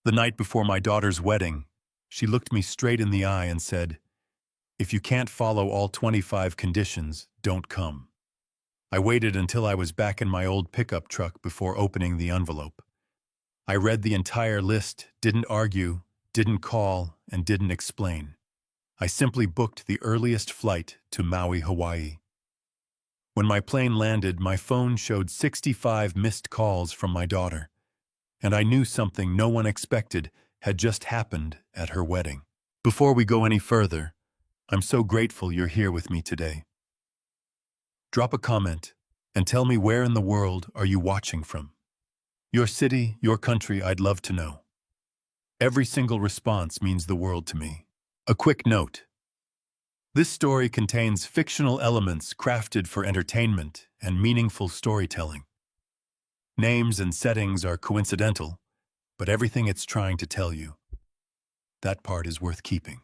The night before my daughter's wedding, she looked me straight in the eye and said, "If you can't follow all 25 conditions, don't come." I waited until I was back in my old pickup truck before opening the envelope. I read the entire list, didn't argue, didn't call, and didn't explain. I simply booked the earliest flight to Maui, Hawaii. When my plane landed, my phone showed 65 missed calls from my daughter, and I knew something no one expected had just happened at her wedding. Before we go any further, I'm so grateful you're here with me today. Drop a comment and tell me, where in the world are you watching from? Your city, your country, I'd love to know. Every single response means the world to me. A quick note. This story contains fictional elements crafted for entertainment and meaningful storytelling. Names and settings are coincidental, but everything it's trying to tell you, that part is worth keeping.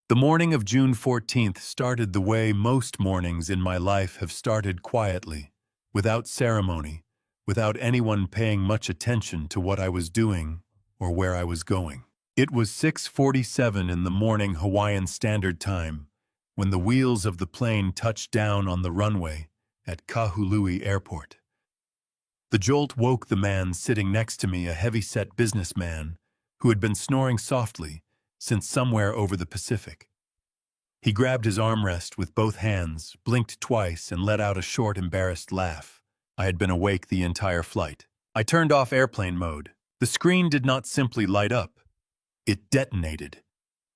The morning of June 14th started the way most mornings in my life have started, quietly, without ceremony, without anyone paying much attention to what I was doing or where I was going. It was 6:47 in the morning Hawaiian Standard Time when the wheels of the plane touched down on the runway at Kahului Airport. The jolt woke the man sitting next to me, a heavy-set businessman who had been snoring softly since somewhere over the Pacific. He grabbed his armrest with both hands, blinked twice, and let out a short, embarrassed laugh. I had been awake the entire flight. I turned off airplane mode. The screen did not simply light up. It detonated.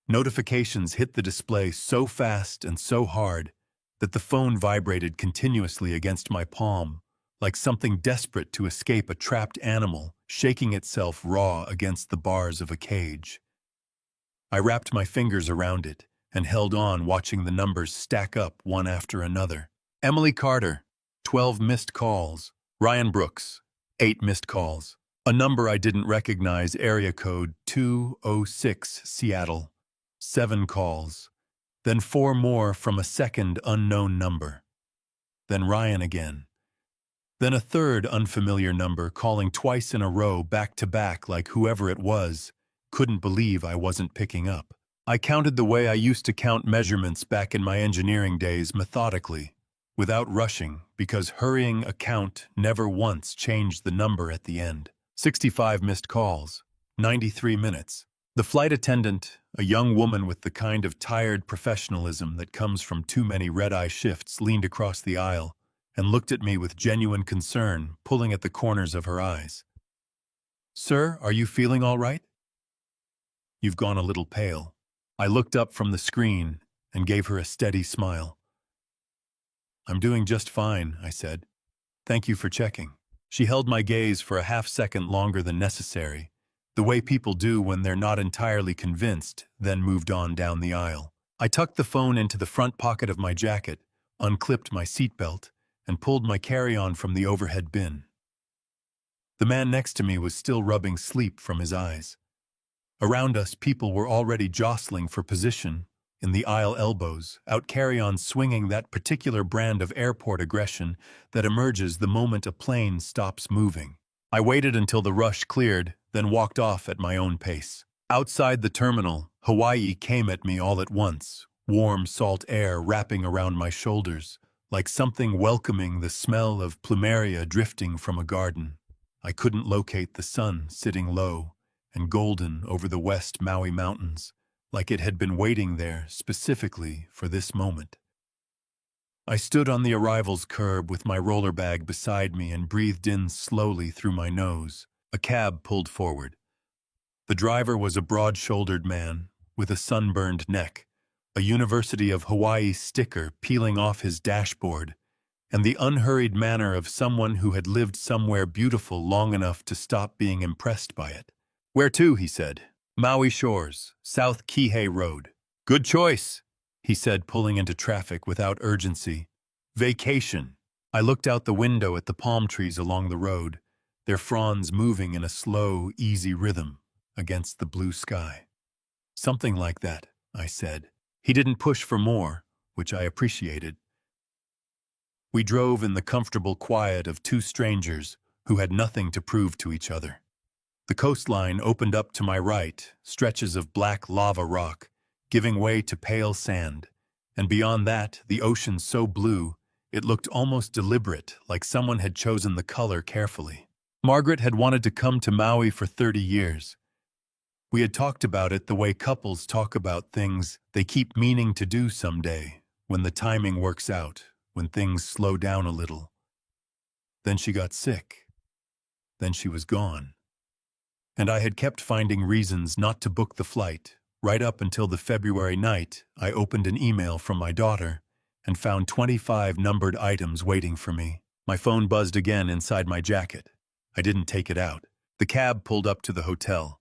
Notifications hit the display so fast and so hard that the phone vibrated continuously against my palm, like something desperate to escape a trapped animal shaking itself raw against the bars of a cage. I wrapped my fingers around it and held on, watching the numbers stack up one after another. Emily Carter, 12 missed calls. Ryan Brooks, 8 missed calls. A number I didn't recognize, area code 206 Seattle, 7 calls. Then 4 more from a second unknown number. Then Ryan again. Then a third unfamiliar number calling twice in a row, back to back, like whoever it was couldn't believe I wasn't picking up. I counted the way I used to count measurements back in my engineering days, methodically, without rushing, because hurrying a count never once changed the number at the end. 65 missed calls, 93 minutes. The flight attendant, a young woman with the kind of tired professionalism that comes from too many red-eye shifts, leaned across the aisle and looked at me with genuine concern, pulling at the corners of her eyes. "Sir, are you feeling all right? You've gone a little pale." I looked up from the screen and gave her a steady smile. "I'm doing just fine," I said. "Thank you for checking." She held my gaze for a half-second longer than necessary, the way people do when they're not entirely convinced, then moved on down the aisle. I tucked the phone into the front pocket of my jacket, unclipped my seatbelt, and pulled my carry-on from the overhead bin. The man next to me was still rubbing sleep from his eyes. Around us, people were already jostling for position in the aisle elbows, out carry-ons swinging, that particular brand of airport aggression that emerges the moment a plane stops moving. I waited until the rush cleared, then walked off at my own pace. Outside the terminal, Hawaii came at me all at once, warm, salt air wrapping around my shoulders, like something welcoming, the smell of plumeria drifting from a garden. I couldn't locate the sun sitting low and golden over the West Maui Mountains, like it had been waiting there specifically for this moment. I stood on the arrivals curb with my roller bag beside me and breathed in slowly through my nose. A cab pulled forward. The driver was a broad-shouldered man with a sunburned neck, a University of Hawaii sticker peeling off his dashboard, and the unhurried manner of someone who had lived somewhere beautiful long enough to stop being impressed by it. "Where to?" he said. "Maui Shores, South Kihei Road." "Good choice," he said, pulling into traffic without urgency. "Vacation." I looked out the window at the palm trees along the road, their fronds moving in a slow, easy rhythm against the blue sky. "Something like that," I said. He didn't push for more, which I appreciated. We drove in the comfortable quiet of two strangers who had nothing to prove to each other. The coastline opened up to my right, stretches of black lava rock, giving way to pale sand, and beyond that, the ocean so blue, it looked almost deliberate, like someone had chosen the color carefully. Margaret had wanted to come to Maui for 30 years. We had talked about it the way couples talk about things they keep meaning to do someday, when the timing works out, when things slow down a little. Then she got sick. Then she was gone. And I had kept finding reasons not to book the flight, right up until the February night I opened an email from my daughter and found 25 numbered items waiting for me. My phone buzzed again inside my jacket. I didn't take it out. The cab pulled up to the hotel.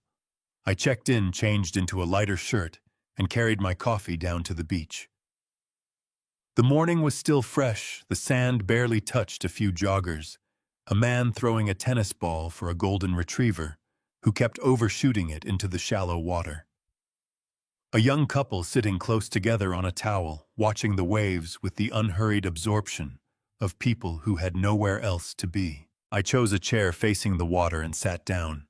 I checked in, changed into a lighter shirt, and carried my coffee down to the beach. The morning was still fresh, the sand barely touched a few joggers, a man throwing a tennis ball for a golden retriever, who kept overshooting it into the shallow water. A young couple sitting close together on a towel, watching the waves with the unhurried absorption of people who had nowhere else to be. I chose a chair facing the water and sat down,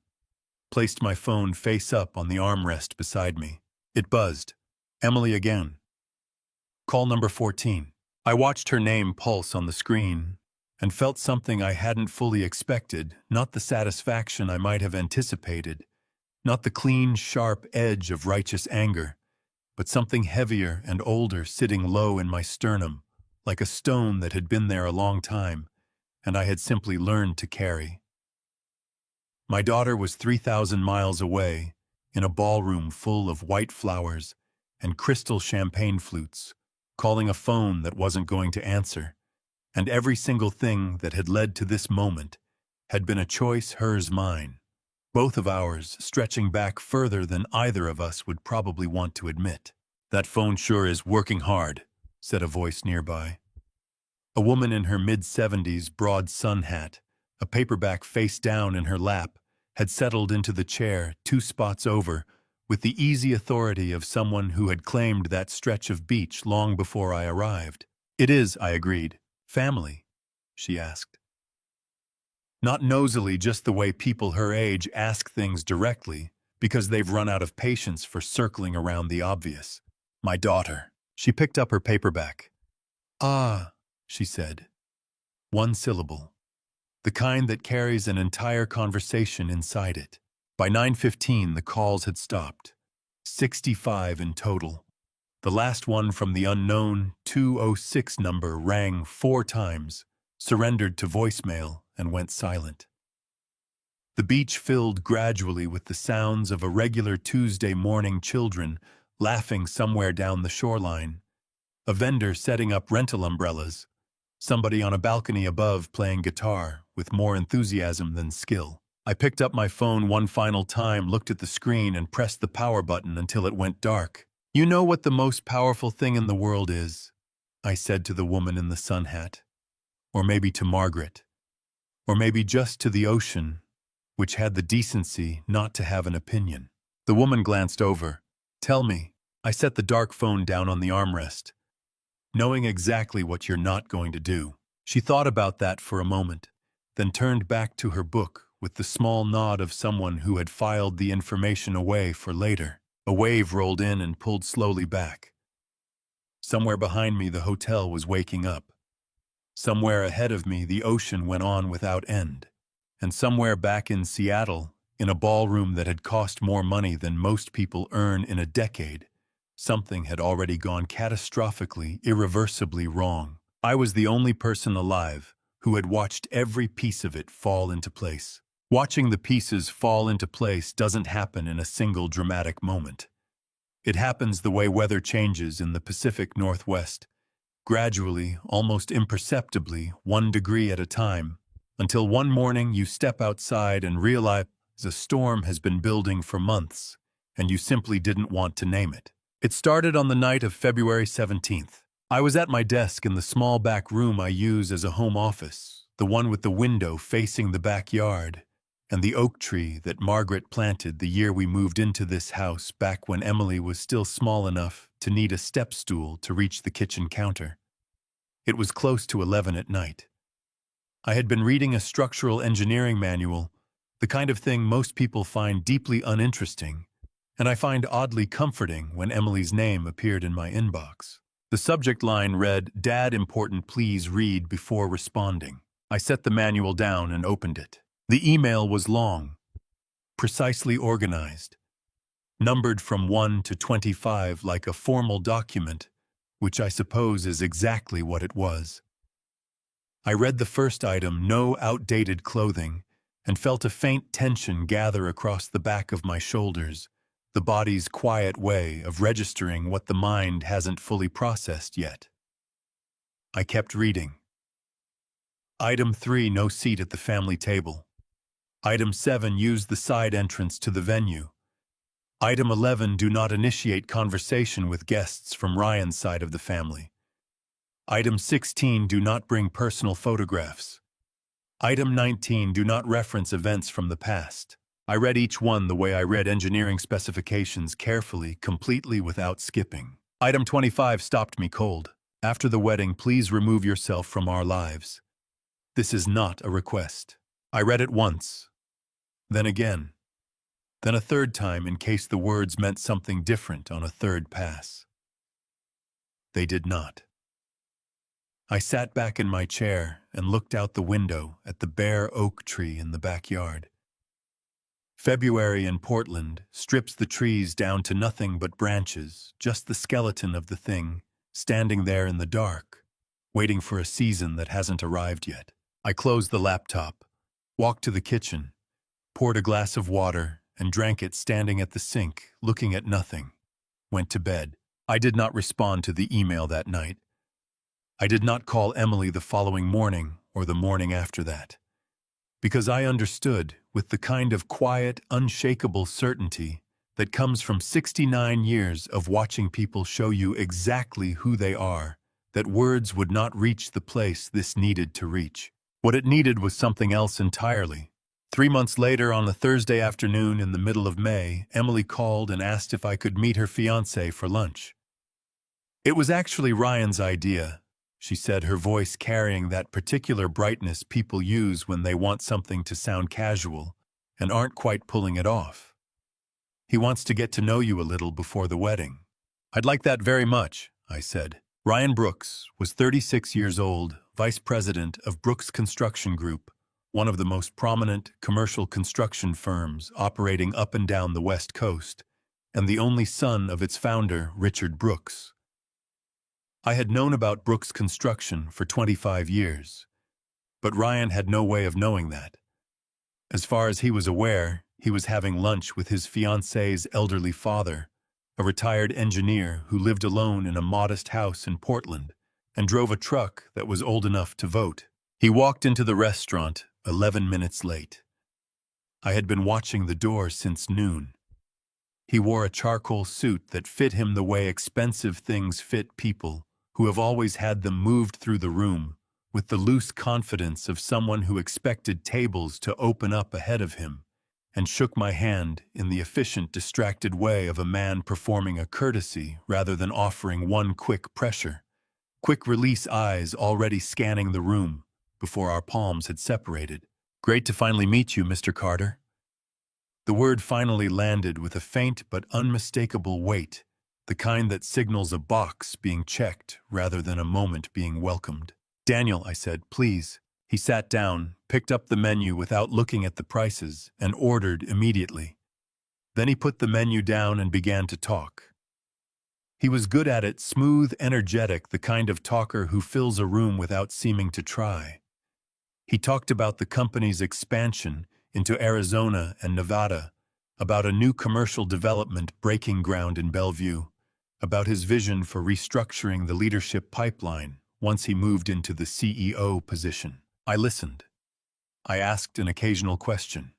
placed my phone face up on the armrest beside me. It buzzed. Emily again. Call number 14. I watched her name pulse on the screen and felt something I hadn't fully expected, not the satisfaction I might have anticipated, not the clean, sharp edge of righteous anger, but something heavier and older sitting low in my sternum, like a stone that had been there a long time, and I had simply learned to carry. My daughter was 3,000 miles away, in a ballroom full of white flowers and crystal champagne flutes, calling a phone that wasn't going to answer, and every single thing that had led to this moment had been a choice, hers, mine, both of ours stretching back further than either of us would probably want to admit. "That phone sure is working hard," said a voice nearby. A woman in her mid-70s broad sun hat, a paperback face down in her lap, had settled into the chair 2 spots over with the easy authority of someone who had claimed that stretch of beach long before I arrived. "It is," I agreed. "Family?" she asked. Not nosily, just the way people her age ask things directly, because they've run out of patience for circling around the obvious. "My daughter." She picked up her paperback. "Ah," she said. One syllable. The kind that carries an entire conversation inside it. By 9:15, the calls had stopped. 65 in total. The last one from the unknown 206 number rang 4 times, surrendered to voicemail, and went silent. The beach filled gradually with the sounds of a regular Tuesday morning, children laughing somewhere down the shoreline, a vendor setting up rental umbrellas, somebody on a balcony above playing guitar with more enthusiasm than skill. I picked up my phone one final time, looked at the screen, and pressed the power button until it went dark. "You know what the most powerful thing in the world is?" I said to the woman in the sun hat. Or maybe to Margaret. Or maybe just to the ocean, which had the decency not to have an opinion. The woman glanced over. "Tell me." I set the dark phone down on the armrest, knowing exactly what you're not going to do. She thought about that for a moment, then turned back to her book with the small nod of someone who had filed the information away for later. A wave rolled in and pulled slowly back. Somewhere behind me, the hotel was waking up. Somewhere ahead of me, the ocean went on without end. And somewhere back in Seattle, in a ballroom that had cost more money than most people earn in a decade, something had already gone catastrophically, irreversibly wrong. I was the only person alive who had watched every piece of it fall into place. Watching the pieces fall into place doesn't happen in a single dramatic moment. It happens the way weather changes in the Pacific Northwest, gradually, almost imperceptibly, 1 degree at a time, until one morning you step outside and realize a storm has been building for months, and you simply didn't want to name it. It started on the night of February 17th. I was at my desk in the small back room I use as a home office, the one with the window facing the backyard, and the oak tree that Margaret planted the year we moved into this house, back when Emily was still small enough to need a step stool to reach the kitchen counter. It was close to 11 at night. I had been reading a structural engineering manual, the kind of thing most people find deeply uninteresting, and I find oddly comforting when Emily's name appeared in my inbox. The subject line read, "Dad important, please read before responding." I set the manual down and opened it. The email was long, precisely organized, numbered from 1 to 25 like a formal document, which I suppose is exactly what it was. I read the first item, "No outdated clothing," and felt a faint tension gather across the back of my shoulders, the body's quiet way of registering what the mind hasn't fully processed yet. I kept reading. Item 3, no seat at the family table. Item 7, use the side entrance to the venue. Item 11, do not initiate conversation with guests from Ryan's side of the family. Item 16, do not bring personal photographs. Item 19, do not reference events from the past. I read each one the way I read engineering specifications, carefully, completely without skipping. Item 25 stopped me cold. After the wedding, please remove yourself from our lives. This is not a request. I read it once, then again, then a third time in case the words meant something different on a third pass. They did not. I sat back in my chair and looked out the window at the bare oak tree in the backyard. February in Portland strips the trees down to nothing but branches, just the skeleton of the thing, standing there in the dark, waiting for a season that hasn't arrived yet. I closed the laptop, walked to the kitchen, poured a glass of water, and drank it standing at the sink, looking at nothing. Went to bed. I did not respond to the email that night. I did not call Emily the following morning or the morning after that, because I understood, with the kind of quiet, unshakable certainty that comes from 69 years of watching people show you exactly who they are, that words would not reach the place this needed to reach. What it needed was something else entirely. 3 months later, on a Thursday afternoon in the middle of May, Emily called and asked if I could meet her fiancé for lunch. It was actually Ryan's idea, she said, her voice carrying that particular brightness people use when they want something to sound casual and aren't quite pulling it off. He wants to get to know you a little before the wedding. I'd like that very much, I said. Ryan Brooks was 36 years old, vice president of Brooks Construction Group, one of the most prominent commercial construction firms operating up and down the West Coast, and the only son of its founder, Richard Brooks. I had known about Brooks Construction for 25 years, but Ryan had no way of knowing that. As far as he was aware, he was having lunch with his fiancée's elderly father, a retired engineer who lived alone in a modest house in Portland and drove a truck that was old enough to vote. He walked into the restaurant 11 minutes late. I had been watching the door since noon. He wore a charcoal suit that fit him the way expensive things fit people who have always had them moved through the room with the loose confidence of someone who expected tables to open up ahead of him, and shook my hand in the efficient, distracted way of a man performing a courtesy rather than offering one quick pressure. Quick release eyes already scanning the room before our palms had separated. "Great to finally meet you, Mr. Carter." The word finally landed with a faint but unmistakable weight, the kind that signals a box being checked rather than a moment being welcomed. "Daniel," I said, "please." He sat down, picked up the menu without looking at the prices, and ordered immediately. Then he put the menu down and began to talk. He was good at it, smooth, energetic, the kind of talker who fills a room without seeming to try. He talked about the company's expansion into Arizona and Nevada, about a new commercial development breaking ground in Bellevue, about his vision for restructuring the leadership pipeline once he moved into the CEO position. I listened. I asked an occasional question.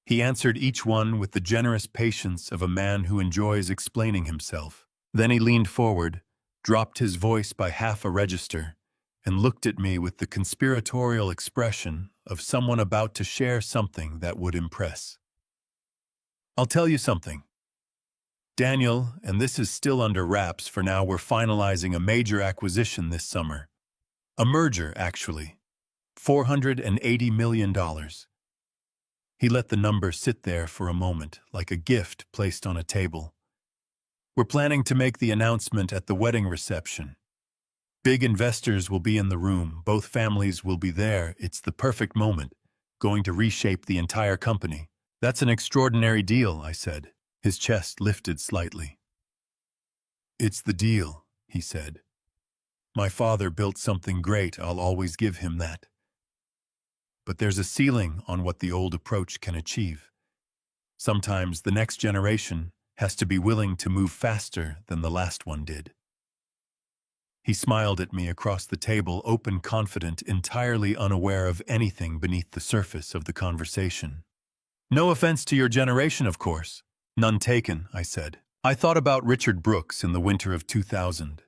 He answered each one with the generous patience of a man who enjoys explaining himself. Then he leaned forward, dropped his voice by half a register, and looked at me with the conspiratorial expression of someone about to share something that would impress. "I'll tell you something. Daniel, and this is still under wraps for now, we're finalizing a major acquisition this summer. A merger, actually. $480 million. He let the number sit there for a moment, like a gift placed on a table. "We're planning to make the announcement at the wedding reception. Big investors will be in the room, both families will be there. It's the perfect moment, going to reshape the entire company." "That's an extraordinary deal," I said. His chest lifted slightly. "It's the deal," he said. "My father built something great, I'll always give him that. But there's a ceiling on what the old approach can achieve. Sometimes the next generation has to be willing to move faster than the last one did." He smiled at me across the table, open, confident, entirely unaware of anything beneath the surface of the conversation. "No offense to your generation, of course." "None taken," I said. I thought about Richard Brooks in the winter of 2000.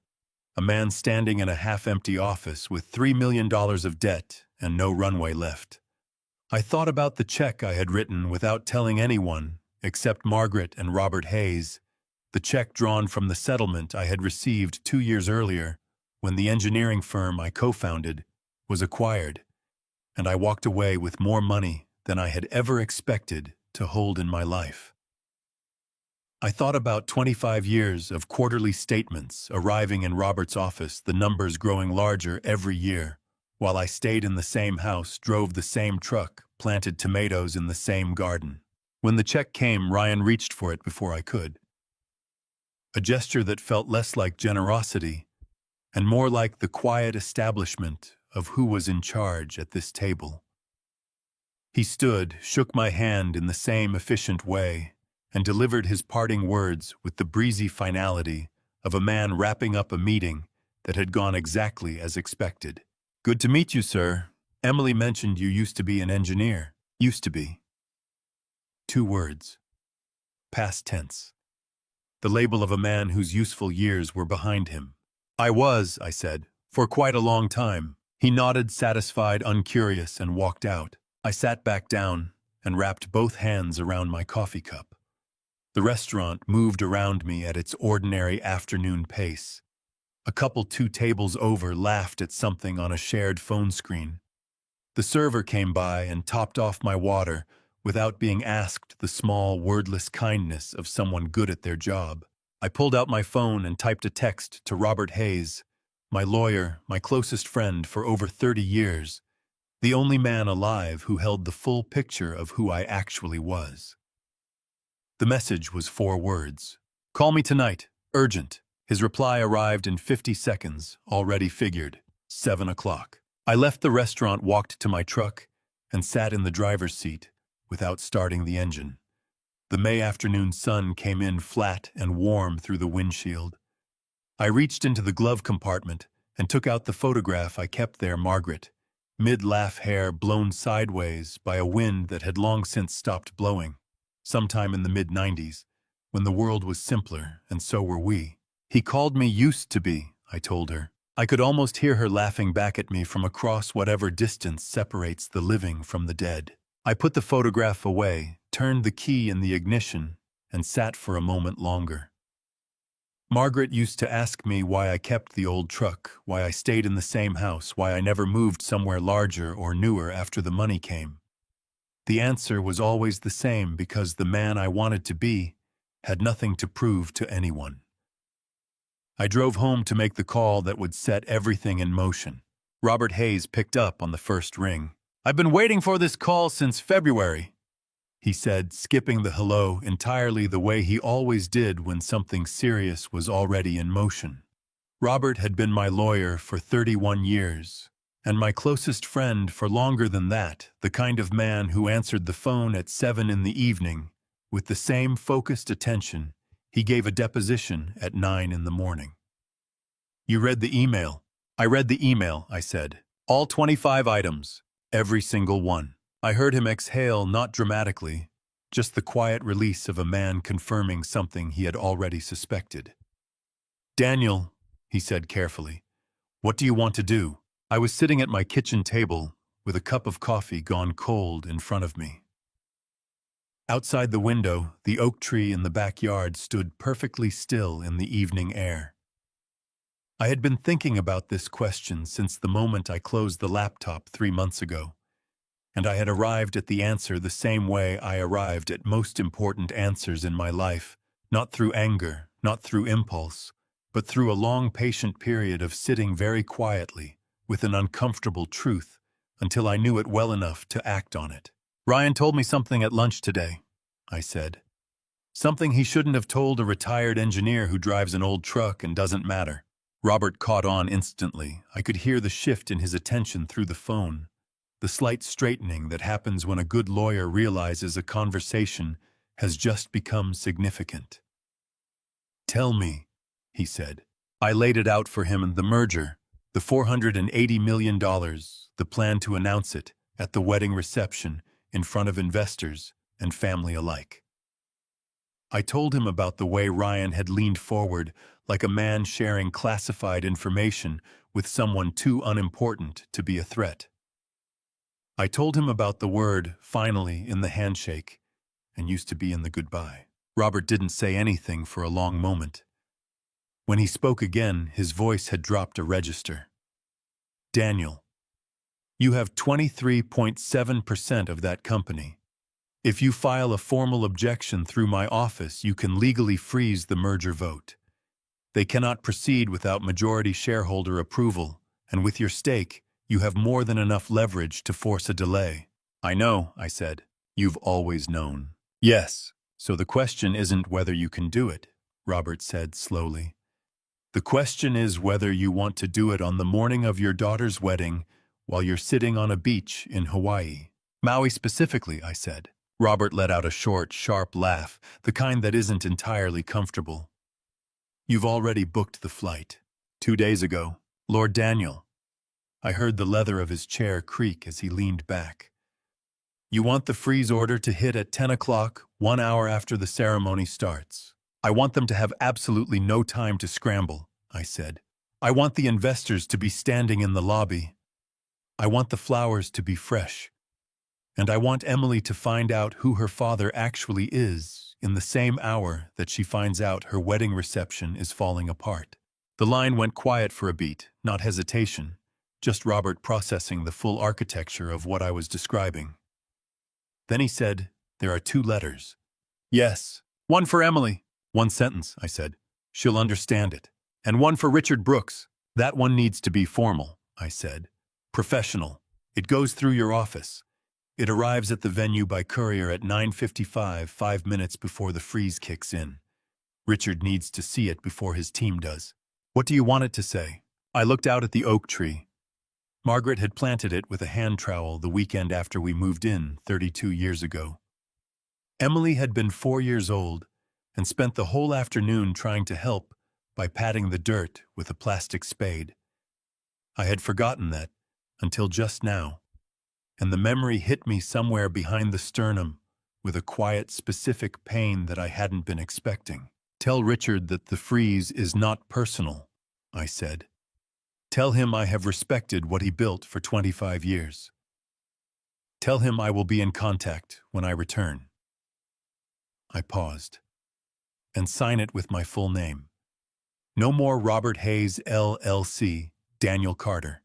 A man standing in a half-empty office with $3 million of debt and no runway left. I thought about the check I had written without telling anyone except Margaret and Robert Hayes, the check drawn from the settlement I had received 2 years earlier when the engineering firm I co-founded was acquired, and I walked away with more money than I had ever expected to hold in my life. I thought about 25 years of quarterly statements arriving in Robert's office, the numbers growing larger every year, while I stayed in the same house, drove the same truck, planted tomatoes in the same garden. When the check came, Ryan reached for it before I could. A gesture that felt less like generosity and more like the quiet establishment of who was in charge at this table. He stood, shook my hand in the same efficient way, and delivered his parting words with the breezy finality of a man wrapping up a meeting that had gone exactly as expected. "Good to meet you, sir. Emily mentioned you used to be an engineer." Used to be. 2 words. Past tense. The label of a man whose useful years were behind him. "I was," I said, "for quite a long time." He nodded, satisfied, uncurious, and walked out. I sat back down and wrapped both hands around my coffee cup. The restaurant moved around me at its ordinary afternoon pace. A couple 2 tables over laughed at something on a shared phone screen. The server came by and topped off my water without being asked, the small, wordless kindness of someone good at their job. I pulled out my phone and typed a text to Robert Hayes, my lawyer, my closest friend for over 30 years, the only man alive who held the full picture of who I actually was. The message was 4 words. "Call me tonight. Urgent." His reply arrived in 50 seconds, already figured. 7 o'clock. I left the restaurant, walked to my truck, and sat in the driver's seat without starting the engine. The May afternoon sun came in flat and warm through the windshield. I reached into the glove compartment and took out the photograph I kept there, Margaret, mid-laugh, hair blown sideways by a wind that had long since stopped blowing. Sometime in the mid-90s, when the world was simpler, and so were we. "He called me used to be," I told her. I could almost hear her laughing back at me from across whatever distance separates the living from the dead. I put the photograph away, turned the key in the ignition, and sat for a moment longer. Margaret used to ask me why I kept the old truck, why I stayed in the same house, why I never moved somewhere larger or newer after the money came. The answer was always the same, because the man I wanted to be had nothing to prove to anyone. I drove home to make the call that would set everything in motion. Robert Hayes picked up on the first ring. "I've been waiting for this call since February," he said, skipping the hello entirely the way he always did when something serious was already in motion. Robert had been my lawyer for 31 years. And my closest friend for longer than that, the kind of man who answered the phone at 7 in the evening with the same focused attention he gave a deposition at 9 in the morning. "You read the email?" "I read the email," I said. "All 25 items, every single one." I heard him exhale, not dramatically, just the quiet release of a man confirming something he had already suspected. "Daniel," he said carefully, "what do you want to do?" I was sitting at my kitchen table with a cup of coffee gone cold in front of me. Outside the window, the oak tree in the backyard stood perfectly still in the evening air. I had been thinking about this question since the moment I closed the laptop 3 months ago. And I had arrived at the answer the same way I arrived at most important answers in my life, not through anger, not through impulse, but through a long patient period of sitting very quietly with an uncomfortable truth until I knew it well enough to act on it. "Ryan told me something at lunch today," I said. "Something he shouldn't have told a retired engineer who drives an old truck and doesn't matter." Robert caught on instantly. I could hear the shift in his attention through the phone, the slight straightening that happens when a good lawyer realizes a conversation has just become significant. "Tell me," he said. I laid it out for him, and the merger, the $480 million, the plan to announce it at the wedding reception in front of investors and family alike. I told him about the way Ryan had leaned forward like a man sharing classified information with someone too unimportant to be a threat. I told him about the word "finally" in the handshake and used to be in the goodbye. Robert didn't say anything for a long moment. When he spoke again, his voice had dropped a register. "Daniel, you have 23.7% of that company. If you file a formal objection through my office, you can legally freeze the merger vote. They cannot proceed without majority shareholder approval, and with your stake, you have more than enough leverage to force a delay." "I know," I said. "You've always known." "Yes, so the question isn't whether you can do it," Robert said slowly. "The question is whether you want to do it on the morning of your daughter's wedding while you're sitting on a beach in Hawaii." "Maui specifically," I said. Robert let out a short, sharp laugh, the kind that isn't entirely comfortable. "You've already booked the flight. 2 days ago. Lord Daniel." I heard the leather of his chair creak as he leaned back. "You want the freeze order to hit at 10 o'clock, 1 hour after the ceremony starts. I want them to have absolutely no time to scramble," I said. "I want the investors to be standing in the lobby. I want the flowers to be fresh. And I want Emily to find out who her father actually is in the same hour that she finds out her wedding reception is falling apart." The line went quiet for a beat, not hesitation, just Robert processing the full architecture of what I was describing. Then he said, "There are 2 letters." "Yes, one for Emily." "1 sentence," I said. "She'll understand it." "And one for Richard Brooks." "That one needs to be formal," I said. "Professional. It goes through your office. It arrives at the venue by courier at 9:55, 5 minutes before the freeze kicks in. Richard needs to see it before his team does." "What do you want it to say?" I looked out at the oak tree. Margaret had planted it with a hand trowel the weekend after we moved in 32 years ago. Emily had been 4 years old and spent the whole afternoon trying to help by patting the dirt with a plastic spade. I had forgotten that until just now, and the memory hit me somewhere behind the sternum with a quiet, specific pain that I hadn't been expecting. "Tell Richard that the freeze is not personal," I said. "Tell him I have respected what he built for 25 years. Tell him I will be in contact when I return." I paused. "And sign it with my full name. No more Robert Hayes, LLC, Daniel Carter.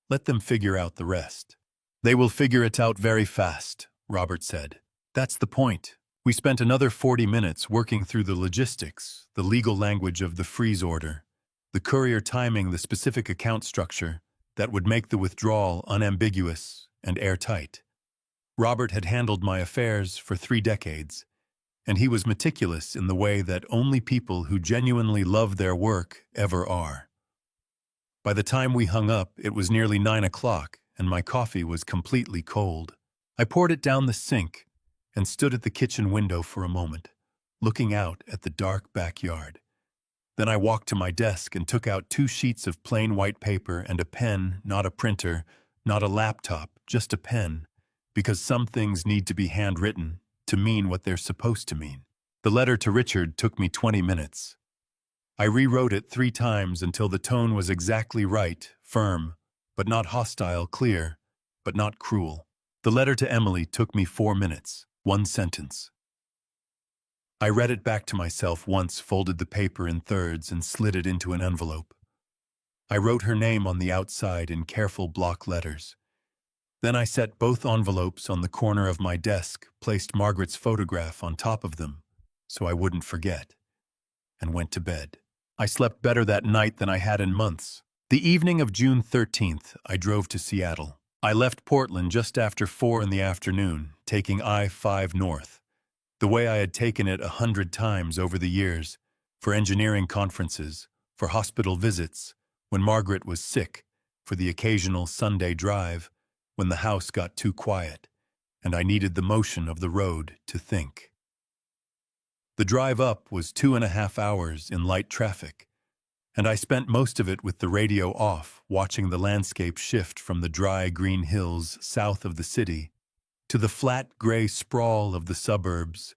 Let them figure out the rest." "They will figure it out very fast," Robert said. "That's the point." We spent another 40 minutes working through the logistics, the legal language of the freeze order, the courier timing the specific account structure that would make the withdrawal unambiguous and airtight. Robert had handled my affairs for 3 decades, and he was meticulous in the way that only people who genuinely love their work ever are. By the time we hung up, it was nearly 9 o'clock, and my coffee was completely cold. I poured it down the sink and stood at the kitchen window for a moment, looking out at the dark backyard. Then I walked to my desk and took out 2 sheets of plain white paper and a pen, not a printer, not a laptop, just a pen, because some things need to be handwritten to mean what they're supposed to mean. The letter to Richard took me 20 minutes. I rewrote it 3 times until the tone was exactly right, firm, but not hostile, clear, but not cruel. The letter to Emily took me 4 minutes, 1 sentence. I read it back to myself once, folded the paper in thirds, and slid it into an envelope. I wrote her name on the outside in careful block letters. Then I set both envelopes on the corner of my desk, placed Margaret's photograph on top of them, so I wouldn't forget, and went to bed. I slept better that night than I had in months. The evening of June 13th, I drove to Seattle. I left Portland just after 4 in the afternoon, taking I-5 north, the way I had taken it 100 times over the years, for engineering conferences, for hospital visits, when Margaret was sick, for the occasional Sunday drive, when the house got too quiet, and I needed the motion of the road to think. The drive up was 2.5 hours in light traffic, and I spent most of it with the radio off, watching the landscape shift from the dry green hills south of the city to the flat gray sprawl of the suburbs,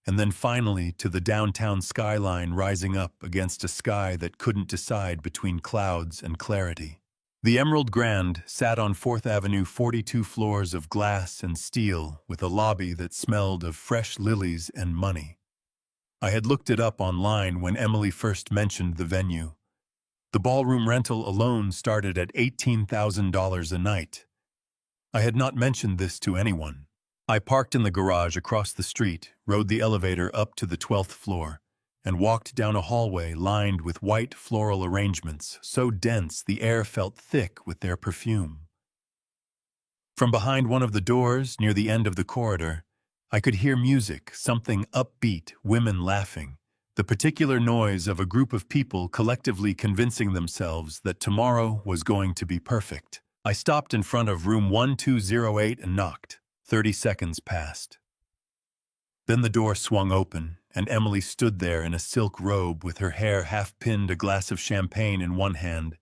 and then finally to the downtown skyline rising up against a sky that couldn't decide between clouds and clarity. The Emerald Grand sat on 4th Avenue, 42 floors of glass and steel, with a lobby that smelled of fresh lilies and money. I had looked it up online when Emily first mentioned the venue. The ballroom rental alone started at $18,000 a night. I had not mentioned this to anyone. I parked in the garage across the street, rode the elevator up to the 12th floor, and walked down a hallway lined with white floral arrangements so dense the air felt thick with their perfume. From behind one of the doors, near the end of the corridor, I could hear music, something upbeat, women laughing, the particular noise of a group of people collectively convincing themselves that tomorrow was going to be perfect. I stopped in front of room 1208 and knocked. 30 seconds passed. Then the door swung open, and Emily stood there in a silk robe with her hair half-pinned, a glass of champagne in one hand,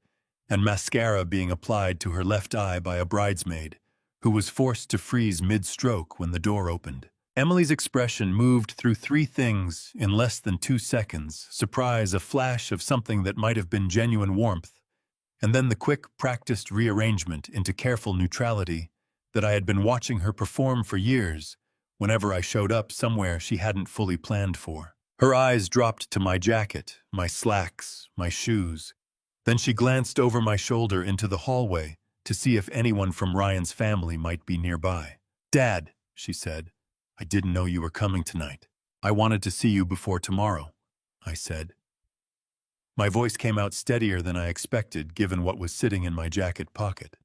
and mascara being applied to her left eye by a bridesmaid, who was forced to freeze mid-stroke when the door opened. Emily's expression moved through 3 things in less than 2 seconds: surprise, a flash of something that might have been genuine warmth, and then the quick, practiced rearrangement into careful neutrality that I had been watching her perform for years whenever I showed up somewhere she hadn't fully planned for. Her eyes dropped to my jacket, my slacks, my shoes. Then she glanced over my shoulder into the hallway to see if anyone from Ryan's family might be nearby. "Dad," she said, "I didn't know you were coming tonight. I wanted to see you before tomorrow," I said. My voice came out steadier than I expected, given what was sitting in my jacket pocket.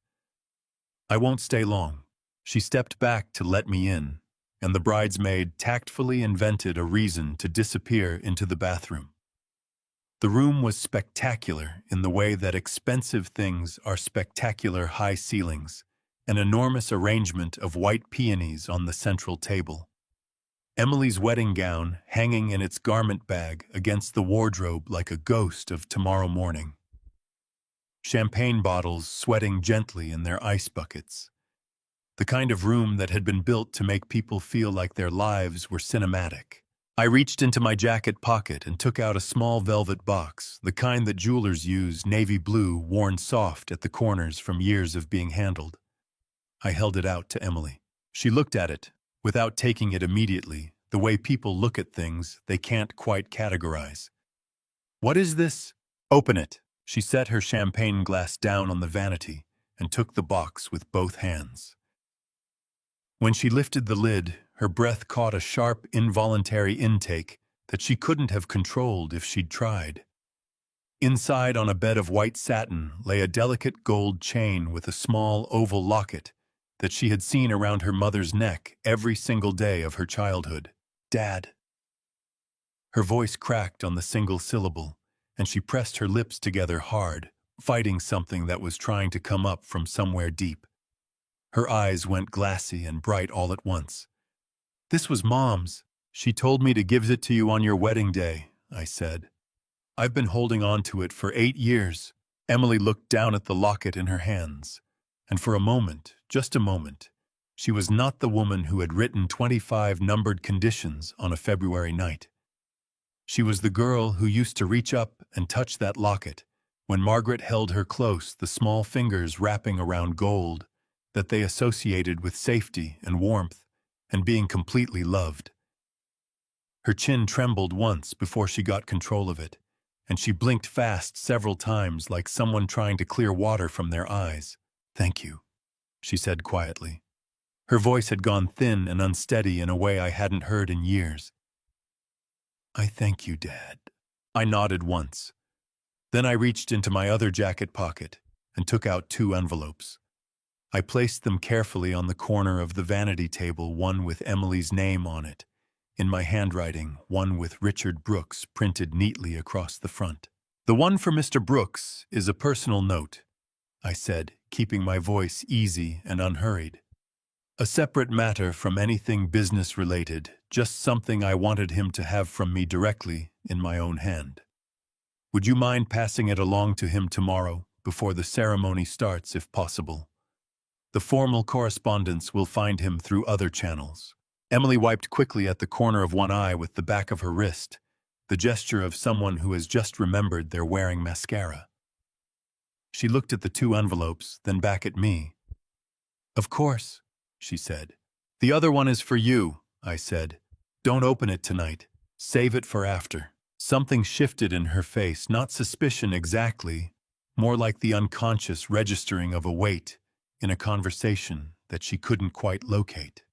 "I won't stay long." She stepped back to let me in, and the bridesmaid tactfully invented a reason to disappear into the bathroom. The room was spectacular in the way that expensive things are spectacular: high ceilings, an enormous arrangement of white peonies on the central table, Emily's wedding gown hanging in its garment bag against the wardrobe like a ghost of tomorrow morning, champagne bottles sweating gently in their ice buckets, the kind of room that had been built to make people feel like their lives were cinematic. I reached into my jacket pocket and took out a small velvet box, the kind that jewelers use, navy blue, worn soft at the corners from years of being handled. I held it out to Emily. She looked at it, without taking it immediately, the way people look at things they can't quite categorize. "What is this?" "Open it." She set her champagne glass down on the vanity and took the box with both hands. When she lifted the lid, her breath caught a sharp, involuntary intake that she couldn't have controlled if she'd tried. Inside, on a bed of white satin, lay a delicate gold chain with a small oval locket that she had seen around her mother's neck every single day of her childhood. "Dad." Her voice cracked on the single syllable, and she pressed her lips together hard, fighting something that was trying to come up from somewhere deep. Her eyes went glassy and bright all at once. "This was Mom's. She told me to give it to you on your wedding day," I said. "I've been holding on to it for 8 years. Emily looked down at the locket in her hands, and for a moment, just a moment, she was not the woman who had written 25 numbered conditions on a February night. She was the girl who used to reach up and touch that locket when Margaret held her close, the small fingers wrapping around gold that they associated with safety and warmth and being completely loved. Her chin trembled once before she got control of it, and she blinked fast several times like someone trying to clear water from their eyes. "Thank you," she said quietly. Her voice had gone thin and unsteady in a way I hadn't heard in years. I thank you, Dad. I nodded once. Then I reached into my other jacket pocket and took out 2 envelopes. I placed them carefully on the corner of the vanity table, one with Emily's name on it. In my handwriting, one with Richard Brooks printed neatly across the front. The one for Mr. Brooks is a personal note, I said, keeping my voice easy and unhurried. A separate matter from anything business-related, just something I wanted him to have from me directly in my own hand. Would you mind passing it along to him tomorrow, before the ceremony starts, if possible? The formal correspondence will find him through other channels. Emily wiped quickly at the corner of one eye with the back of her wrist, the gesture of someone who has just remembered they're wearing mascara. She looked at the 2 envelopes, then back at me. Of course, she said. The other one is for you, I said. Don't open it tonight. Save it for after. Something shifted in her face, not suspicion exactly, more like the unconscious registering of a weight in a conversation that she couldn't quite locate.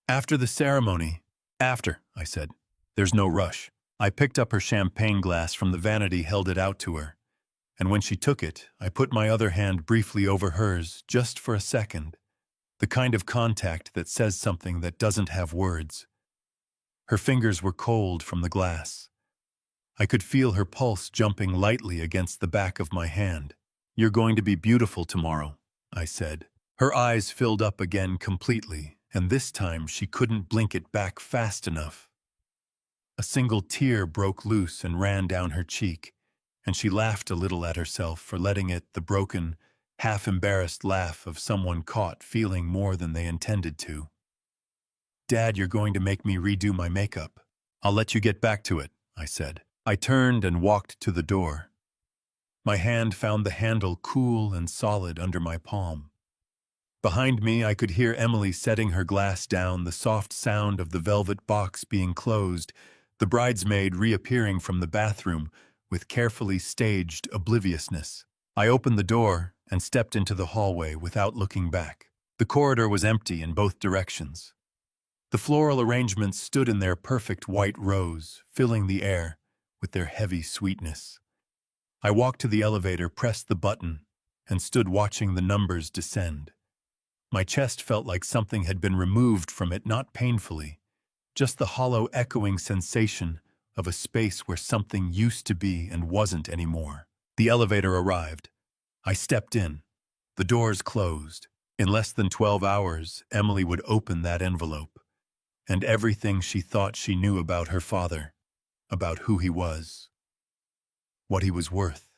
After the ceremony. After, I said. There's no rush. I picked up her champagne glass from the vanity, held it out to her. And when she took it, I put my other hand briefly over hers, just for a second. The kind of contact that says something that doesn't have words. Her fingers were cold from the glass. I could feel her pulse jumping lightly against the back of my hand. You're going to be beautiful tomorrow, I said. Her eyes filled up again completely, and this time she couldn't blink it back fast enough. A single tear broke loose and ran down her cheek, and she laughed a little at herself for letting it, the broken, half-embarrassed laugh of someone caught feeling more than they intended to. Dad, you're going to make me redo my makeup. I'll let you get back to it, I said. I turned and walked to the door. My hand found the handle cool and solid under my palm. Behind me, I could hear Emily setting her glass down, the soft sound of the velvet box being closed, the bridesmaid reappearing from the bathroom with carefully staged obliviousness. I opened the door and stepped into the hallway without looking back. The corridor was empty in both directions. The floral arrangements stood in their perfect white rows, filling the air with their heavy sweetness. I walked to the elevator, pressed the button, and stood watching the numbers descend. My chest felt like something had been removed from it, not painfully, just the hollow echoing sensation of a space where something used to be and wasn't anymore. The elevator arrived. I stepped in. The doors closed. In less than 12 hours, Emily would open that envelope, and everything she thought she knew about her father, about who he was, what he was worth.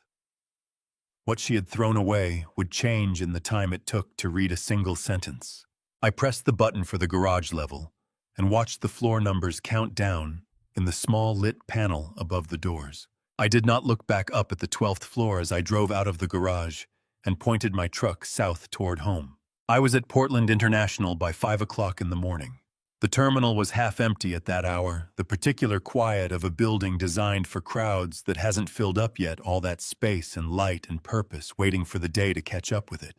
What she had thrown away would change in the time it took to read a single sentence. I pressed the button for the garage level and watched the floor numbers count down in the small lit panel above the doors. I did not look back up at the 12th floor as I drove out of the garage and pointed my truck south toward home. I was at Portland International by 5 o'clock in the morning. The terminal was half empty at that hour, the particular quiet of a building designed for crowds that hasn't filled up yet, all that space and light and purpose waiting for the day to catch up with it.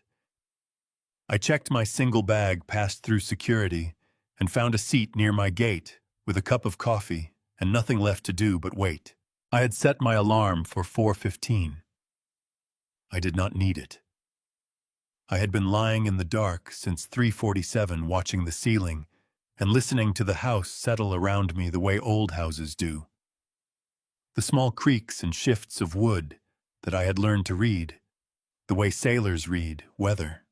I checked my single bag, passed through security, and found a seat near my gate with a cup of coffee and nothing left to do but wait. I had set my alarm for 4:15. I did not need it. I had been lying in the dark since 3:47, watching the ceiling and listening to the house settle around me the way old houses do. The small creaks and shifts of wood that I had learned to read, the way sailors read weather.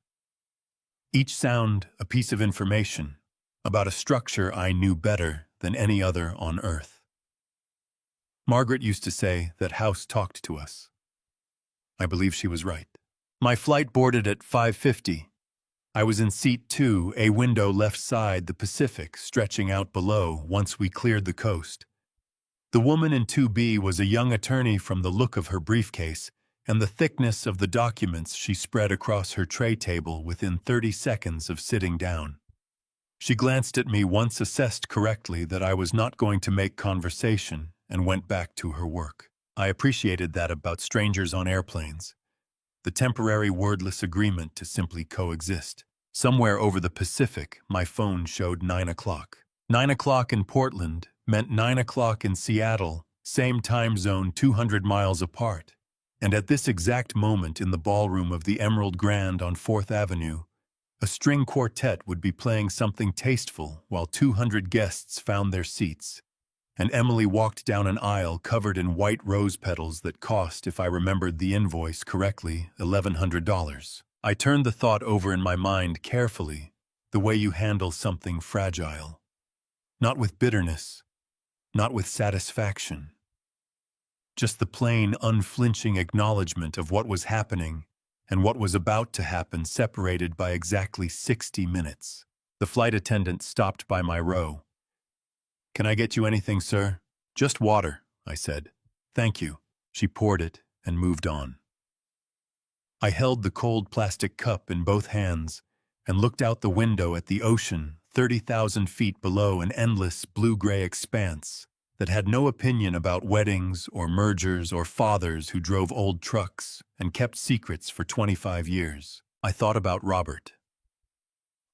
Each sound a piece of information about a structure I knew better than any other on earth. Margaret used to say that house talked to us. I believe she was right. My flight boarded at 5:50. I was in seat 2, a window left side, the Pacific stretching out below once we cleared the coast. The woman in 2B was a young attorney from the look of her briefcase and the thickness of the documents she spread across her tray table within 30 seconds of sitting down. She glanced at me once, assessed correctly that I was not going to make conversation, and went back to her work. I appreciated that about strangers on airplanes. The temporary wordless agreement to simply coexist. Somewhere over the Pacific, my phone showed 9 o'clock. 9 o'clock in Portland meant 9 o'clock in Seattle, same time zone 200 miles apart. And at this exact moment in the ballroom of the Emerald Grand on 4th Avenue, a string quartet would be playing something tasteful while 200 guests found their seats. And Emily walked down an aisle covered in white rose petals that cost, if I remembered the invoice correctly, $1,100. I turned the thought over in my mind carefully, the way you handle something fragile. Not with bitterness, not with satisfaction. Just the plain, unflinching acknowledgement of what was happening and what was about to happen, separated by exactly 60 minutes. The flight attendant stopped by my row. "Can I get you anything, sir?" "Just water," I said. "Thank you." She poured it and moved on. I held the cold plastic cup in both hands and looked out the window at the ocean, 30,000 feet below, an endless blue-gray expanse that had no opinion about weddings or mergers or fathers who drove old trucks and kept secrets for 25 years. I thought about Robert.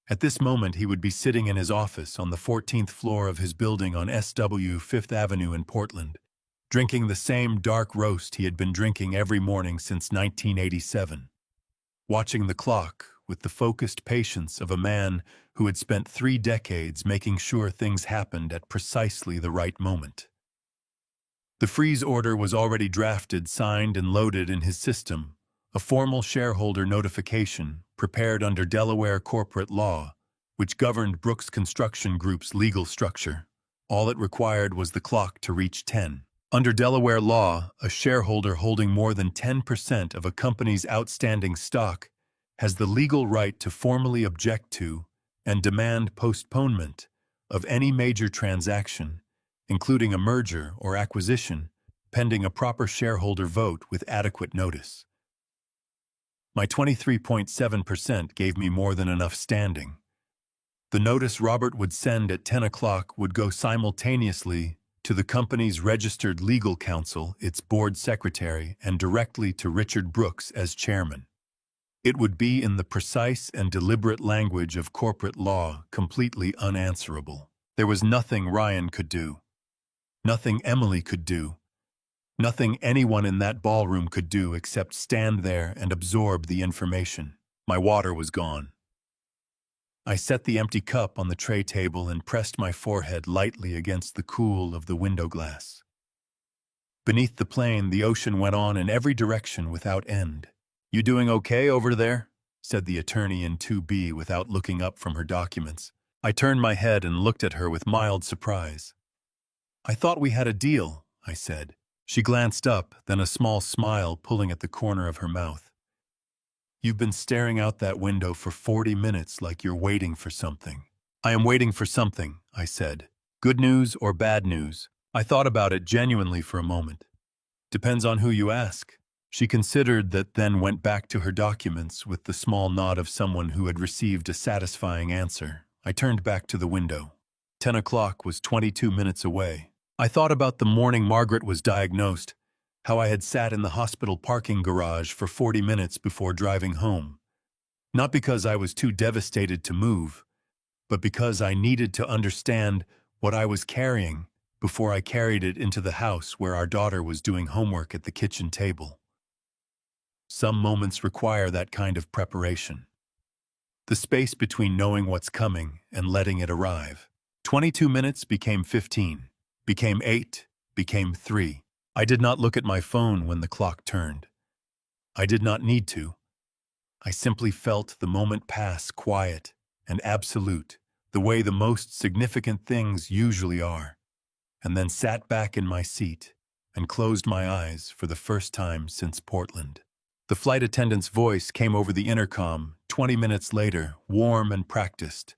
At this moment, he would be sitting in his office on the 14th floor of his building on SW 5th Avenue in Portland, drinking the same dark roast he had been drinking every morning since 1987, watching the clock with the focused patience of a man who had spent 3 decades making sure things happened at precisely the right moment. The freeze order was already drafted, signed, and loaded in his system, a formal shareholder notification prepared under Delaware corporate law, which governed Brooks Construction Group's legal structure. All it required was the clock to reach 10. Under Delaware law, a shareholder holding more than 10% of a company's outstanding stock has the legal right to formally object to and demand postponement of any major transaction, including a merger or acquisition, pending a proper shareholder vote with adequate notice. My 23.7% gave me more than enough standing. The notice Robert would send at 10 o'clock would go simultaneously to the company's registered legal counsel, its board secretary, and directly to Richard Brooks as chairman. It would be in the precise and deliberate language of corporate law, completely unanswerable. There was nothing Ryan could do, nothing Emily could do, nothing anyone in that ballroom could do except stand there and absorb the information. My water was gone. I set the empty cup on the tray table and pressed my forehead lightly against the cool of the window glass. Beneath the plane, the ocean went on in every direction without end. "You doing okay over there?" said the attorney in 2B without looking up from her documents. I turned my head and looked at her with mild surprise. "I thought we had a deal," I said. She glanced up, then a small smile pulling at the corner of her mouth. "You've been staring out that window for 40 minutes like you're waiting for something." "I am waiting for something," I said. "Good news or bad news?" I thought about it genuinely for a moment. "Depends on who you ask." She considered that, then went back to her documents with the small nod of someone who had received a satisfying answer. I turned back to the window. 10 o'clock was 22 minutes away. I thought about the morning Margaret was diagnosed, how I had sat in the hospital parking garage for 40 minutes before driving home. Not because I was too devastated to move, but because I needed to understand what I was carrying before I carried it into the house where our daughter was doing homework at the kitchen table. Some moments require that kind of preparation. The space between knowing what's coming and letting it arrive. 22 minutes became 15, became 8, became 3. I did not look at my phone when the clock turned. I did not need to. I simply felt the moment pass quiet and absolute, the way the most significant things usually are, and then sat back in my seat and closed my eyes for the first time since Portland. The flight attendant's voice came over the intercom 20 minutes later, warm and practiced.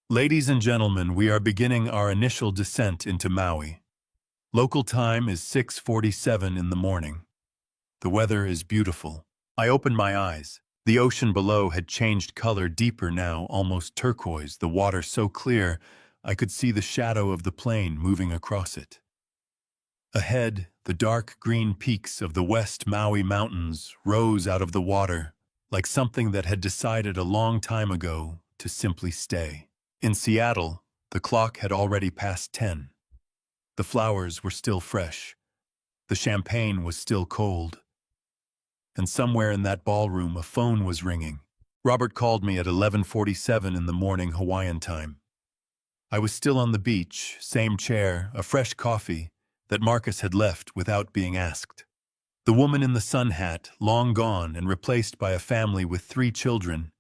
"Ladies and gentlemen, we are beginning our initial descent into Maui. Local time is 6:47 in the morning. The weather is beautiful." I opened my eyes. The ocean below had changed color, deeper now, almost turquoise, the water so clear I could see the shadow of the plane moving across it. Ahead, the dark green peaks of the West Maui Mountains rose out of the water like something that had decided a long time ago to simply stay. In Seattle, the clock had already passed 10. The flowers were still fresh. The champagne was still cold. And somewhere in that ballroom, a phone was ringing. Robert called me at 11:47 in the morning Hawaiian time. I was still on the beach, same chair, a fresh coffee that Marcus had left without being asked. The woman in the sun hat, long gone and replaced by a family with 3 children,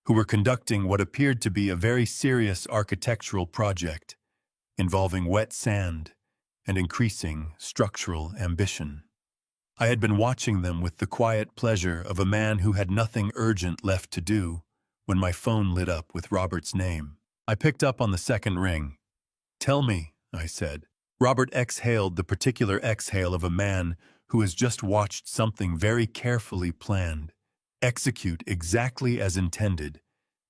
who were conducting what appeared to be a very serious architectural project involving wet sand and increasing structural ambition. I had been watching them with the quiet pleasure of a man who had nothing urgent left to do when my phone lit up with Robert's name. I picked up on the second ring. "Tell me," I said. Robert exhaled the particular exhale of a man who has just watched something very carefully planned execute exactly as intended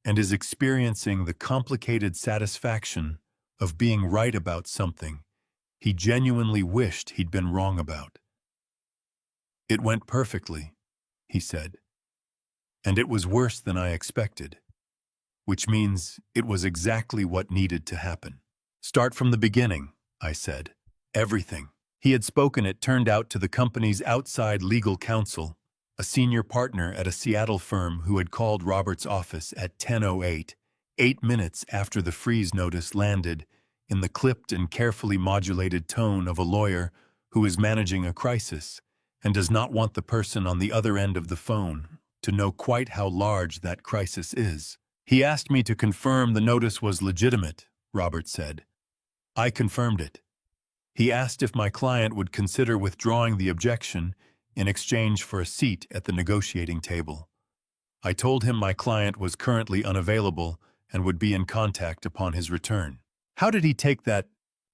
and is experiencing the complicated satisfaction of being right about something he genuinely wished he'd been wrong about. "It went perfectly," he said. "And it was worse than I expected. Which means it was exactly what needed to happen." "Start from the beginning," I said. "Everything." He had spoken it turned out to the company's outside legal counsel, a senior partner at a Seattle firm who had called Robert's office at 10:08, 8 minutes after the freeze notice landed, in the clipped and carefully modulated tone of a lawyer who is managing a crisis and does not want the person on the other end of the phone to know quite how large that crisis is. "He asked me to confirm the notice was legitimate," Robert said. "I confirmed it. He asked if my client would consider withdrawing the objection in exchange for a seat at the negotiating table. I told him my client was currently unavailable and would be in contact upon his return." "How did he take that?"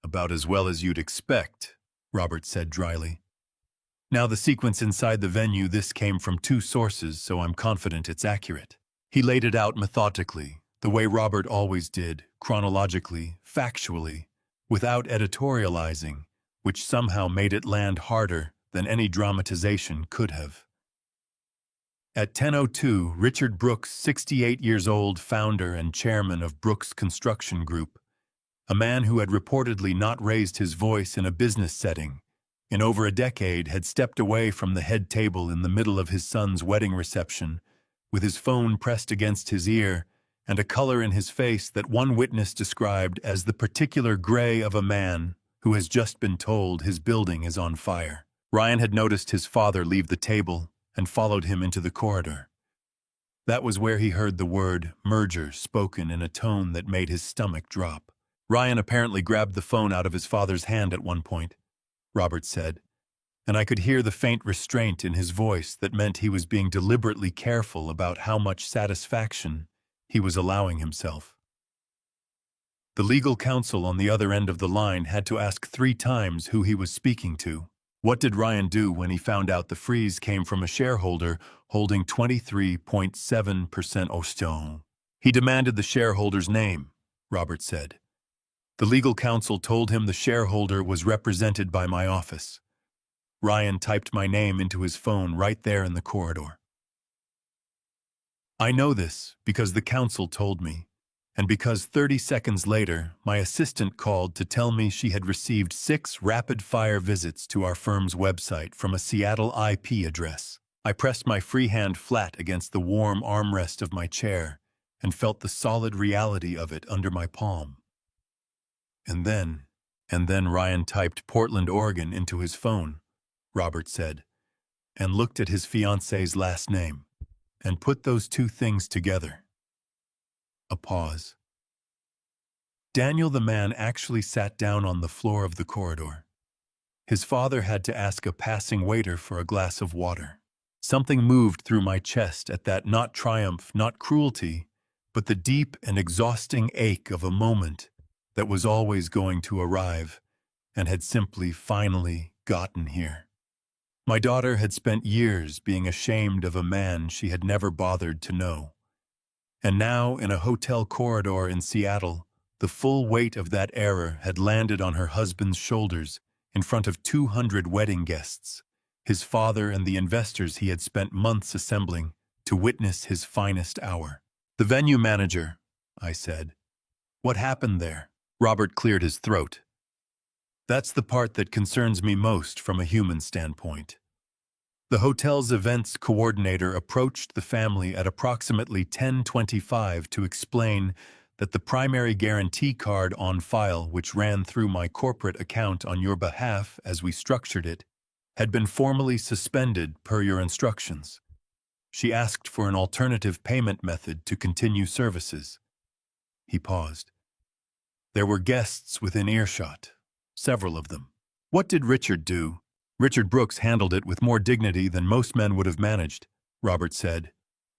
"About as well as you'd expect," Robert said dryly. "Now the sequence inside the venue, this came from 2 sources, so I'm confident it's accurate." He laid it out methodically, the way Robert always did, chronologically, factually, without editorializing, which somehow made it land harder than any dramatization could have. At 10:02, Richard Brooks, 68 years old, founder and chairman of Brooks Construction Group, a man who had reportedly not raised his voice in a business setting in over a decade, had stepped away from the head table in the middle of his son's wedding reception, with his phone pressed against his ear and a color in his face that one witness described as the particular gray of a man who has just been told his building is on fire. Ryan had noticed his father leave the table and followed him into the corridor. That was where he heard the word merger spoken in a tone that made his stomach drop. Ryan apparently grabbed the phone out of his father's hand at one point, Robert said, and I could hear the faint restraint in his voice that meant he was being deliberately careful about how much satisfaction he was allowing himself. The legal counsel on the other end of the line had to ask 3 times who he was speaking to. What did Ryan do when he found out the freeze came from a shareholder holding 23.7% Oston? He demanded the shareholder's name, Robert said. The legal counsel told him the shareholder was represented by my office. Ryan typed my name into his phone right there in the corridor. I know this because the counsel told me, and because 30 seconds later, my assistant called to tell me she had received 6 rapid-fire visits to our firm's website from a Seattle IP address. I pressed my free hand flat against the warm armrest of my chair and felt the solid reality of it under my palm. And then Ryan typed Portland, Oregon into his phone, Robert said, and looked at his fiancée's last name, and put those 2 things together. A pause. Daniel the man actually sat down on the floor of the corridor. His father had to ask a passing waiter for a glass of water. Something moved through my chest at that, not triumph, not cruelty, but the deep and exhausting ache of a moment that was always going to arrive and had simply finally gotten here. My daughter had spent years being ashamed of a man she had never bothered to know. And now, in a hotel corridor in Seattle, the full weight of that error had landed on her husband's shoulders in front of 200 wedding guests, his father and the investors he had spent months assembling to witness his finest hour. "The venue manager," I said. "What happened there?" Robert cleared his throat. "That's the part that concerns me most from a human standpoint." The hotel's events coordinator approached the family at approximately 10:25 to explain that the primary guarantee card on file, which ran through my corporate account on your behalf as we structured it, had been formally suspended per your instructions. She asked for an alternative payment method to continue services. He paused. There were guests within earshot, several of them. "What did Richard do?" "Richard Brooks handled it with more dignity than most men would have managed," Robert said,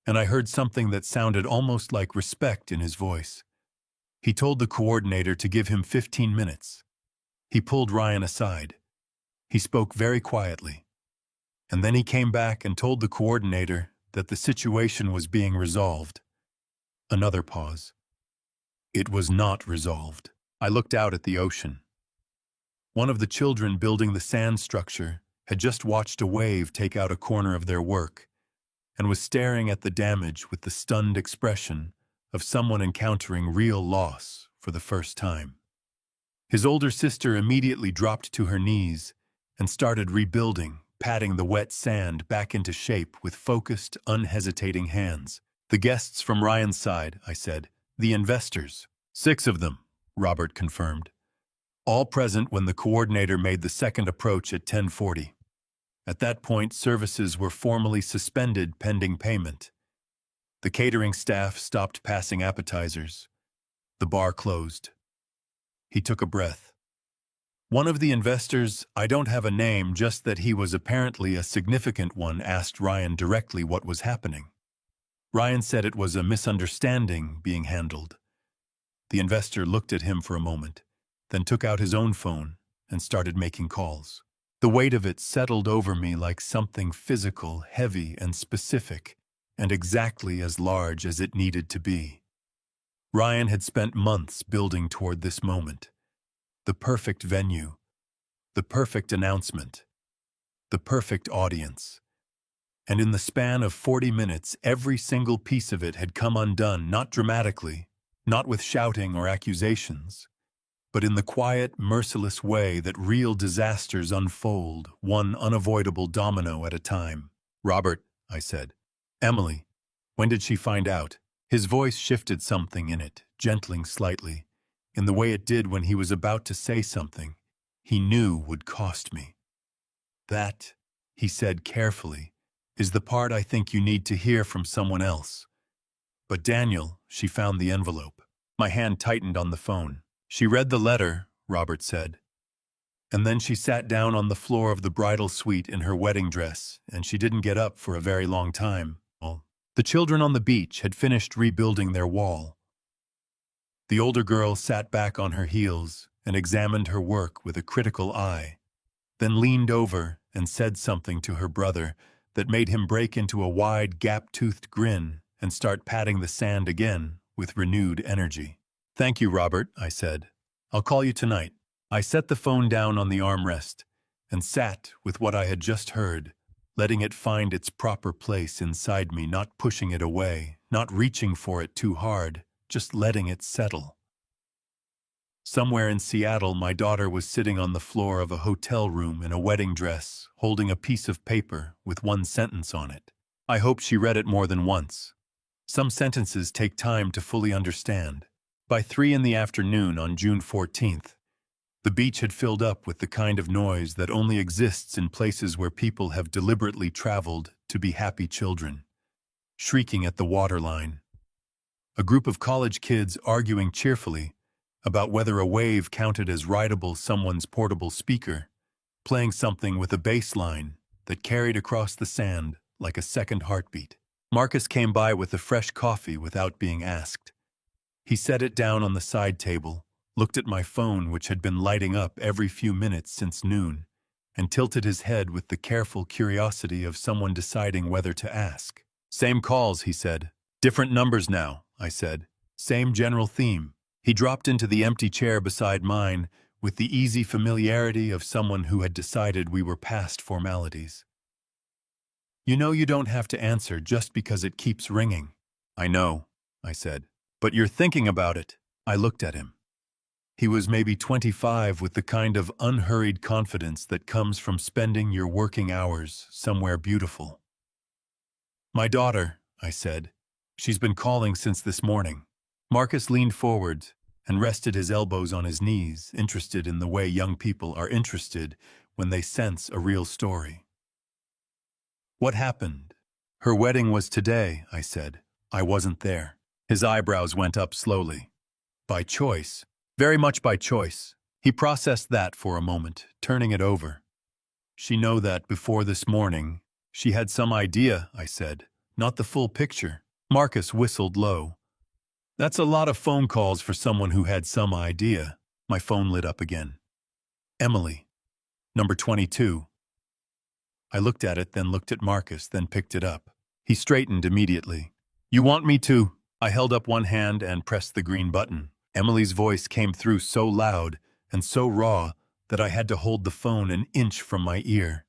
and I heard something that sounded almost like respect in his voice. He told the coordinator to give him 15 minutes. He pulled Ryan aside. He spoke very quietly. And then he came back and told the coordinator that the situation was being resolved. Another pause. It was not resolved. I looked out at the ocean. One of the children building the sand structure had just watched a wave take out a corner of their work and was staring at the damage with the stunned expression of someone encountering real loss for the first time. His older sister immediately dropped to her knees and started rebuilding, patting the wet sand back into shape with focused, unhesitating hands. "The guests from Ryan's side," I said. "The investors." "6 of them," Robert confirmed. All present when the coordinator made the second approach at 10:40. At that point, services were formally suspended pending payment. The catering staff stopped passing appetizers. The bar closed. He took a breath. One of the investors, I don't have a name, just that he was apparently a significant one, asked Ryan directly what was happening. Ryan said it was a misunderstanding being handled. The investor looked at him for a moment, then took out his own phone and started making calls. The weight of it settled over me like something physical, heavy and specific, and exactly as large as it needed to be. Ryan had spent months building toward this moment. The perfect venue, the perfect announcement, the perfect audience. And in the span of 40 minutes, every single piece of it had come undone, not dramatically, not with shouting or accusations, but in the quiet, merciless way that real disasters unfold, one unavoidable domino at a time. "Robert," I said. "Emily, when did she find out?" His voice shifted something in it, gentling slightly, in the way it did when he was about to say something he knew would cost me. "That," he said carefully, "is the part I think you need to hear from someone else." "But Daniel," she found the envelope. My hand tightened on the phone. "She read the letter," Robert said. "And then she sat down on the floor of the bridal suite in her wedding dress, and she didn't get up for a very long time. The children on the beach had finished rebuilding their wall. The older girl sat back on her heels and examined her work with a critical eye, then leaned over and said something to her brother that made him break into a wide, gap-toothed grin and start patting the sand again with renewed energy. "Thank you, Robert," I said. "I'll call you tonight." I set the phone down on the armrest and sat with what I had just heard, letting it find its proper place inside me, not pushing it away, not reaching for it too hard, just letting it settle. Somewhere in Seattle, my daughter was sitting on the floor of a hotel room in a wedding dress, holding a piece of paper with one sentence on it. I hope she read it more than once. Some sentences take time to fully understand. By 3 in the afternoon on June 14th, the beach had filled up with the kind of noise that only exists in places where people have deliberately traveled to be happy children. Shrieking at the waterline. A group of college kids arguing cheerfully about whether a wave counted as rideable someone's portable speaker, playing something with a bass line that carried across the sand like a second heartbeat. Marcus came by with a fresh coffee without being asked. He set it down on the side table, looked at my phone, which had been lighting up every few minutes since noon, and tilted his head with the careful curiosity of someone deciding whether to ask. "Same calls," he said. "Different numbers now," I said. "Same general theme." He dropped into the empty chair beside mine with the easy familiarity of someone who had decided we were past formalities. You know you don't have to answer just because it keeps ringing. I know, I said. But you're thinking about it. I looked at him. He was maybe 25 with the kind of unhurried confidence that comes from spending your working hours somewhere beautiful. My daughter, I said. She's been calling since this morning. Marcus leaned forward and rested his elbows on his knees, interested in the way young people are interested when they sense a real story. What happened? Her wedding was today, I said. I wasn't there. His eyebrows went up slowly. By choice. Very much by choice. He processed that for a moment, turning it over. She know that before this morning, she had some idea, I said. Not the full picture. Marcus whistled low. That's a lot of phone calls for someone who had some idea. My phone lit up again. Emily. Number 22. I looked at it, then looked at Marcus, then picked it up. He straightened immediately. You want me to? I held up one hand and pressed the green button. Emily's voice came through so loud and so raw that I had to hold the phone an inch from my ear.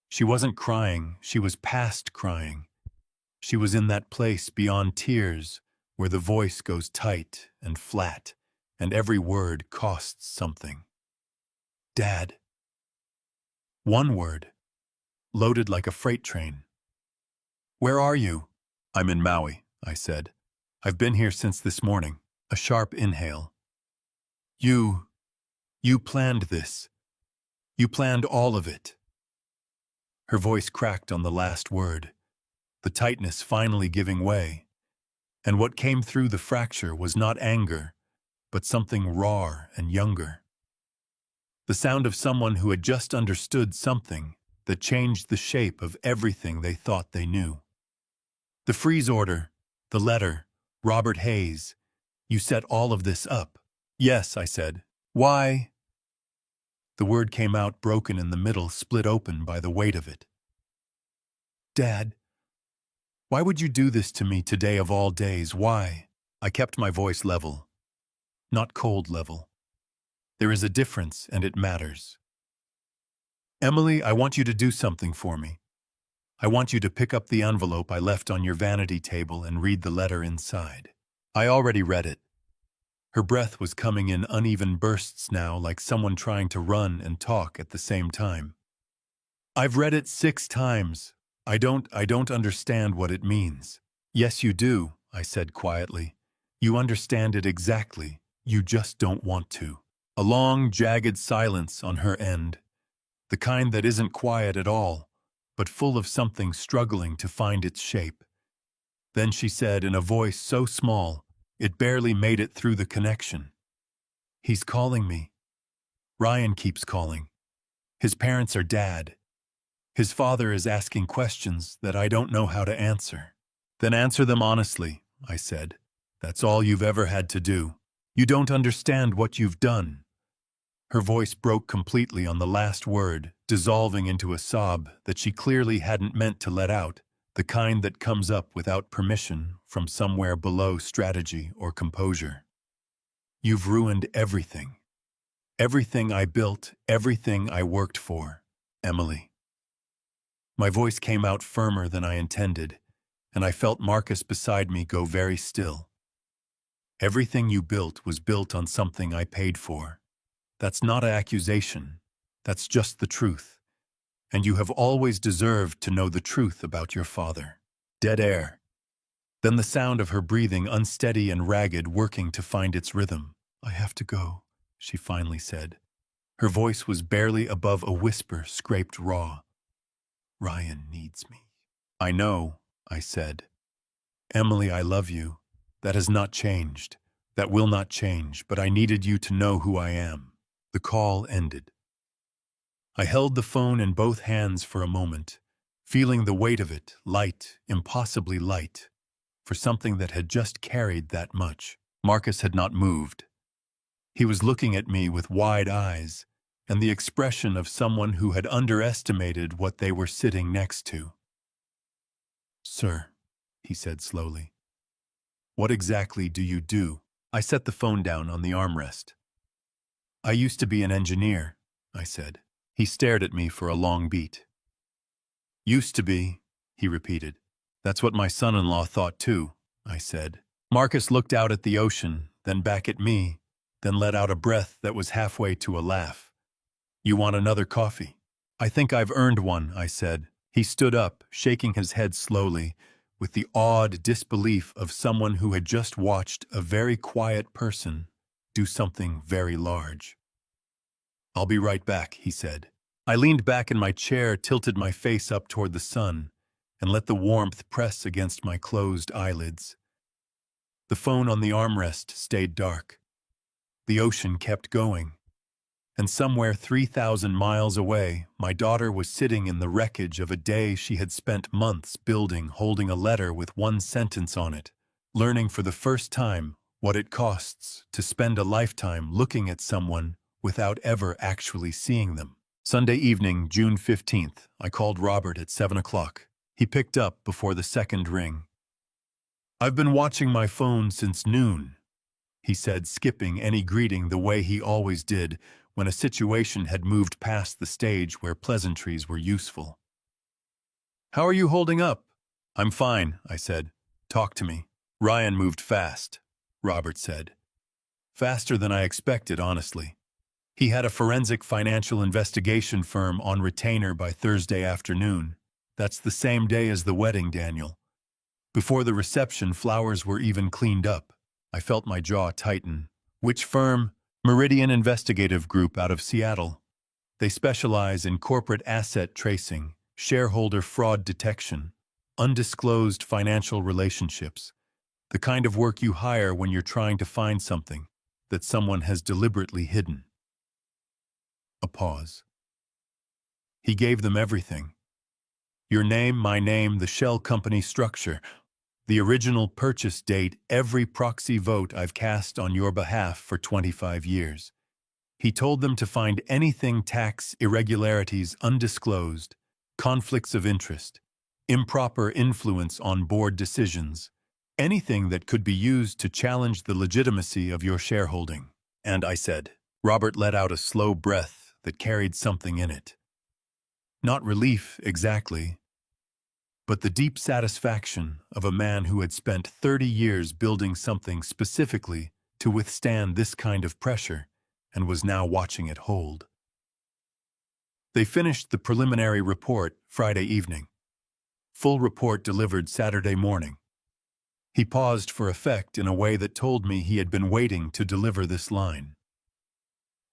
She wasn't crying, she was past crying. She was in that place beyond tears where the voice goes tight and flat and every word costs something. Dad. One word. Loaded like a freight train. Where are you? I'm in Maui, I said. I've been here since this morning. A sharp inhale. You planned this. You planned all of it. Her voice cracked on the last word, the tightness finally giving way. And what came through the fracture was not anger, but something raw and younger. The sound of someone who had just understood something that changed the shape of everything they thought they knew. The freeze order, the letter, Robert Hayes. You set all of this up. Yes, I said. Why? The word came out broken in the middle, split open by the weight of it. Dad, why would you do this to me today of all days? Why? I kept my voice level, not cold level. There is a difference, and it matters. Emily, I want you to do something for me. I want you to pick up the envelope I left on your vanity table and read the letter inside. I already read it. Her breath was coming in uneven bursts now, like someone trying to run and talk at the same time. I've read it 6 times. I don't understand what it means. Yes, you do, I said quietly. You understand it exactly. You just don't want to. A long, jagged silence on her end. The kind that isn't quiet at all, but full of something struggling to find its shape. Then she said in a voice so small, it barely made it through the connection. He's calling me. Ryan keeps calling. His parents are dead. His father is asking questions that I don't know how to answer. Then answer them honestly, I said. That's all you've ever had to do. You don't understand what you've done. Her voice broke completely on the last word, dissolving into a sob that she clearly hadn't meant to let out, the kind that comes up without permission from somewhere below strategy or composure. You've ruined everything. Everything I built, everything I worked for, Emily. My voice came out firmer than I intended, and I felt Marcus beside me go very still. Everything you built was built on something I paid for. That's not an accusation. That's just the truth. And you have always deserved to know the truth about your father. Dead air. Then the sound of her breathing, unsteady and ragged, working to find its rhythm. I have to go, she finally said. Her voice was barely above a whisper, scraped raw. Ryan needs me. I know, I said. Emily, I love you. That has not changed. That will not change, but I needed you to know who I am. The call ended. I held the phone in both hands for a moment, feeling the weight of it, light, impossibly light, for something that had just carried that much. Marcus had not moved. He was looking at me with wide eyes and the expression of someone who had underestimated what they were sitting next to. Sir, he said slowly, what exactly do you do? I set the phone down on the armrest. I used to be an engineer, I said. He stared at me for a long beat. Used to be, he repeated. That's what my son-in-law thought too, I said. Marcus looked out at the ocean, then back at me, then let out a breath that was halfway to a laugh. You want another coffee? I think I've earned one, I said. He stood up, shaking his head slowly, with the awed disbelief of someone who had just watched a very quiet person do something very large. I'll be right back, he said. I leaned back in my chair, tilted my face up toward the sun, and let the warmth press against my closed eyelids. The phone on the armrest stayed dark. The ocean kept going. And somewhere 3,000 miles away, my daughter was sitting in the wreckage of a day she had spent months building, holding a letter with one sentence on it, learning for the first time what it costs to spend a lifetime looking at someone without ever actually seeing them. Sunday evening, June 15th, I called Robert at 7 o'clock. He picked up before the second ring. I've been watching my phone since noon, he said, skipping any greeting the way he always did when a situation had moved past the stage where pleasantries were useful. How are you holding up? I'm fine, I said. Talk to me. Ryan moved fast, Robert said. Faster than I expected, honestly. He had a forensic financial investigation firm on retainer by Thursday afternoon. That's the same day as the wedding, Daniel. Before the reception, flowers were even cleaned up. I felt my jaw tighten. Which firm? Meridian Investigative Group out of Seattle. They specialize in corporate asset tracing, shareholder fraud detection, undisclosed financial relationships, the kind of work you hire when you're trying to find something that someone has deliberately hidden. A pause. He gave them everything. Your name, my name, the shell company structure, the original purchase date, every proxy vote I've cast on your behalf for 25 years. He told them to find anything tax irregularities undisclosed, conflicts of interest, improper influence on board decisions, anything that could be used to challenge the legitimacy of your shareholding. And I said, Robert let out a slow breath that carried something in it. Not relief, exactly, but the deep satisfaction of a man who had spent 30 years building something specifically to withstand this kind of pressure and was now watching it hold. They finished the preliminary report Friday evening. Full report delivered Saturday morning. He paused for effect in a way that told me he had been waiting to deliver this line.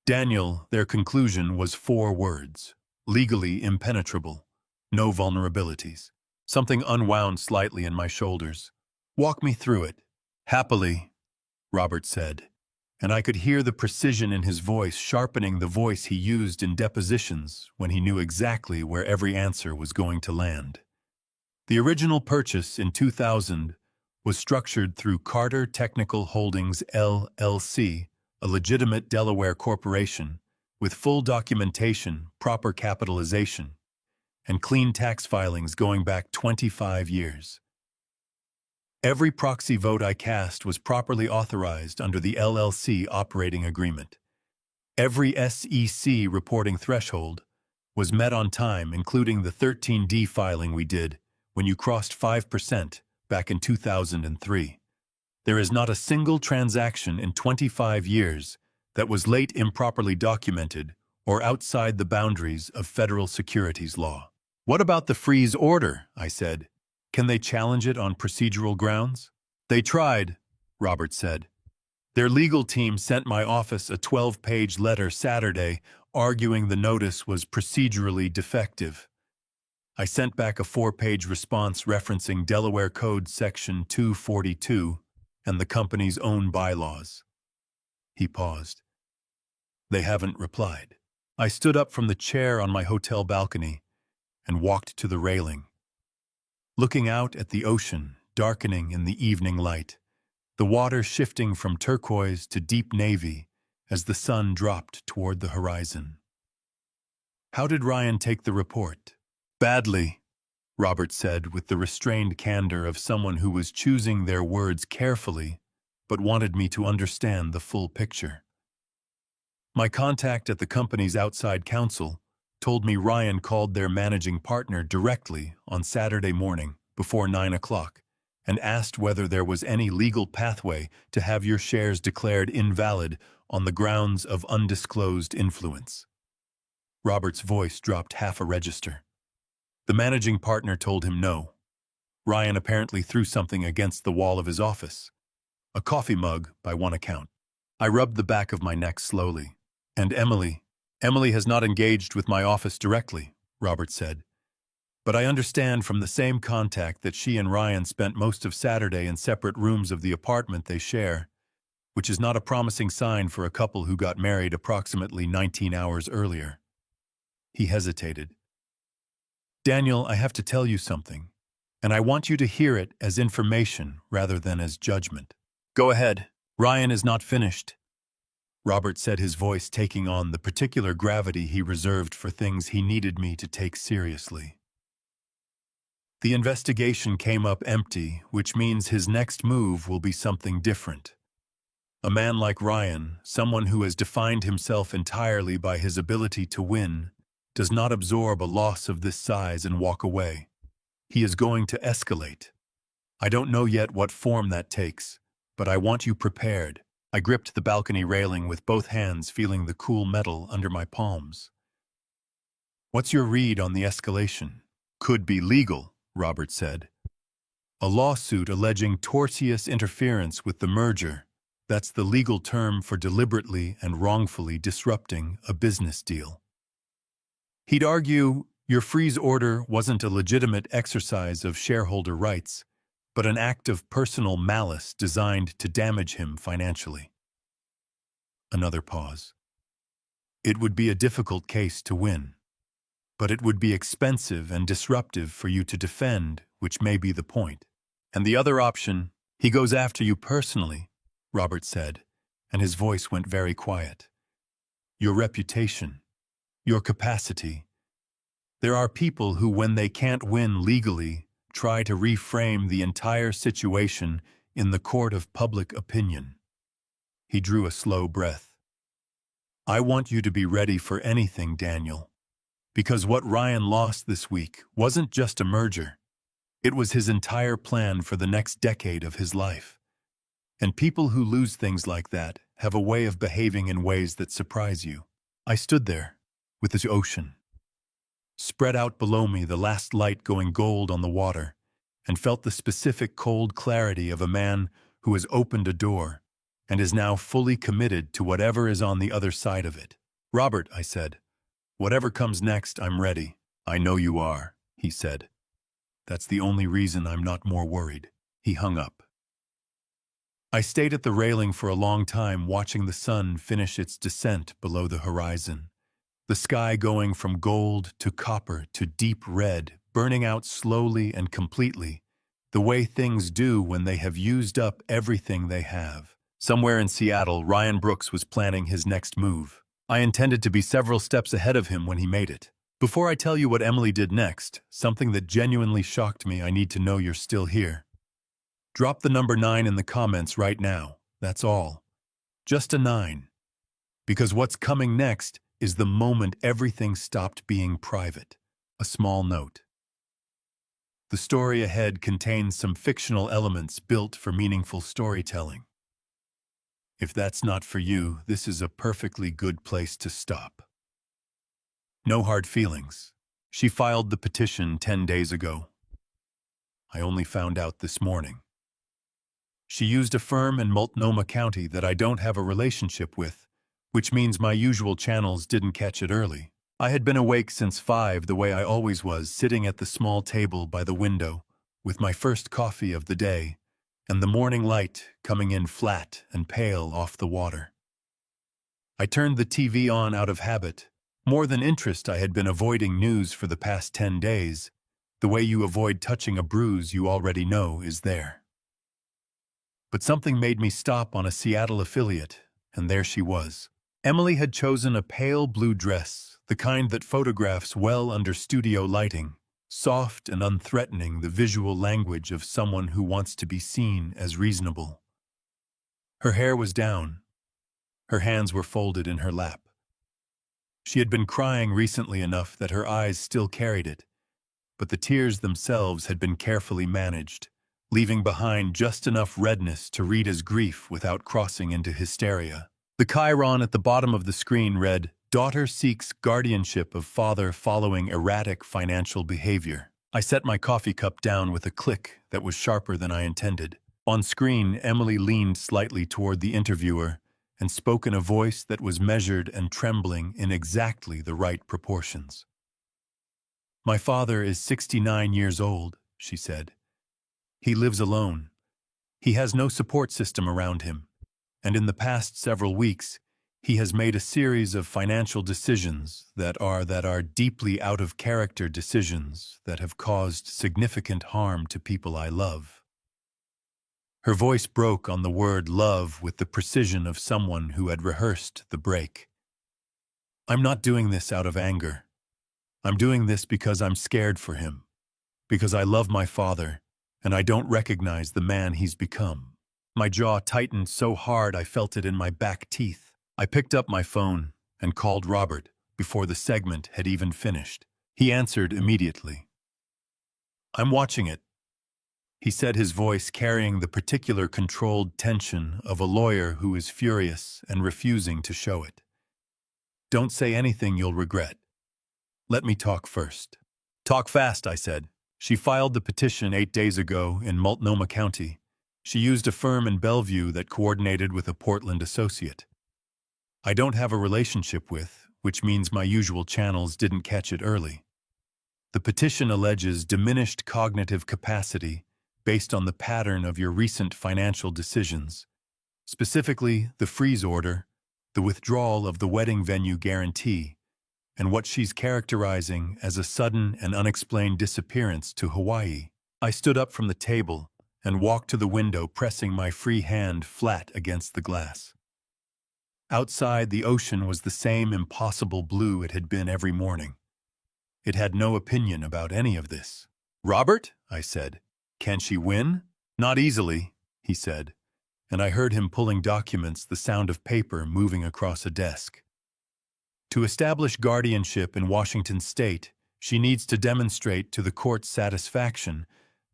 Daniel, their conclusion was 4 words: legally impenetrable, no vulnerabilities. Something unwound slightly in my shoulders. Walk me through it. Happily, Robert said, and I could hear the precision in his voice sharpening the voice he used in depositions when he knew exactly where every answer was going to land. The original purchase in 2000 was structured through Carter Technical Holdings, LLC, a legitimate Delaware corporation, with full documentation, proper capitalization, and clean tax filings going back 25 years. Every proxy vote I cast was properly authorized under the LLC operating agreement. Every SEC reporting threshold was met on time, including the 13D filing we did when you crossed 5% back in 2003. There is not a single transaction in 25 years that was late, improperly documented, or outside the boundaries of federal securities law. What about the freeze order? I said. Can they challenge it on procedural grounds? They tried, Robert said. Their legal team sent my office a 12-page letter Saturday arguing the notice was procedurally defective. I sent back a 4-page response referencing Delaware Code Section 242 and the company's own bylaws. He paused. They haven't replied. I stood up from the chair on my hotel balcony and walked to the railing. Looking out at the ocean, darkening in the evening light, the water shifting from turquoise to deep navy as the sun dropped toward the horizon. How did Ryan take the report? Badly, Robert said with the restrained candor of someone who was choosing their words carefully but wanted me to understand the full picture. My contact at the company's outside counsel told me Ryan called their managing partner directly on Saturday morning before 9 o'clock and asked whether there was any legal pathway to have your shares declared invalid on the grounds of undisclosed influence. Robert's voice dropped half a register. The managing partner told him no. Ryan apparently threw something against the wall of his office. A coffee mug, by one account. I rubbed the back of my neck slowly. And Emily has not engaged with my office directly, Robert said. But I understand from the same contact that she and Ryan spent most of Saturday in separate rooms of the apartment they share, which is not a promising sign for a couple who got married approximately 19 hours earlier. He hesitated. Daniel, I have to tell you something, and I want you to hear it as information rather than as judgment. Go ahead. Ryan is not finished. Robert said, his voice taking on the particular gravity he reserved for things he needed me to take seriously. The investigation came up empty, which means his next move will be something different. A man like Ryan, someone who has defined himself entirely by his ability to win, does not absorb a loss of this size and walk away. He is going to escalate. I don't know yet what form that takes, but I want you prepared. I gripped the balcony railing with both hands, feeling the cool metal under my palms. What's your read on the escalation? Could be legal, Robert said. A lawsuit alleging tortious interference with the merger. That's the legal term for deliberately and wrongfully disrupting a business deal. He'd argue your freeze order wasn't a legitimate exercise of shareholder rights, but an act of personal malice designed to damage him financially. Another pause. It would be a difficult case to win, but it would be expensive and disruptive for you to defend, which may be the point. And the other option, he goes after you personally, Robert said, and his voice went very quiet. Your reputation, your capacity. There are people who, when they can't win legally, try to reframe the entire situation in the court of public opinion. He drew a slow breath. I want you to be ready for anything, Daniel. Because what Ryan lost this week wasn't just a merger. It was his entire plan for the next decade of his life. And people who lose things like that have a way of behaving in ways that surprise you. I stood there, with the ocean spread out below me, the last light going gold on the water, and felt the specific cold clarity of a man who has opened a door and is now fully committed to whatever is on the other side of it. Robert, I said, whatever comes next, I'm ready. I know you are, he said. That's the only reason I'm not more worried. He hung up. I stayed at the railing for a long time, watching the sun finish its descent below the horizon. The sky going from gold to copper to deep red, burning out slowly and completely, the way things do when they have used up everything they have. Somewhere in Seattle, Ryan Brooks was planning his next move. I intended to be several steps ahead of him when he made it. Before I tell you what Emily did next, something that genuinely shocked me, I need to know you're still here. Drop the number 9 in the comments right now. That's all. Just a 9. Because what's coming next is the moment everything stopped being private. A small note. The story ahead contains some fictional elements built for meaningful storytelling. If that's not for you, this is a perfectly good place to stop. No hard feelings. She filed the petition 10 days ago. I only found out this morning. She used a firm in Multnomah County that I don't have a relationship with, which means my usual channels didn't catch it early. I had been awake since 5 the way I always was, sitting at the small table by the window with my first coffee of the day and the morning light coming in flat and pale off the water. I turned the TV on out of habit. More than interest, I had been avoiding news for the past 10 days, the way you avoid touching a bruise you already know is there. But something made me stop on a Seattle affiliate, and there she was. Emily had chosen a pale blue dress, the kind that photographs well under studio lighting, soft and unthreatening, the visual language of someone who wants to be seen as reasonable. Her hair was down. Her hands were folded in her lap. She had been crying recently enough that her eyes still carried it, but the tears themselves had been carefully managed, leaving behind just enough redness to read as grief without crossing into hysteria. The chyron at the bottom of the screen read, "Daughter seeks guardianship of father following erratic financial behavior." I set my coffee cup down with a click that was sharper than I intended. On screen, Emily leaned slightly toward the interviewer and spoke in a voice that was measured and trembling in exactly the right proportions. "My father is 69 years old," she said. "He lives alone. He has no support system around him, and in the past several weeks, he has made a series of financial decisions that are deeply out-of-character decisions that have caused significant harm to people I love." Her voice broke on the word love with the precision of someone who had rehearsed the break. "I'm not doing this out of anger. I'm doing this because I'm scared for him, because I love my father, and I don't recognize the man he's become." My jaw tightened so hard I felt it in my back teeth. I picked up my phone and called Robert before the segment had even finished. He answered immediately. "I'm watching it," he said, his voice carrying the particular controlled tension of a lawyer who is furious and refusing to show it. "Don't say anything you'll regret. Let me talk first." "Talk fast," I said. "She filed the petition 8 days ago in Multnomah County. She used a firm in Bellevue that coordinated with a Portland associate. I don't have a relationship with, which means my usual channels didn't catch it early. The petition alleges diminished cognitive capacity based on the pattern of your recent financial decisions, specifically the freeze order, the withdrawal of the wedding venue guarantee, and what she's characterizing as a sudden and unexplained disappearance to Hawaii." I stood up from the table and walked to the window, pressing my free hand flat against the glass. Outside, the ocean was the same impossible blue it had been every morning. It had no opinion about any of this. "Robert," I said, "can she win?" "Not easily," he said, and I heard him pulling documents, the sound of paper moving across a desk. "To establish guardianship in Washington state, she needs to demonstrate to the court's satisfaction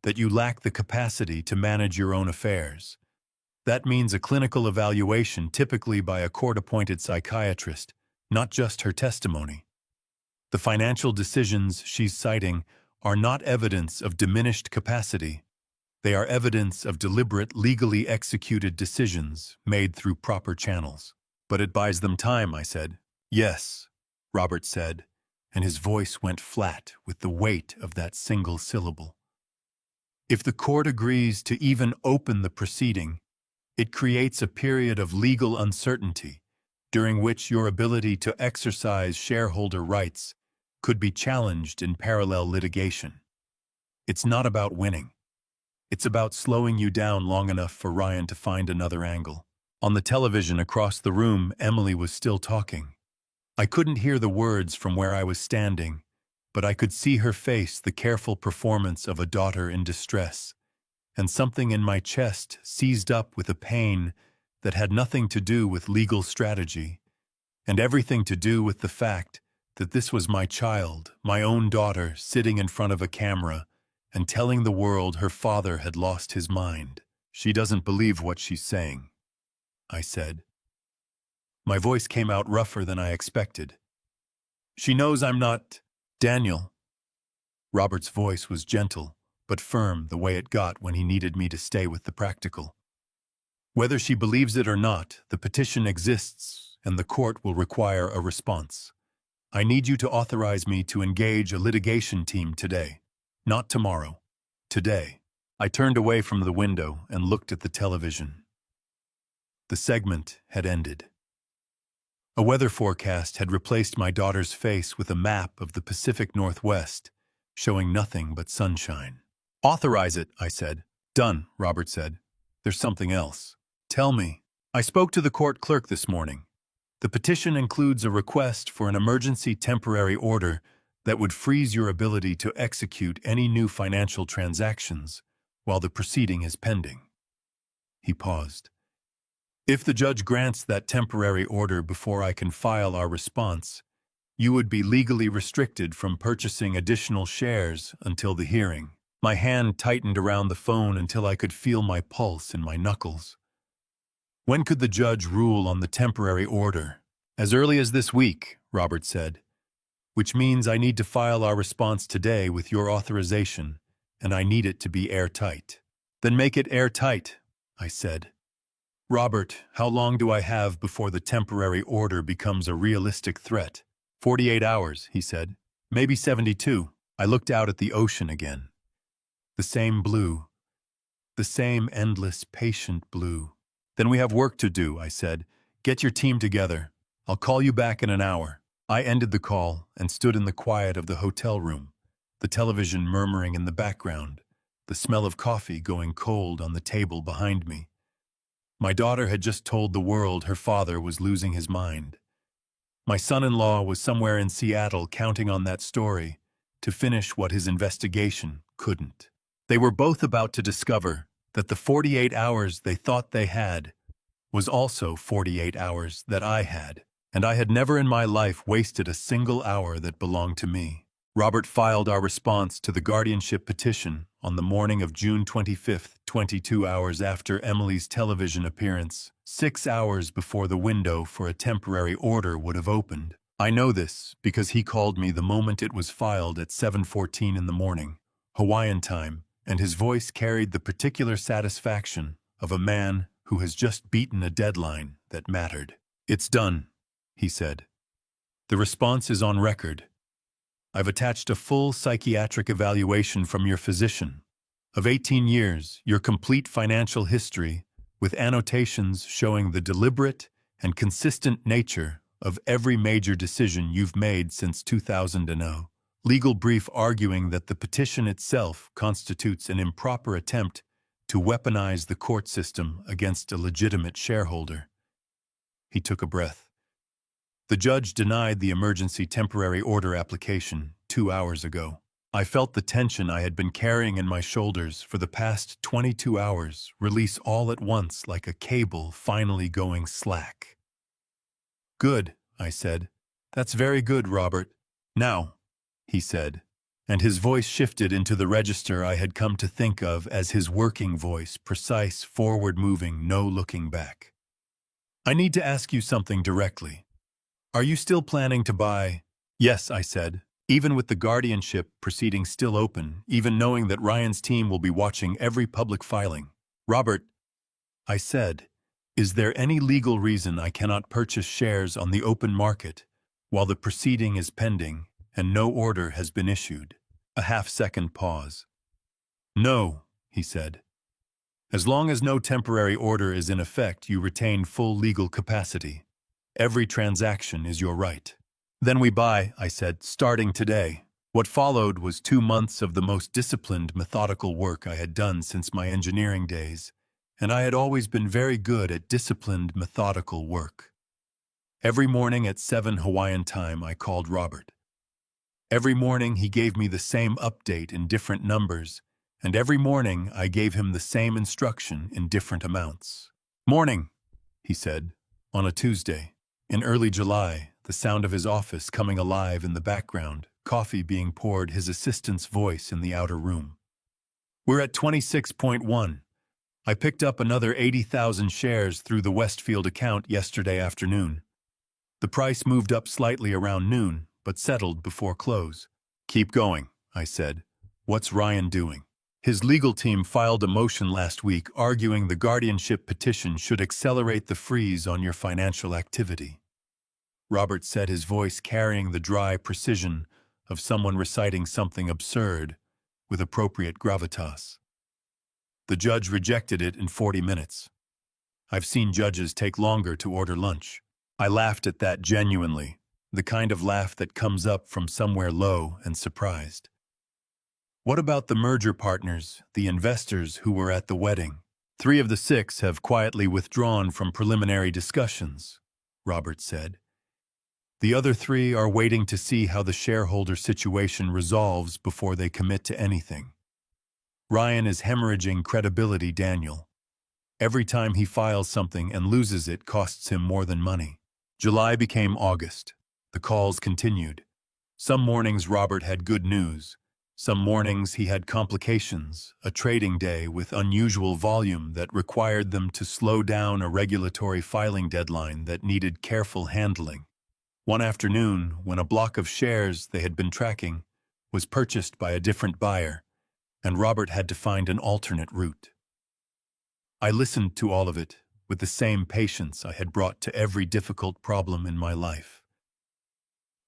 that you lack the capacity to manage your own affairs. That means a clinical evaluation, typically by a court-appointed psychiatrist, not just her testimony. The financial decisions she's citing are not evidence of diminished capacity. They are evidence of deliberate, legally executed decisions made through proper channels." "But it buys them time," I said. "Yes," Robert said, and his voice went flat with the weight of that single syllable. "If the court agrees to even open the proceeding, it creates a period of legal uncertainty during which your ability to exercise shareholder rights could be challenged in parallel litigation. It's not about winning. It's about slowing you down long enough for Ryan to find another angle." On the television across the room, Emily was still talking. I couldn't hear the words from where I was standing, but I could see her face, the careful performance of a daughter in distress, and something in my chest seized up with a pain that had nothing to do with legal strategy, and everything to do with the fact that this was my child, my own daughter, sitting in front of a camera and telling the world her father had lost his mind. "She doesn't believe what she's saying," I said. My voice came out rougher than I expected. "She knows I'm not Daniel." Robert's voice was gentle, but firm the way it got when he needed me to stay with the practical. "Whether she believes it or not, the petition exists, and the court will require a response. I need you to authorize me to engage a litigation team today. Not tomorrow. Today." I turned away from the window and looked at the television. The segment had ended. A weather forecast had replaced my daughter's face with a map of the Pacific Northwest, showing nothing but sunshine. "Authorize it," I said. "Done," Robert said. "There's something else." "Tell me." "I spoke to the court clerk this morning. The petition includes a request for an emergency temporary order that would freeze your ability to execute any new financial transactions while the proceeding is pending." He paused. "If the judge grants that temporary order before I can file our response, You would be legally restricted from purchasing additional shares until the hearing. My hand tightened around the phone until I could feel my pulse in my knuckles. When could the judge rule on the temporary order? As early as this week, Robert said, which means I need to file our response today with your authorization, and I need it to be airtight. Then make it airtight, I said. Robert, how long do I have before the temporary order becomes a realistic threat? 48 hours, he said. Maybe 72. I looked out at the ocean again. The same blue. The same endless, patient blue. Then we have work to do, I said. Get your team together. I'll call you back in an hour. I ended the call and stood in the quiet of the hotel room, the television murmuring in the background, the smell of coffee going cold on the table behind me. My daughter had just told the world her father was losing his mind. My son-in-law was somewhere in Seattle counting on that story to finish what his investigation couldn't. They were both about to discover that the 48 hours they thought they had was also 48 hours that I had, and I had never in my life wasted a single hour that belonged to me. Robert filed our response to the guardianship petition on the morning of June 25th, 22 hours after Emily's television appearance, 6 hours before the window for a temporary order would have opened. I know this because he called me the moment it was filed at 7:14 in the morning, Hawaiian time, and his voice carried the particular satisfaction of a man who has just beaten a deadline that mattered. It's done, he said. The response is on record. I've attached a full psychiatric evaluation from your physician of 18 years, your complete financial history, with annotations showing the deliberate and consistent nature of every major decision you've made since 2000. Legal brief arguing that the petition itself constitutes an improper attempt to weaponize the court system against a legitimate shareholder. He took a breath. The judge denied the emergency temporary order application 2 hours ago. I felt the tension I had been carrying in my shoulders for the past 22 hours release all at once like a cable finally going slack. Good, I said. That's very good, Robert. Now, he said, and his voice shifted into the register I had come to think of as his working voice, precise, forward-moving, no looking back. I need to ask you something directly. Are you still planning to buy? Yes, I said, even with the guardianship proceeding still open, even knowing that Ryan's team will be watching every public filing. Robert, I said, is there any legal reason I cannot purchase shares on the open market while the proceeding is pending and no order has been issued? A half-second pause. No, he said. As long as no temporary order is in effect, you retain full legal capacity. Every transaction is your right. Then we buy, I said, starting today. What followed was 2 months of the most disciplined, methodical work I had done since my engineering days, and I had always been very good at disciplined, methodical work. Every morning at 7 Hawaiian time, I called Robert. Every morning he gave me the same update in different numbers, and every morning I gave him the same instruction in different amounts. Morning, he said, on a Tuesday. In early July, the sound of his office coming alive in the background, coffee being poured, his assistant's voice in the outer room. We're at 26.1. I picked up another 80,000 shares through the Westfield account yesterday afternoon. The price moved up slightly around noon, but settled before close. Keep going, I said. What's Ryan doing? His legal team filed a motion last week arguing the guardianship petition should accelerate the freeze on your financial activity. Robert said, his voice carrying the dry precision of someone reciting something absurd with appropriate gravitas. The judge rejected it in 40 minutes. I've seen judges take longer to order lunch. I laughed at that genuinely, the kind of laugh that comes up from somewhere low and surprised. What about the merger partners, the investors who were at the wedding? 3 of the 6 have quietly withdrawn from preliminary discussions, Robert said. The other 3 are waiting to see how the shareholder situation resolves before they commit to anything. Ryan is hemorrhaging credibility, Daniel. Every time he files something and loses it costs him more than money. July became August. The calls continued. Some mornings Robert had good news. Some mornings he had complications, a trading day with unusual volume that required them to slow down a regulatory filing deadline that needed careful handling. One afternoon, when a block of shares they had been tracking was purchased by a different buyer, and Robert had to find an alternate route. I listened to all of it with the same patience I had brought to every difficult problem in my life.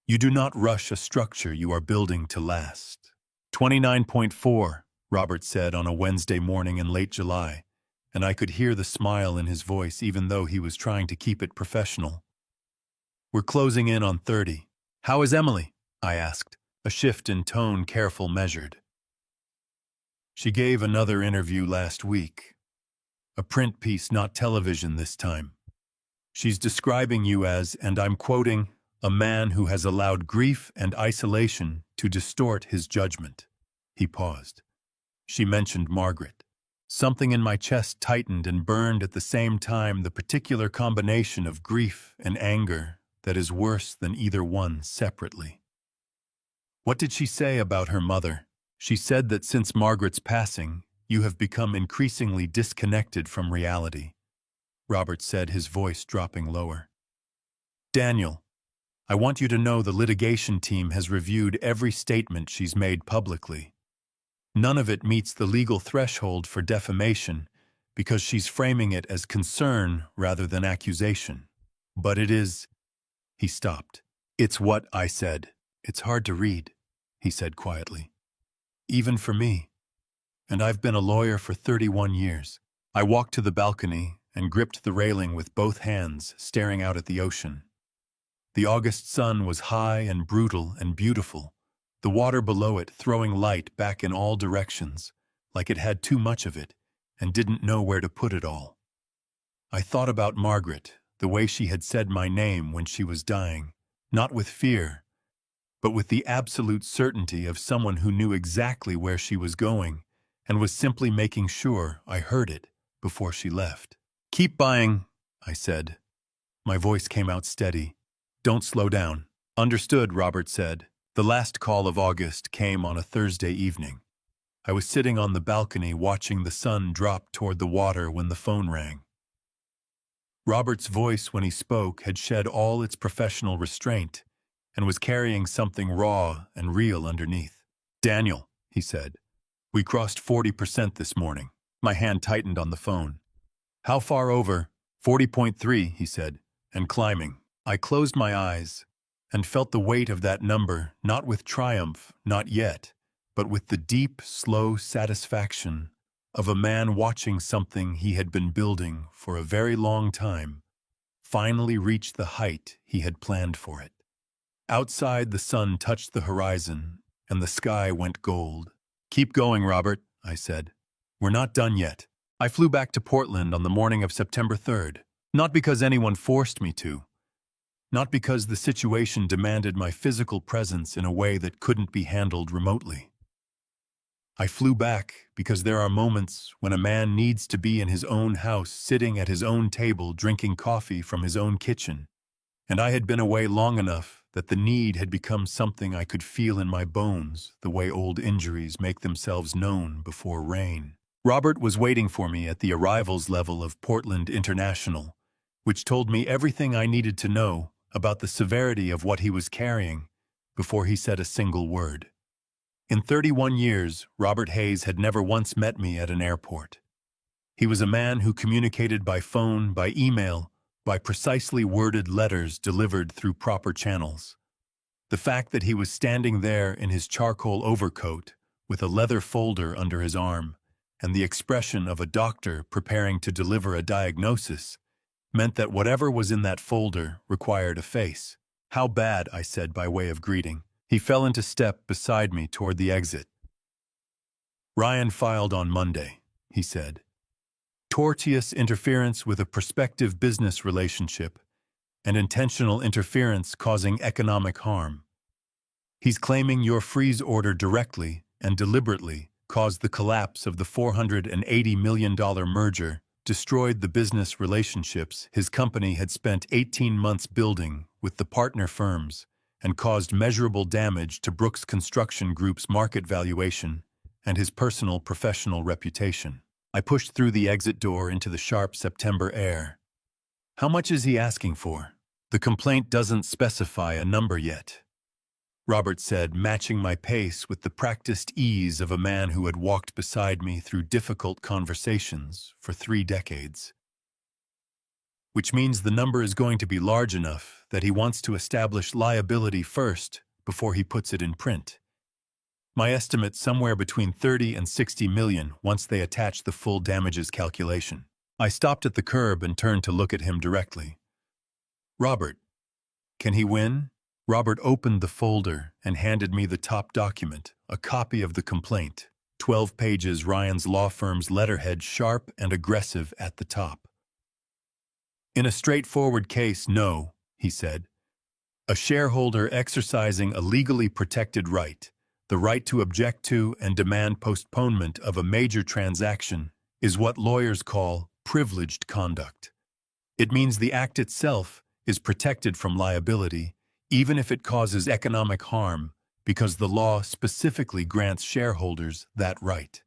You do not rush a structure you are building to last. 29.4, Robert said on a Wednesday morning in late July, and I could hear the smile in his voice even though he was trying to keep it professional. We're closing in on 30. How is Emily? I asked, a shift in tone careful measured. She gave another interview last week. A print piece, not television this time. She's describing you as, and I'm quoting, a man who has allowed grief and isolation to distort his judgment. He paused. She mentioned Margaret. Something in my chest tightened and burned at the same time, the particular combination of grief and anger that is worse than either one separately. What did she say about her mother? She said that since Margaret's passing, you have become increasingly disconnected from reality. Robert said, his voice dropping lower. Daniel, I want you to know the litigation team has reviewed every statement she's made publicly. None of it meets the legal threshold for defamation because she's framing it as concern rather than accusation. But it is... He stopped. It's what I said. It's hard to read, he said quietly. Even for me. And I've been a lawyer for 31 years. I walked to the balcony and gripped the railing with both hands, staring out at the ocean. The August sun was high and brutal and beautiful, the water below it throwing light back in all directions, like it had too much of it and didn't know where to put it all. I thought about Margaret, the way she had said my name when she was dying, not with fear, but with the absolute certainty of someone who knew exactly where she was going and was simply making sure I heard it before she left. Keep buying, I said. My voice came out steady. Don't slow down. Understood, Robert said. The last call of August came on a Thursday evening. I was sitting on the balcony watching the sun drop toward the water when the phone rang. Robert's voice when he spoke had shed all its professional restraint and was carrying something raw and real underneath. Daniel, he said, we crossed 40% this morning. My hand tightened on the phone. How far over? 40.3, he said, and climbing. I closed my eyes and felt the weight of that number, not with triumph, not yet, but with the deep, slow satisfaction of a man watching something he had been building for a very long time finally reach the height he had planned for it. Outside, the sun touched the horizon, and the sky went gold. Keep going, Robert, I said. We're not done yet. I flew back to Portland on the morning of September 3rd, not because anyone forced me to, not because the situation demanded my physical presence in a way that couldn't be handled remotely. I flew back because there are moments when a man needs to be in his own house, sitting at his own table, drinking coffee from his own kitchen, and I had been away long enough that the need had become something I could feel in my bones, the way old injuries make themselves known before rain. Robert was waiting for me at the arrivals level of Portland International, which told me everything I needed to know about the severity of what he was carrying before he said a single word. In 31 years, Robert Hayes had never once met me at an airport. He was a man who communicated by phone, by email, by precisely worded letters delivered through proper channels. The fact that he was standing there in his charcoal overcoat with a leather folder under his arm and the expression of a doctor preparing to deliver a diagnosis meant that whatever was in that folder required a face. How bad, I said by way of greeting. He fell into step beside me toward the exit. Ryan filed on Monday, he said. Tortious interference with a prospective business relationship and intentional interference causing economic harm. He's claiming your freeze order directly and deliberately caused the collapse of the $480 million merger, destroyed the business relationships his company had spent 18 months building with the partner firms, and caused measurable damage to Brooks Construction Group's market valuation and his personal professional reputation. I pushed through the exit door into the sharp September air. How much is he asking for? The complaint doesn't specify a number yet, Robert said, matching my pace with the practiced ease of a man who had walked beside me through difficult conversations for 3 decades. Which means the number is going to be large enough that he wants to establish liability first before he puts it in print. My estimate somewhere between 30 and 60 million once they attach the full damages calculation. I stopped at the curb and turned to look at him directly. Robert, can he win? Robert opened the folder and handed me the top document, a copy of the complaint. 12 pages, Ryan's law firm's letterhead sharp and aggressive at the top. In a straightforward case, no, he said. A shareholder exercising a legally protected right, the right to object to and demand postponement of a major transaction, is what lawyers call privileged conduct. It means the act itself is protected from liability, even if it causes economic harm, because the law specifically grants shareholders that right.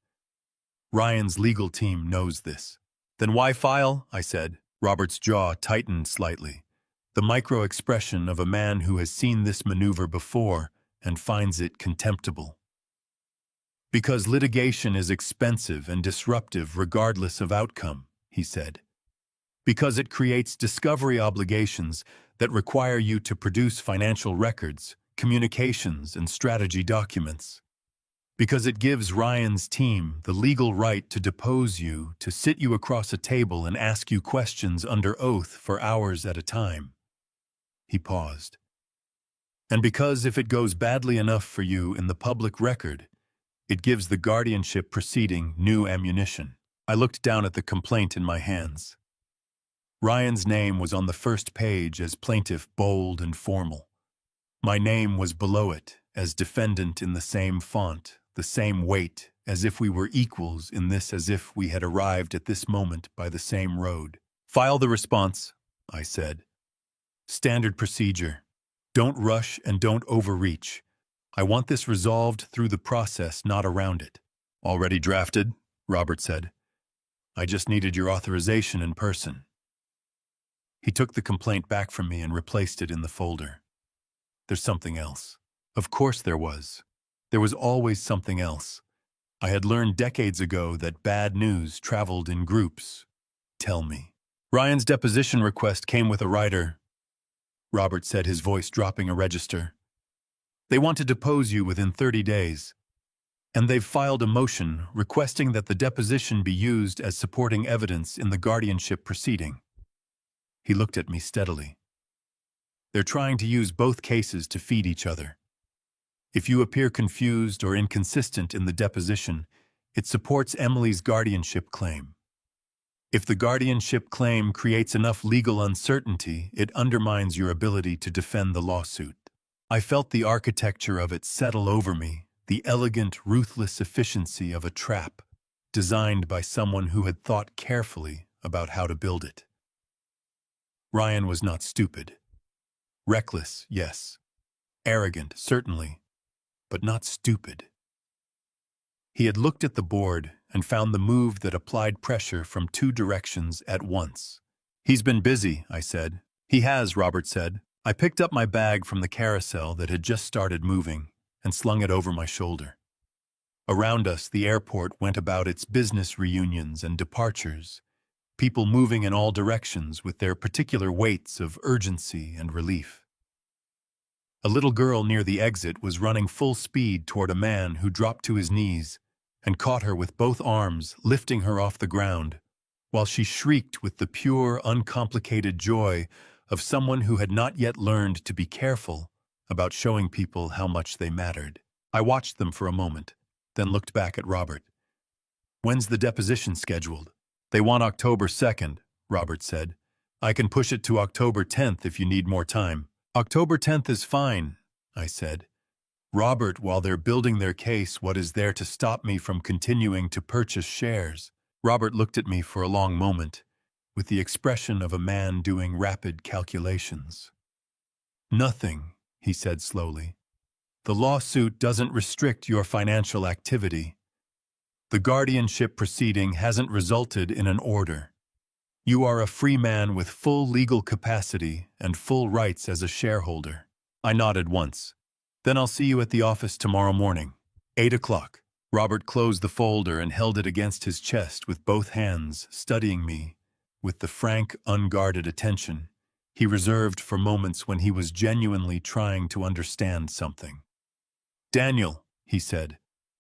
Ryan's legal team knows this. Then why file? I said. Robert's jaw tightened slightly, the micro-expression of a man who has seen this maneuver before and finds it contemptible. Because litigation is expensive and disruptive regardless of outcome, he said. Because it creates discovery obligations that require you to produce financial records, communications, and strategy documents. Because it gives Ryan's team the legal right to depose you, to sit you across a table and ask you questions under oath for hours at a time. He paused. And because if it goes badly enough for you in the public record, it gives the guardianship proceeding new ammunition. I looked down at the complaint in my hands. Ryan's name was on the first page as plaintiff, bold and formal. My name was below it as defendant in the same font, the same weight, as if we were equals in this, as if we had arrived at this moment by the same road. File the response, I said. Standard procedure. Don't rush and don't overreach. I want this resolved through the process, not around it. Already drafted, Robert said. I just needed your authorization in person. He took the complaint back from me and replaced it in the folder. There's something else. Of course there was. There was always something else. I had learned decades ago that bad news traveled in groups. Tell me. Ryan's deposition request came with a rider, Robert said, his voice dropping a register. They want to depose you within 30 days. And they've filed a motion requesting that the deposition be used as supporting evidence in the guardianship proceeding. He looked at me steadily. They're trying to use both cases to feed each other. If you appear confused or inconsistent in the deposition, it supports Emily's guardianship claim. If the guardianship claim creates enough legal uncertainty, it undermines your ability to defend the lawsuit. I felt the architecture of it settle over me, the elegant, ruthless efficiency of a trap, designed by someone who had thought carefully about how to build it. Ryan was not stupid. Reckless, yes. Arrogant, certainly, but not stupid. He had looked at the board and found the move that applied pressure from 2 directions at once. He's been busy, I said. He has, Robert said. I picked up my bag from the carousel that had just started moving and slung it over my shoulder. Around us, the airport went about its business reunions and departures, people moving in all directions with their particular weights of urgency and relief. A little girl near the exit was running full speed toward a man who dropped to his knees and caught her with both arms, lifting her off the ground, while she shrieked with the pure, uncomplicated joy of someone who had not yet learned to be careful about showing people how much they mattered. I watched them for a moment, then looked back at Robert. When's the deposition scheduled? They want October 2nd, Robert said. I can push it to October 10th if you need more time. October 10th is fine, I said. Robert, while they're building their case, what is there to stop me from continuing to purchase shares? Robert looked at me for a long moment, with the expression of a man doing rapid calculations. Nothing, he said slowly. The lawsuit doesn't restrict your financial activity. The guardianship proceeding hasn't resulted in an order. You are a free man with full legal capacity and full rights as a shareholder. I nodded once. Then I'll see you at the office tomorrow morning. 8 o'clock. Robert closed the folder and held it against his chest with both hands, studying me with the frank, unguarded attention he reserved for moments when he was genuinely trying to understand something. Daniel, he said,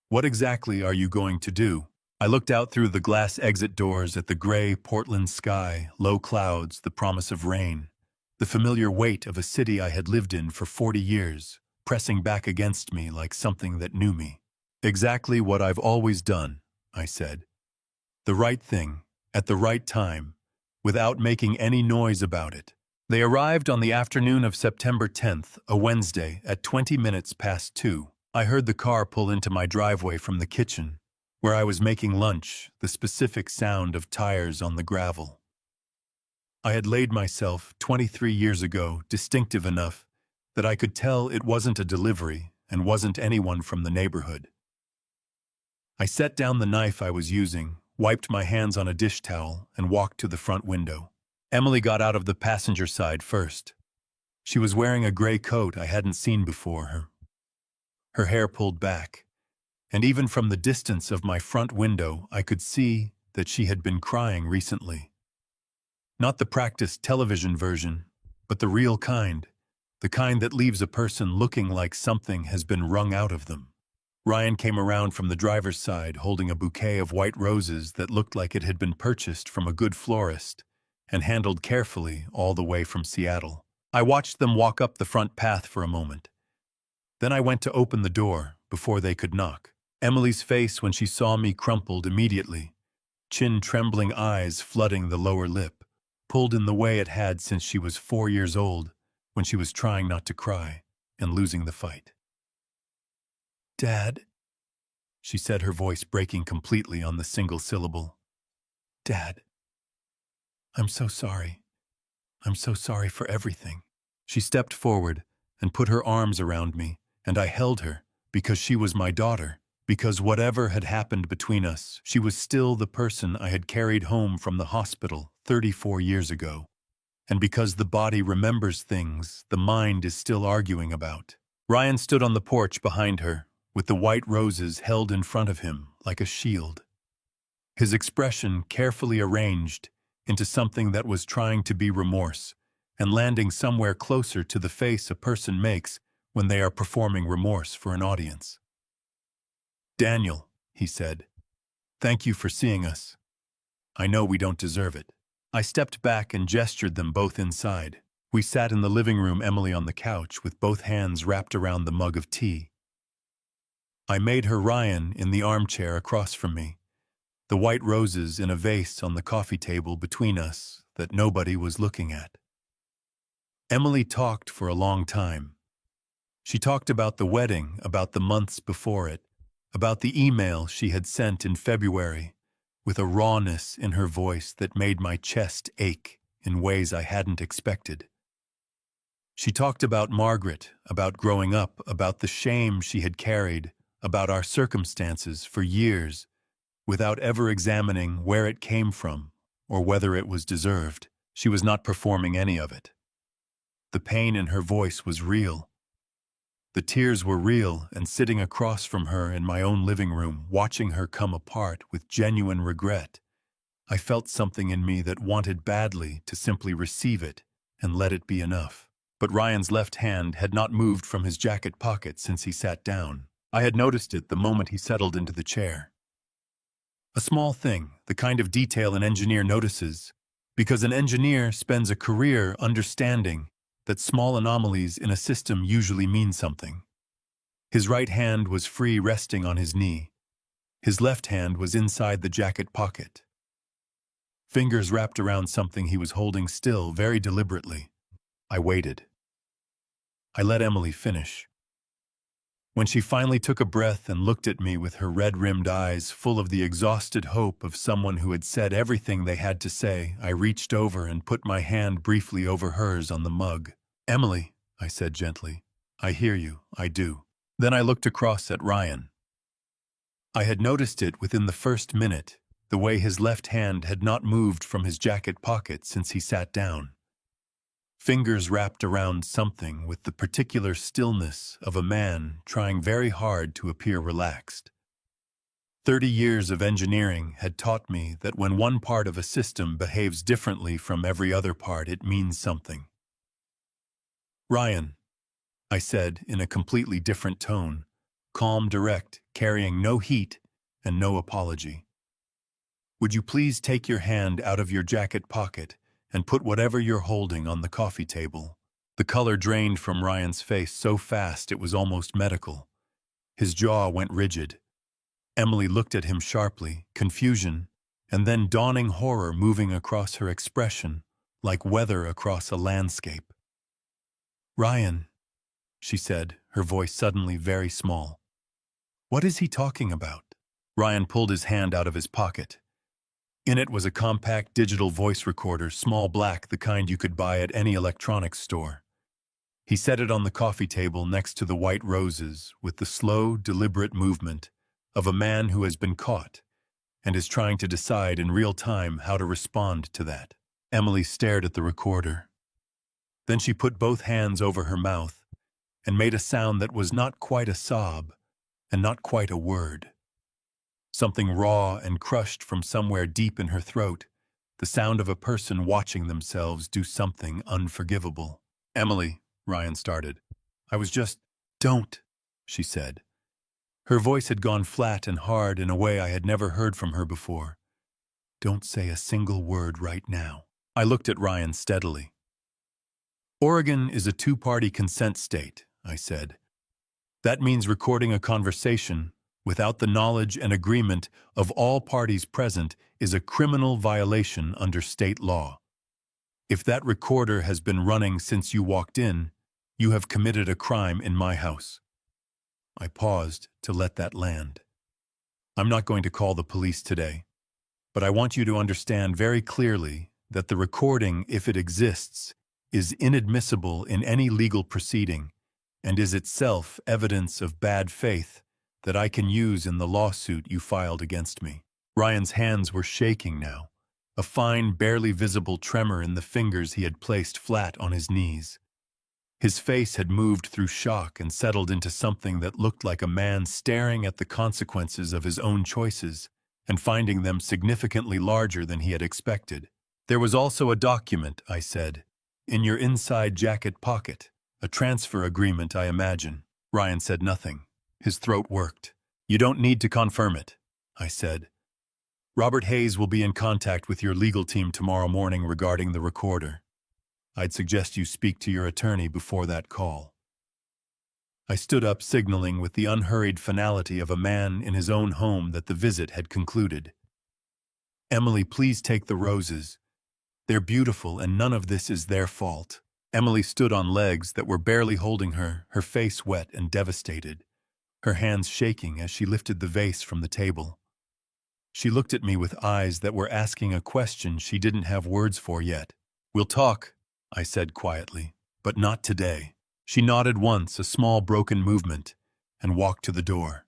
what exactly are you going to do? I looked out through the glass exit doors at the gray Portland sky, low clouds, the promise of rain, the familiar weight of a city I had lived in for 40 years, pressing back against me like something that knew me. Exactly what I've always done, I said. The right thing, at the right time, without making any noise about it. They arrived on the afternoon of September 10th, a Wednesday, at 20 minutes past 2. I heard the car pull into my driveway from the kitchen, where I was making lunch, the specific sound of tires on the gravel. I had laid myself 23 years ago distinctive enough that I could tell it wasn't a delivery and wasn't anyone from the neighborhood. I set down the knife I was using, wiped my hands on a dish towel, and walked to the front window. Emily got out of the passenger side first. She was wearing a gray coat I hadn't seen before. Her hair pulled back, and even from the distance of my front window I could see that she had been crying recently. Not the practiced television version, but the real kind, the kind that leaves a person looking like something has been wrung out of them. Ryan came around from the driver's side holding a bouquet of white roses that looked like it had been purchased from a good florist and handled carefully all the way from Seattle. I watched them walk up the front path for a moment. Then I went to open the door before they could knock. Emily's face when she saw me crumpled immediately, chin-trembling eyes flooding the lower lip, pulled in the way it had since she was 4 years old when she was trying not to cry and losing the fight. Dad, she said, her voice breaking completely on the single syllable. Dad, I'm so sorry. I'm so sorry for everything. She stepped forward and put her arms around me, and I held her because she was my daughter, because whatever had happened between us, she was still the person I had carried home from the hospital 34 years ago, and because the body remembers things the mind is still arguing about. Ryan stood on the porch behind her, with the white roses held in front of him like a shield. His expression carefully arranged into something that was trying to be remorse, and landing somewhere closer to the face a person makes when they are performing remorse for an audience. Daniel, he said, thank you for seeing us. I know we don't deserve it. I stepped back and gestured them both inside. We sat in the living room, Emily on the couch, with both hands wrapped around the mug of tea. I made her Ryan in the armchair across from me, the white roses in a vase on the coffee table between us that nobody was looking at. Emily talked for a long time. She talked about the wedding, about the months before it, about the email she had sent in February, with a rawness in her voice that made my chest ache in ways I hadn't expected. She talked about Margaret, about growing up, about the shame she had carried, about our circumstances for years, without ever examining where it came from or whether it was deserved. She was not performing any of it. The pain in her voice was real. The tears were real, and sitting across from her in my own living room, watching her come apart with genuine regret, I felt something in me that wanted badly to simply receive it and let it be enough. But Ryan's left hand had not moved from his jacket pocket since he sat down. I had noticed it the moment he settled into the chair. A small thing, the kind of detail an engineer notices, because an engineer spends a career understanding that small anomalies in a system usually mean something. His right hand was free, resting on his knee. His left hand was inside the jacket pocket. Fingers wrapped around something he was holding still, very deliberately. I waited. I let Emily finish. When she finally took a breath and looked at me with her red-rimmed eyes full of the exhausted hope of someone who had said everything they had to say, I reached over and put my hand briefly over hers on the mug. Emily, I said gently, I hear you, I do. Then I looked across at Ryan. I had noticed it within the first minute, the way his left hand had not moved from his jacket pocket since he sat down. Fingers wrapped around something with the particular stillness of a man trying very hard to appear relaxed. 30 years of engineering had taught me that when one part of a system behaves differently from every other part, it means something. Ryan, I said in a completely different tone, calm, direct, carrying no heat and no apology. Would you please take your hand out of your jacket pocket and put whatever you're holding on the coffee table? The color drained from Ryan's face so fast it was almost medical. His jaw went rigid. Emily looked at him sharply, confusion, and then dawning horror moving across her expression, like weather across a landscape. Ryan, she said, her voice suddenly very small. What is he talking about? Ryan pulled his hand out of his pocket. In it was a compact digital voice recorder, small black, the kind you could buy at any electronics store. He set it on the coffee table next to the white roses with the slow, deliberate movement of a man who has been caught and is trying to decide in real time how to respond to that. Emily stared at the recorder. Then she put both hands over her mouth and made a sound that was not quite a sob and not quite a word. Something raw and crushed from somewhere deep in her throat, the sound of a person watching themselves do something unforgivable. Emily, Ryan started. Don't, she said. Her voice had gone flat and hard in a way I had never heard from her before. Don't say a single word right now. I looked at Ryan steadily. Oregon is a two-party consent state, I said. That means recording a conversation without the knowledge and agreement of all parties present is a criminal violation under state law. If that recorder has been running since you walked in, you have committed a crime in my house. I paused to let that land. I'm not going to call the police today, but I want you to understand very clearly that the recording, if it exists, is inadmissible in any legal proceeding and is itself evidence of bad faith that I can use in the lawsuit you filed against me. Ryan's hands were shaking now, a fine, barely visible tremor in the fingers he had placed flat on his knees. His face had moved through shock and settled into something that looked like a man staring at the consequences of his own choices and finding them significantly larger than he had expected. There was also a document, I said, in your inside jacket pocket, a transfer agreement, I imagine. Ryan said nothing. His throat worked. You don't need to confirm it, I said. Robert Hayes will be in contact with your legal team tomorrow morning regarding the recorder. I'd suggest you speak to your attorney before that call. I stood up, signaling with the unhurried finality of a man in his own home that the visit had concluded. Emily, please take the roses. They're beautiful and none of this is their fault. Emily stood on legs that were barely holding her, her face wet and devastated, her hands shaking as she lifted the vase from the table. She looked at me with eyes that were asking a question she didn't have words for yet. We'll talk, I said quietly, but not today. She nodded once, a small broken movement, and walked to the door.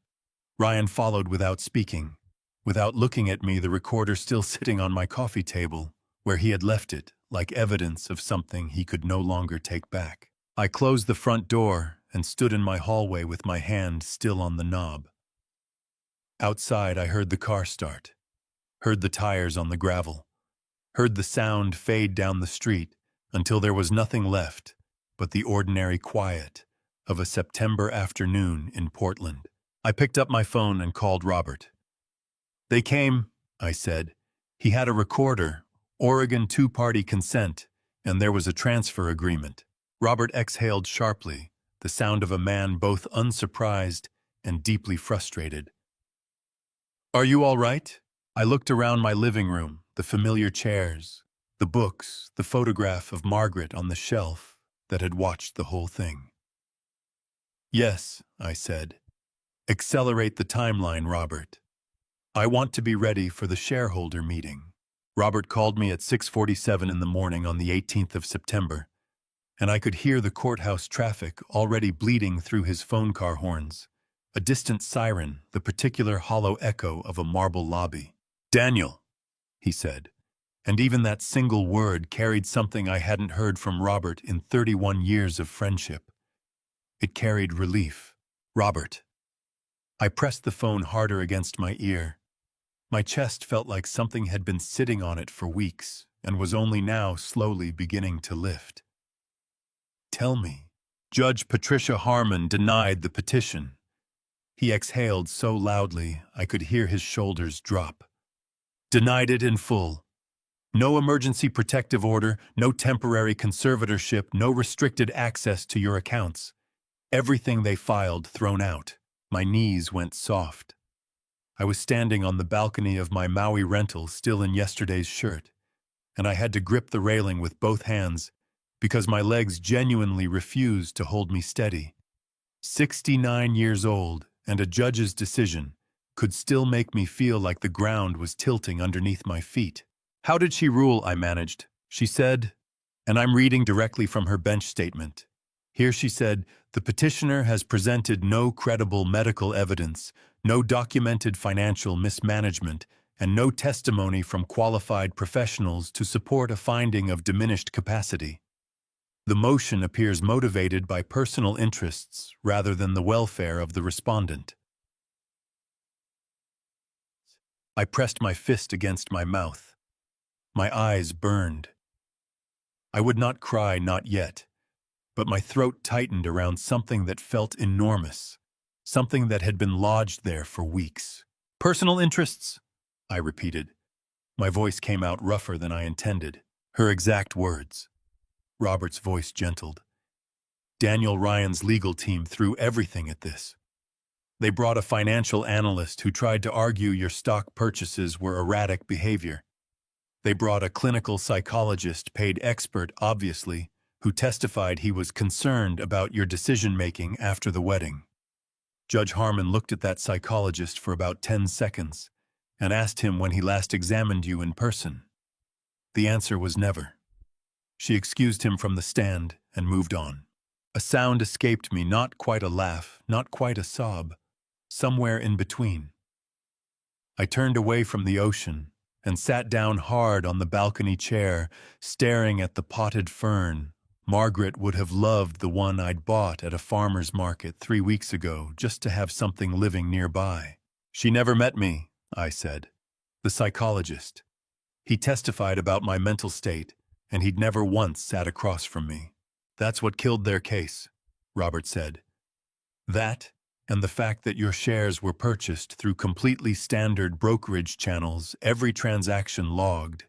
Ryan followed without speaking, without looking at me, the recorder still sitting on my coffee table, where he had left it, like evidence of something he could no longer take back. I closed the front door and stood in my hallway with my hand still on the knob. Outside, I heard the car start, heard the tires on the gravel, heard the sound fade down the street until there was nothing left but the ordinary quiet of a September afternoon in Portland. I picked up my phone and called Robert. They came, I said. He had a recorder, Oregon two-party consent, and there was a transfer agreement. Robert exhaled sharply, the sound of a man both unsurprised and deeply frustrated. Are you all right? I looked around my living room, the familiar chairs, the books, the photograph of Margaret on the shelf that had watched the whole thing. Yes, I said. Accelerate the timeline, Robert. I want to be ready for the shareholder meeting. Robert called me at 6:47 in the morning on the 18th of September, and I could hear the courthouse traffic already bleeding through his phone car horns. A distant siren, the particular hollow echo of a marble lobby. "Daniel," he said, and even that single word carried something I hadn't heard from Robert in 31 years of friendship. It carried relief. "Robert." I pressed the phone harder against my ear. My chest felt like something had been sitting on it for weeks and was only now slowly beginning to lift. "Tell me." Judge Patricia Harmon denied the petition. He exhaled so loudly I could hear his shoulders drop. "Denied it in full. No emergency protective order, no temporary conservatorship, no restricted access to your accounts. Everything they filed thrown out." My knees went soft. I was standing on the balcony of my Maui rental, still in yesterday's shirt, and I had to grip the railing with both hands because my legs genuinely refused to hold me steady. 69 years old, and a judge's decision could still make me feel like the ground was tilting underneath my feet. "How did she rule?" I managed. "She said," and I'm reading directly from her bench statement. Here she said, "The petitioner has presented no credible medical evidence, no documented financial mismanagement, and no testimony from qualified professionals to support a finding of diminished capacity. The motion appears motivated by personal interests rather than the welfare of the respondent." I pressed my fist against my mouth. My eyes burned. I would not cry, not yet, but my throat tightened around something that felt enormous, something that had been lodged there for weeks. "Personal interests?" I repeated. My voice came out rougher than I intended. Her exact words. Robert's voice gentled. "Daniel Ryan's legal team threw everything at this. They brought a financial analyst who tried to argue your stock purchases were erratic behavior. They brought a clinical psychologist, paid expert, obviously, who testified he was concerned about your decision-making after the wedding." Judge Harmon looked at that psychologist for about 10 seconds and asked him when he last examined you in person. The answer was never. She excused him from the stand and moved on. A sound escaped me, not quite a laugh, not quite a sob, somewhere in between. I turned away from the ocean and sat down hard on the balcony chair, staring at the potted fern. Margaret would have loved the one I'd bought at a farmer's market 3 weeks ago just to have something living nearby. "She never met me," I said. "The psychologist. He testified about my mental state, and he'd never once sat across from me." "That's what killed their case," Robert said. "That, and the fact that your shares were purchased through completely standard brokerage channels, every transaction logged,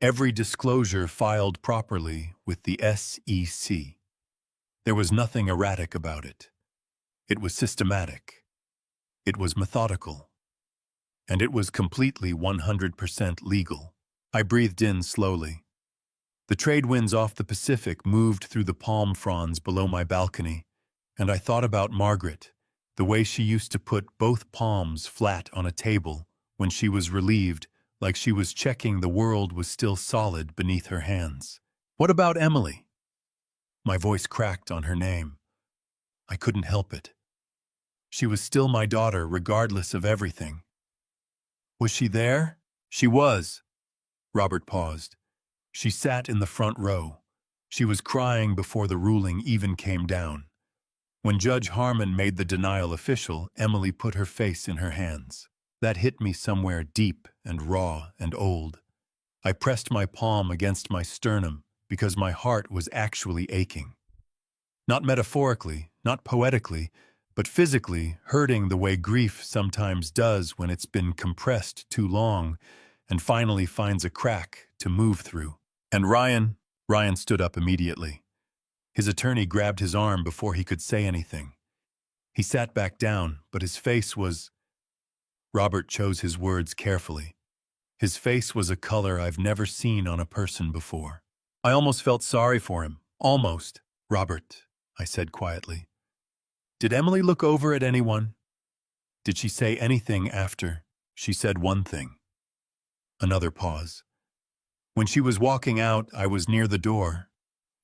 every disclosure filed properly with the SEC. There was nothing erratic about it. It was systematic. It was methodical. And it was completely 100% legal." I breathed in slowly. The trade winds off the Pacific moved through the palm fronds below my balcony, and I thought about Margaret, the way she used to put both palms flat on a table when she was relieved, like she was checking the world was still solid beneath her hands. "What about Emily?" My voice cracked on her name. I couldn't help it. She was still my daughter, regardless of everything. "Was she there?" "She was." Robert paused. "She sat in the front row. She was crying before the ruling even came down. When Judge Harmon made the denial official, Emily put her face in her hands. That hit me somewhere deep and raw and old. I pressed my palm against my sternum because my heart was actually aching. Not metaphorically, not poetically, but physically hurting the way grief sometimes does when it's been compressed too long and finally finds a crack to move through. "And Ryan stood up immediately. His attorney grabbed his arm before he could say anything. He sat back down, but his face was... Robert chose his words carefully. His face was a color I've never seen on a person before. "I almost felt sorry for him. Almost." "Robert," I said quietly. "Did Emily look over at anyone? Did she say anything after she said one thing?" Another pause. "When she was walking out, I was near the door.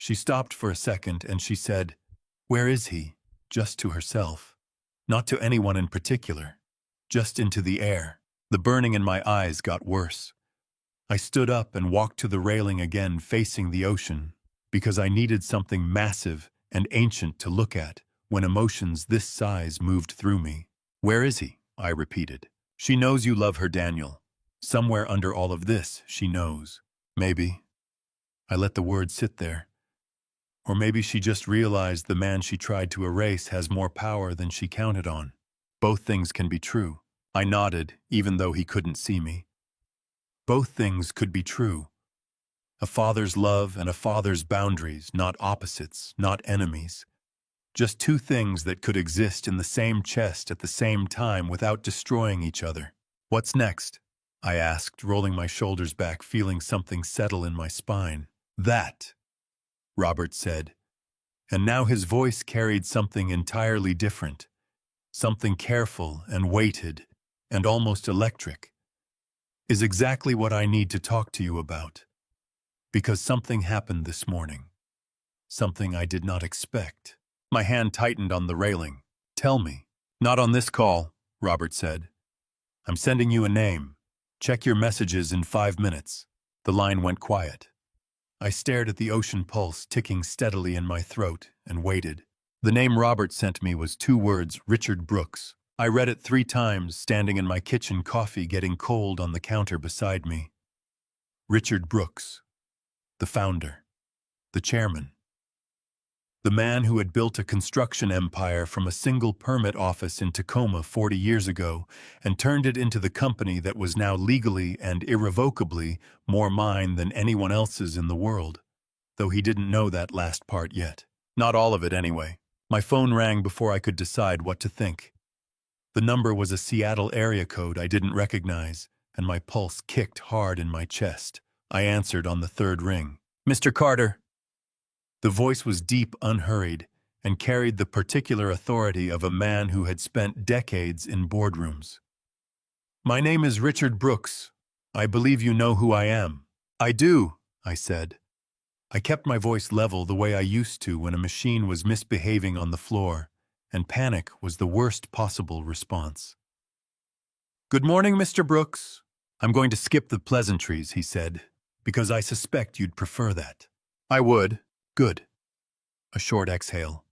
She stopped for a second and she said, "Where is he?" Just to herself. Not to anyone in particular. Just into the air. The burning in my eyes got worse. I stood up and walked to the railing again, facing the ocean, because I needed something massive and ancient to look at when emotions this size moved through me. "Where is he?" I repeated. "She knows you love her, Daniel. Somewhere under all of this, she knows. Maybe." I let the words sit there. Or maybe she just realized the man she tried to erase has more power than she counted on. Both things can be true. I nodded, even though he couldn't see me. Both things could be true. A father's love and a father's boundaries, not opposites, not enemies. Just two things that could exist in the same chest at the same time without destroying each other. "What's next?" I asked, rolling my shoulders back, feeling something settle in my spine. "That," Robert said. And now his voice carried something entirely different. Something careful and weighted and almost electric. "Is exactly what I need to talk to you about. Because something happened this morning. Something I did not expect." My hand tightened on the railing. "Tell me." "Not on this call," Robert said. "I'm sending you a name. Check your messages in 5 minutes." The line went quiet. I stared at the ocean pulse ticking steadily in my throat and waited. The name Robert sent me was 2 words, Richard Brooks. I read it 3 times, standing in my kitchen, coffee getting cold on the counter beside me. Richard Brooks. The founder. The chairman. The man who had built a construction empire from a single permit office in Tacoma 40 years ago and turned it into the company that was now legally and irrevocably more mine than anyone else's in the world. Though he didn't know that last part yet. Not all of it, anyway. My phone rang before I could decide what to think. The number was a Seattle area code I didn't recognize, and my pulse kicked hard in my chest. I answered on the 3rd ring. "Mr. Carter." The voice was deep, unhurried, and carried the particular authority of a man who had spent decades in boardrooms. "My name is Richard Brooks. I believe you know who I am." "I do," I said. I kept my voice level the way I used to when a machine was misbehaving on the floor, and panic was the worst possible response. "Good morning, Mr. Brooks. I'm going to skip the pleasantries," he said, "because I suspect you'd prefer that." "I would." "Good." A short exhale.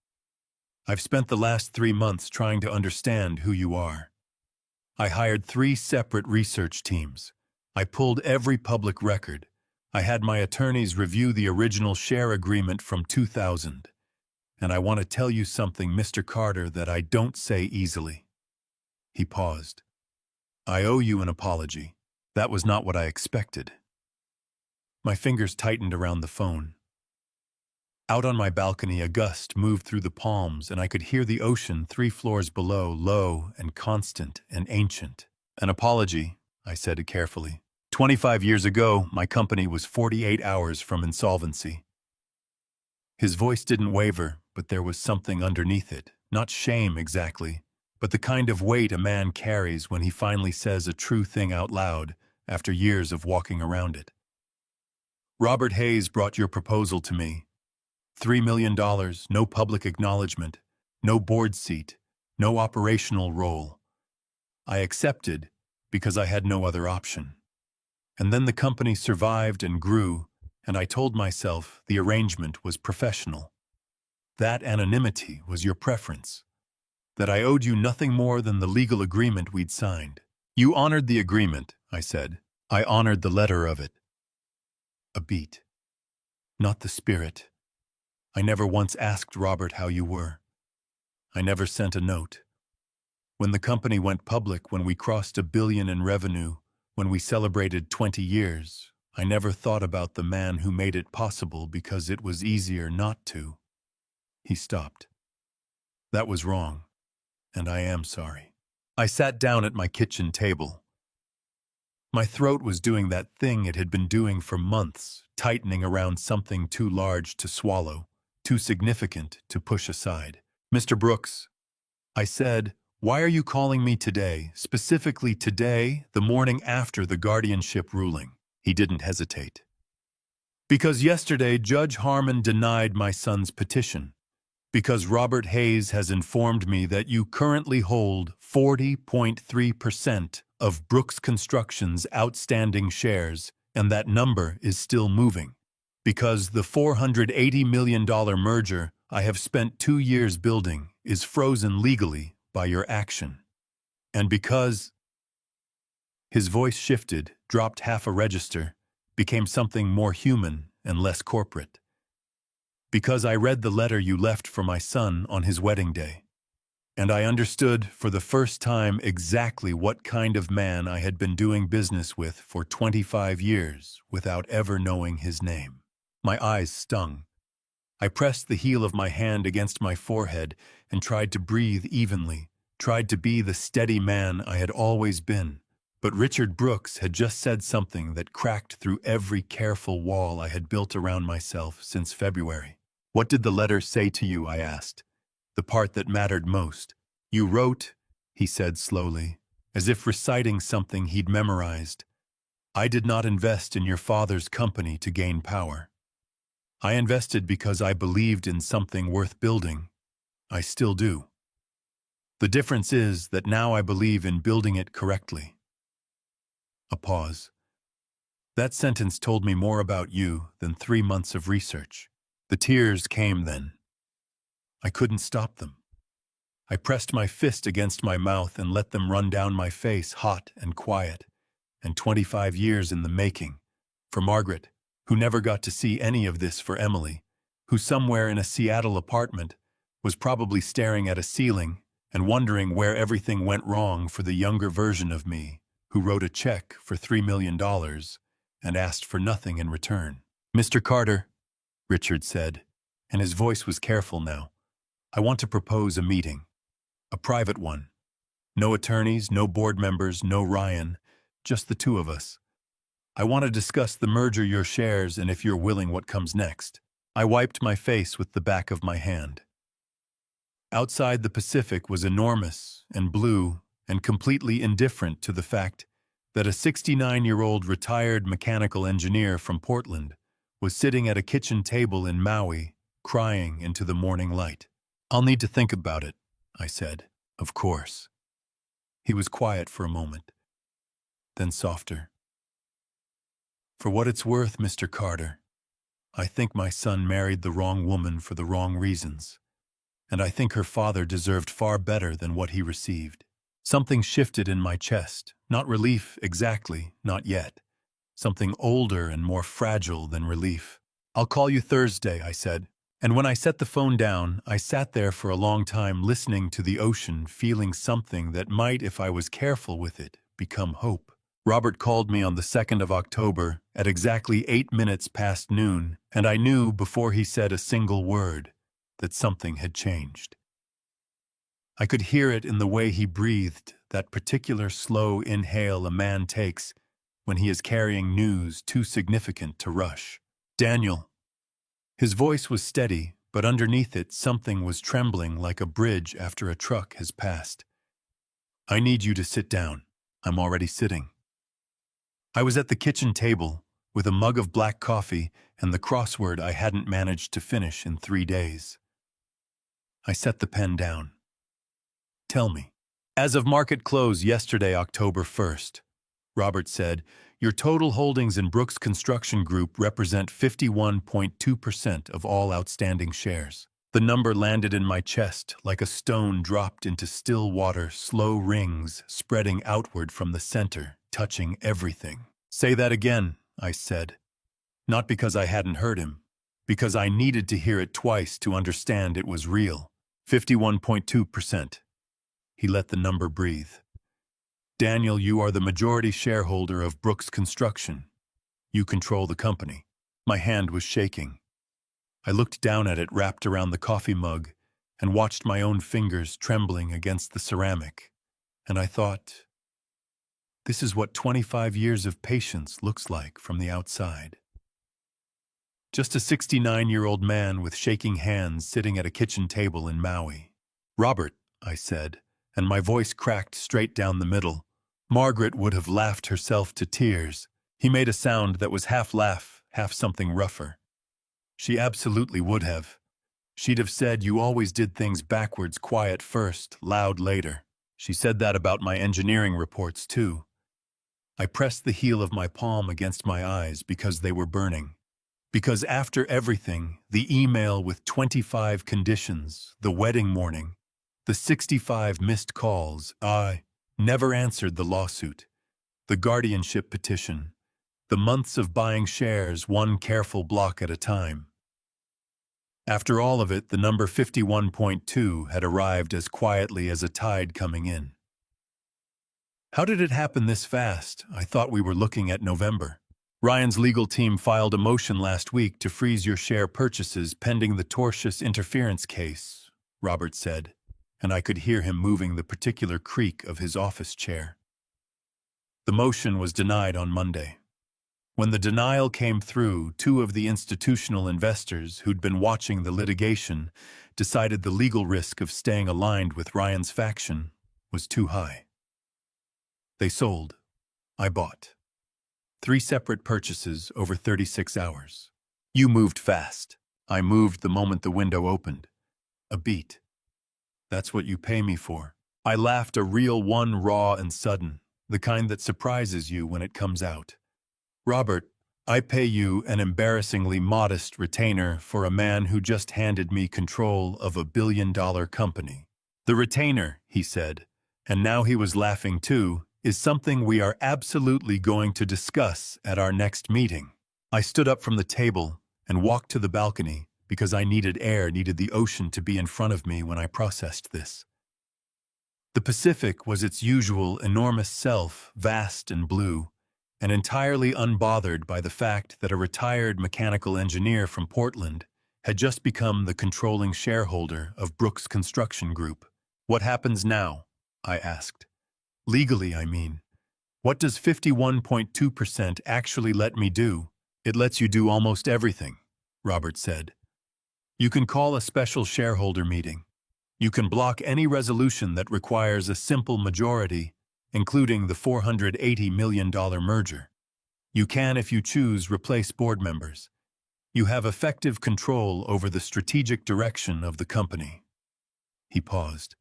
"I've spent the last 3 months trying to understand who you are. I hired 3 separate research teams. I pulled every public record. I had my attorneys review the original share agreement from 2000. And I want to tell you something, Mr. Carter, that I don't say easily." He paused. "I owe you an apology. That was not what I expected." My fingers tightened around the phone. Out on my balcony, a gust moved through the palms, and I could hear the ocean 3 floors below, low and constant and ancient. "An apology," I said carefully. 25 years ago, my company was 48 hours from insolvency." His voice didn't waver, but there was something underneath it. Not shame exactly, but the kind of weight a man carries when he finally says a true thing out loud after years of walking around it. "Robert Hayes brought your proposal to me. $3 million, no public acknowledgement, no board seat, no operational role. I accepted because I had no other option. And then the company survived and grew, and I told myself the arrangement was professional. That anonymity was your preference. That I owed you nothing more than the legal agreement we'd signed. You honored the agreement," I said. "I honored the letter of it." A beat. Not the spirit. I never once asked Robert how you were. I never sent a note. When the company went public, when we crossed $1 billion in revenue, when we celebrated 20 years, I never thought about the man who made it possible because it was easier not to. He stopped. "That was wrong, and I am sorry." I sat down at my kitchen table. My throat was doing that thing it had been doing for months, tightening around something too large to swallow, too significant to push aside. "Mr. Brooks," I said, "why are you calling me today, specifically today, the morning after the guardianship ruling?" He didn't hesitate. Because yesterday Judge Harmon denied my son's petition. Because Robert Hayes has informed me that you currently hold 40.3% of Brooks Construction's outstanding shares, and that number is still moving. Because the $480 million merger I have spent 2 years building is frozen legally by your action. And because... His voice shifted, dropped half a register, became something more human and less corporate. Because I read the letter you left for my son on his wedding day, and I understood for the first time exactly what kind of man I had been doing business with for 25 years without ever knowing his name. My eyes stung. I pressed the heel of my hand against my forehead and tried to breathe evenly, tried to be the steady man I had always been. But Richard Brooks had just said something that cracked through every careful wall I had built around myself since February. What did the letter say to you? I asked. The part that mattered most. You wrote, he said slowly, as if reciting something he'd memorized. I did not invest in your father's company to gain power. I invested because I believed in something worth building. I still do. The difference is that now I believe in building it correctly. A pause. That sentence told me more about you than 3 months of research. The tears came then. I couldn't stop them. I pressed my fist against my mouth and let them run down my face, hot and quiet. And 25 years in the making. For Margaret, who never got to see any of this, for Emily, who somewhere in a Seattle apartment was probably staring at a ceiling and wondering where everything went wrong, for the younger version of me, who wrote a check for $3 million and asked for nothing in return. Mr. Carter, Richard said, and his voice was careful now, I want to propose a meeting. A private one. No attorneys, no board members, no Ryan, just the two of us. I want to discuss the merger, your shares, and if you're willing, what comes next. I wiped my face with the back of my hand. Outside, the Pacific was enormous and blue and completely indifferent to the fact that a 69-year-old retired mechanical engineer from Portland was sitting at a kitchen table in Maui, crying into the morning light. I'll need to think about it, I said. Of course. He was quiet for a moment, then softer. For what it's worth, Mr. Carter, I think my son married the wrong woman for the wrong reasons, and I think her father deserved far better than what he received. Something shifted in my chest, not relief exactly, not yet. Something older and more fragile than relief. I'll call you Thursday, I said. And when I set the phone down, I sat there for a long time listening to the ocean, feeling something that might, if I was careful with it, become hope. Robert called me on the 2nd of October at exactly 8 minutes past noon, and I knew before he said a single word that something had changed. I could hear it in the way he breathed, that particular slow inhale a man takes when he is carrying news too significant to rush. Daniel. His voice was steady, but underneath it something was trembling like a bridge after a truck has passed. I need you to sit down. I'm already sitting. I was at the kitchen table with a mug of black coffee and the crossword I hadn't managed to finish in 3 days. I set the pen down. Tell me. As of market close yesterday, October 1st, Robert said, your total holdings in Brooks Construction Group represent 51.2% of all outstanding shares. The number landed in my chest like a stone dropped into still water, slow rings spreading outward from the center, touching everything. Say that again, I said. Not because I hadn't heard him, because I needed to hear it twice to understand it was real. 51.2%. He let the number breathe. Daniel, you are the majority shareholder of Brooks Construction. You control the company. My hand was shaking. I looked down at it wrapped around the coffee mug and watched my own fingers trembling against the ceramic. And I thought, this is what 25 years of patience looks like from the outside. Just a 69-year-old man with shaking hands sitting at a kitchen table in Maui. Robert, I said, and my voice cracked straight down the middle. Margaret would have laughed herself to tears. He made a sound that was half laugh, half something rougher. She absolutely would have. She'd have said you always did things backwards, quiet first, loud later. She said that about my engineering reports, too. I pressed the heel of my palm against my eyes because they were burning. Because after everything, the email with 25 conditions, the wedding morning, the 65 missed calls, I never answered the lawsuit, the guardianship petition, the months of buying shares one careful block at a time. After all of it, the number 51.2 had arrived as quietly as a tide coming in. How did it happen this fast? I thought we were looking at November. Ryan's legal team filed a motion last week to freeze your share purchases pending the tortious interference case, Robert said, and I could hear him moving the particular creak of his office chair. The motion was denied on Monday. When the denial came through, two of the institutional investors who'd been watching the litigation decided the legal risk of staying aligned with Ryan's faction was too high. They sold. I bought. 3 separate purchases over 36 hours. You moved fast. I moved the moment the window opened. A beat. That's what you pay me for. I laughed, a real one, raw and sudden, the kind that surprises you when it comes out. Robert, I pay you an embarrassingly modest retainer for a man who just handed me control of a billion-dollar company. The retainer, he said, and now he was laughing too, is something we are absolutely going to discuss at our next meeting. I stood up from the table and walked to the balcony because I needed air, needed the ocean to be in front of me when I processed this. The Pacific was its usual enormous self, vast and blue, and entirely unbothered by the fact that a retired mechanical engineer from Portland had just become the controlling shareholder of Brooks Construction Group. What happens now? I asked. Legally, I mean. What does 51.2% actually let me do? It lets you do almost everything, Robert said. You can call a special shareholder meeting. You can block any resolution that requires a simple majority, including the $480 million merger. You can, if you choose, replace board members. You have effective control over the strategic direction of the company. He paused.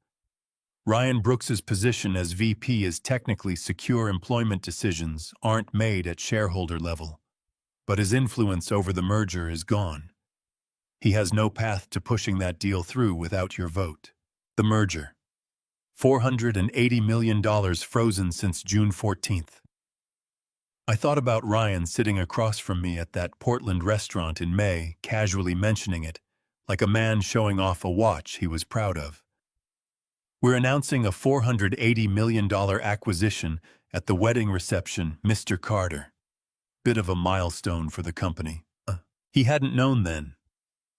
Ryan Brooks's position as VP is technically secure. Employment decisions aren't made at shareholder level, but his influence over the merger is gone. He has no path to pushing that deal through without your vote. The merger. $480 million frozen since June 14th. I thought about Ryan sitting across from me at that Portland restaurant in May, casually mentioning it, like a man showing off a watch he was proud of. We're announcing a $480 million acquisition at the wedding reception, Mr. Carter. Bit of a milestone for the company. He hadn't known then.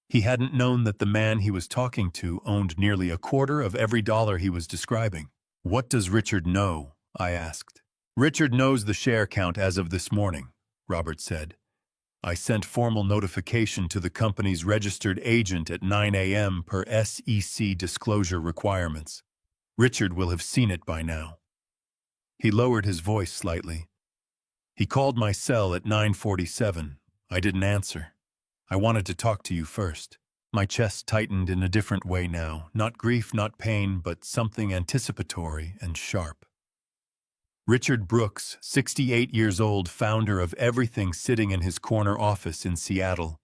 He hadn't known that the man he was talking to owned nearly a quarter of every dollar he was describing. What does Richard know? I asked. Richard knows the share count as of this morning, Robert said. I sent formal notification to the company's registered agent at 9 a.m. per SEC disclosure requirements. Richard will have seen it by now. He lowered his voice slightly. He called my cell at 9:47. I didn't answer. I wanted to talk to you first. My chest tightened in a different way now, not grief, not pain, but something anticipatory and sharp. Richard Brooks, 68 years old, founder of everything, sitting in his corner office in Seattle,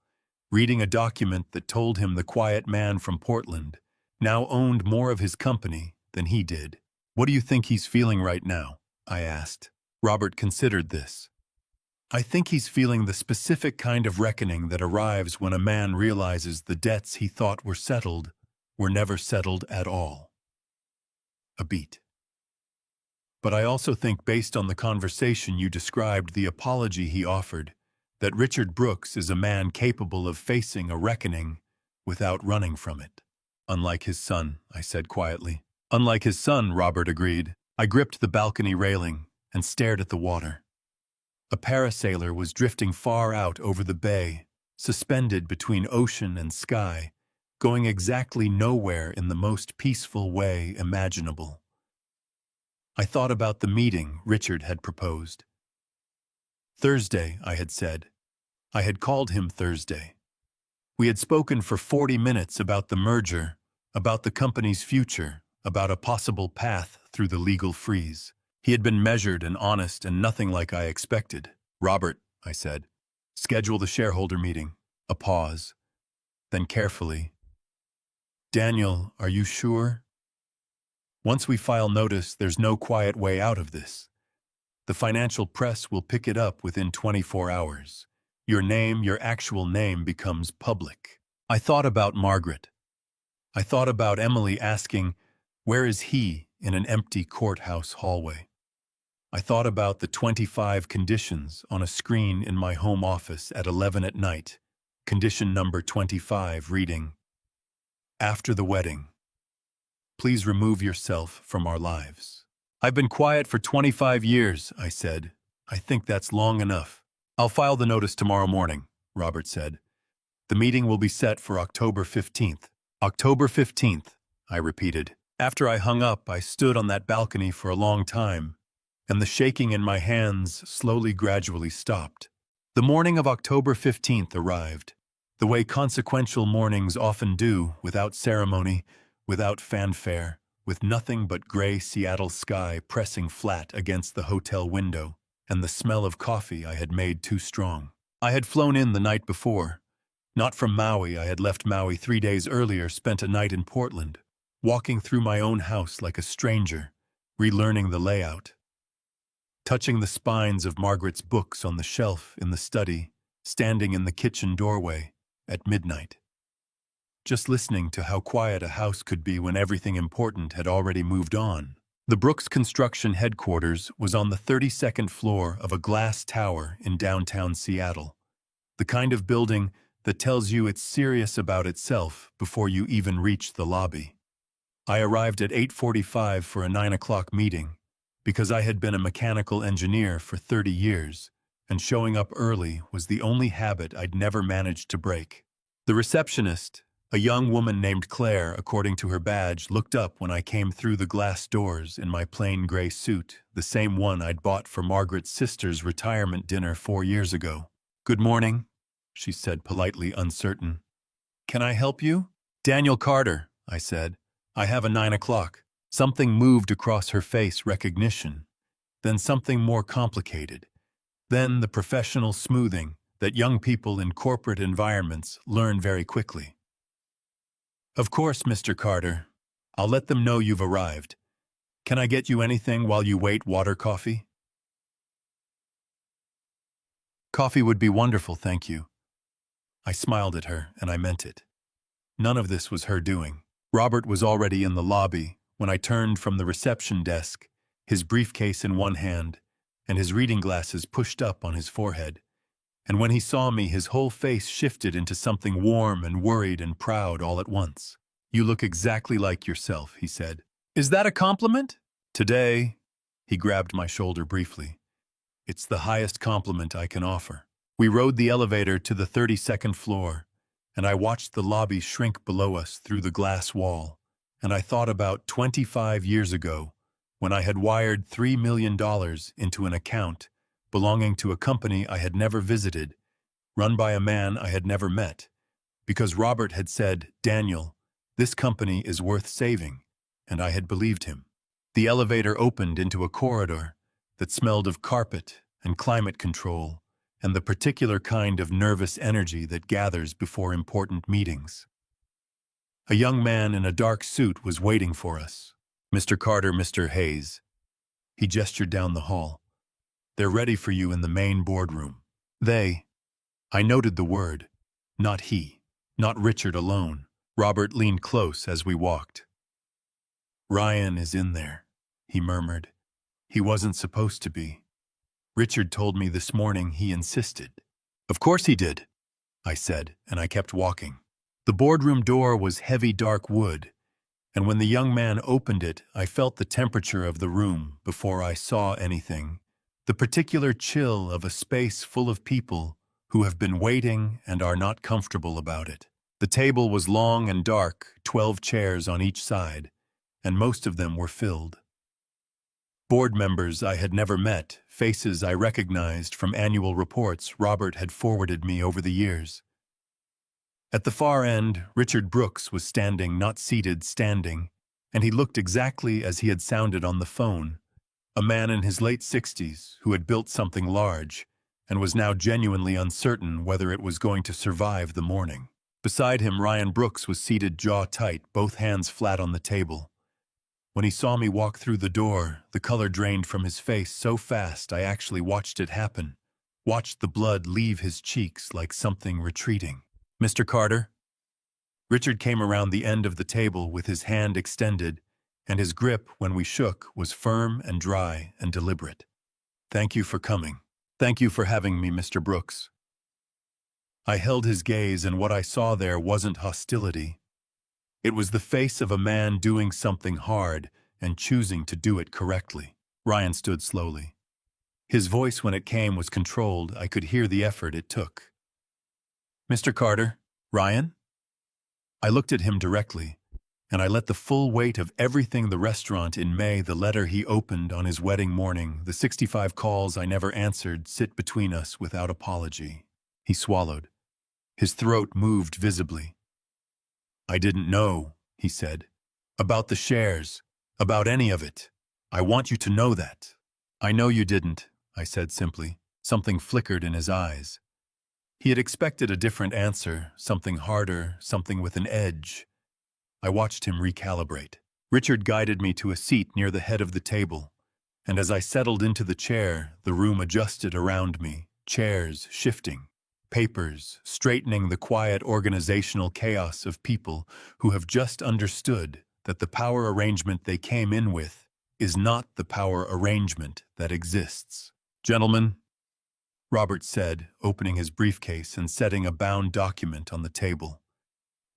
reading a document that told him the quiet man from Portland now owned more of his company than he did. What do you think he's feeling right now? I asked. Robert considered this. I think he's feeling the specific kind of reckoning that arrives when a man realizes the debts he thought were settled were never settled at all. A beat. But I also think, based on the conversation you described, the apology he offered, that Richard Brooks is a man capable of facing a reckoning without running from it. Unlike his son, I said quietly. Unlike his son, Robert agreed. I gripped the balcony railing and stared at the water. A parasailer was drifting far out over the bay, suspended between ocean and sky, going exactly nowhere in the most peaceful way imaginable. I thought about the meeting Richard had proposed. Thursday, I had said. I had called him Thursday. We had spoken for 40 minutes about the merger, about the company's future, about a possible path through the legal freeze. He had been measured and honest and nothing like I expected. "Robert," I said, "schedule the shareholder meeting." A pause. Then carefully, "Daniel, are you sure? Once we file notice, there's no quiet way out of this. The financial press will pick it up within 24 hours. Your name, your actual name, becomes public." I thought about Margaret. I thought about Emily asking, "Where is he?" in an empty courthouse hallway. I thought about the 25 conditions on a screen in my home office at 11 at night. Condition number 25 reading, "After the wedding, please remove yourself from our lives." "I've been quiet for 25 years, I said. "I think that's long enough." "I'll file the notice tomorrow morning," Robert said. "The meeting will be set for October 15th. "October 15th, I repeated. After I hung up, I stood on that balcony for a long time, and the shaking in my hands slowly gradually stopped. The morning of October 15th arrived, the way consequential mornings often do, without ceremony, without fanfare, with nothing but gray Seattle sky pressing flat against the hotel window, and the smell of coffee I had made too strong. I had flown in the night before. Not from Maui. I had left Maui 3 days earlier, spent a night in Portland, walking through my own house like a stranger, relearning the layout, touching the spines of Margaret's books on the shelf in the study, standing in the kitchen doorway at midnight, just listening to how quiet a house could be when everything important had already moved on. The Brooks Construction headquarters was on the 32nd floor of a glass tower in downtown Seattle, the kind of building that tells you it's serious about itself before you even reach the lobby. I arrived at 8:45 for a 9 o'clock meeting because I had been a mechanical engineer for 30 years, and showing up early was the only habit I'd never managed to break. The receptionist, a young woman named Claire, according to her badge, looked up when I came through the glass doors in my plain gray suit, the same one I'd bought for Margaret's sister's retirement dinner 4 years ago. "Good morning," she said, politely uncertain. "Can I help you?" "Daniel Carter," I said. "I have a 9 o'clock. Something moved across her face, recognition. Then something more complicated. Then the professional smoothing that young people in corporate environments learn very quickly. "Of course, Mr. Carter. I'll let them know you've arrived. Can I get you anything while you wait? Water, coffee?" "Coffee would be wonderful, thank you." I smiled at her, and I meant it. None of this was her doing. Robert was already in the lobby when I turned from the reception desk, his briefcase in one hand and his reading glasses pushed up on his forehead. And when he saw me, his whole face shifted into something warm and worried and proud all at once. "You look exactly like yourself," he said. "Is that a compliment?" "Today," he grabbed my shoulder briefly, "it's the highest compliment I can offer." We rode the elevator to the 32nd floor, and I watched the lobby shrink below us through the glass wall, and I thought about 25 years ago, when I had wired $3 million into an account belonging to a company I had never visited, run by a man I had never met, because Robert had said, "Daniel, this company is worth saving," and I had believed him. The elevator opened into a corridor that smelled of carpet and climate control and the particular kind of nervous energy that gathers before important meetings. A young man in a dark suit was waiting for us. "Mr. Carter, Mr. Hayes." He gestured down the hall. "They're ready for you in the main boardroom." They. I noted the word. Not he. Not Richard alone. Robert leaned close as we walked. "Ryan is in there," he murmured. "He wasn't supposed to be. Richard told me this morning he insisted." "Of course he did," I said, and I kept walking. The boardroom door was heavy dark wood, and when the young man opened it, I felt the temperature of the room before I saw anything, the particular chill of a space full of people who have been waiting and are not comfortable about it. The table was long and dark, 12 chairs on each side, and most of them were filled. Board members I had never met, faces I recognized from annual reports Robert had forwarded me over the years. At the far end, Richard Brooks was standing, not seated, standing, and he looked exactly as he had sounded on the phone, a man in his late 60s who had built something large and was now genuinely uncertain whether it was going to survive the morning. Beside him, Ryan Brooks was seated jaw tight, both hands flat on the table. When he saw me walk through the door, the color drained from his face so fast I actually watched it happen, watched the blood leave his cheeks like something retreating. "Mr. Carter?" Richard came around the end of the table with his hand extended, and his grip, when we shook, was firm and dry and deliberate. "Thank you for coming. Thank you for having me, Mr. Brooks." I held his gaze, and what I saw there wasn't hostility. It was the face of a man doing something hard and choosing to do it correctly. Ryan stood slowly. His voice, when it came, was controlled. I could hear the effort it took. "Mr. Carter? Ryan?" I looked at him directly, and I let the full weight of everything, the restaurant in May, the letter he opened on his wedding morning, the 65 calls I never answered, sit between us without apology. He swallowed. His throat moved visibly. "I didn't know," he said, "about the shares, about any of it. I want you to know that." "I know you didn't," I said simply. Something flickered in his eyes. He had expected a different answer, something harder, something with an edge. I watched him recalibrate. Richard guided me to a seat near the head of the table, and as I settled into the chair, the room adjusted around me, chairs shifting, papers straightening, the quiet organizational chaos of people who have just understood that the power arrangement they came in with is not the power arrangement that exists. "Gentlemen," Robert said, opening his briefcase and setting a bound document on the table.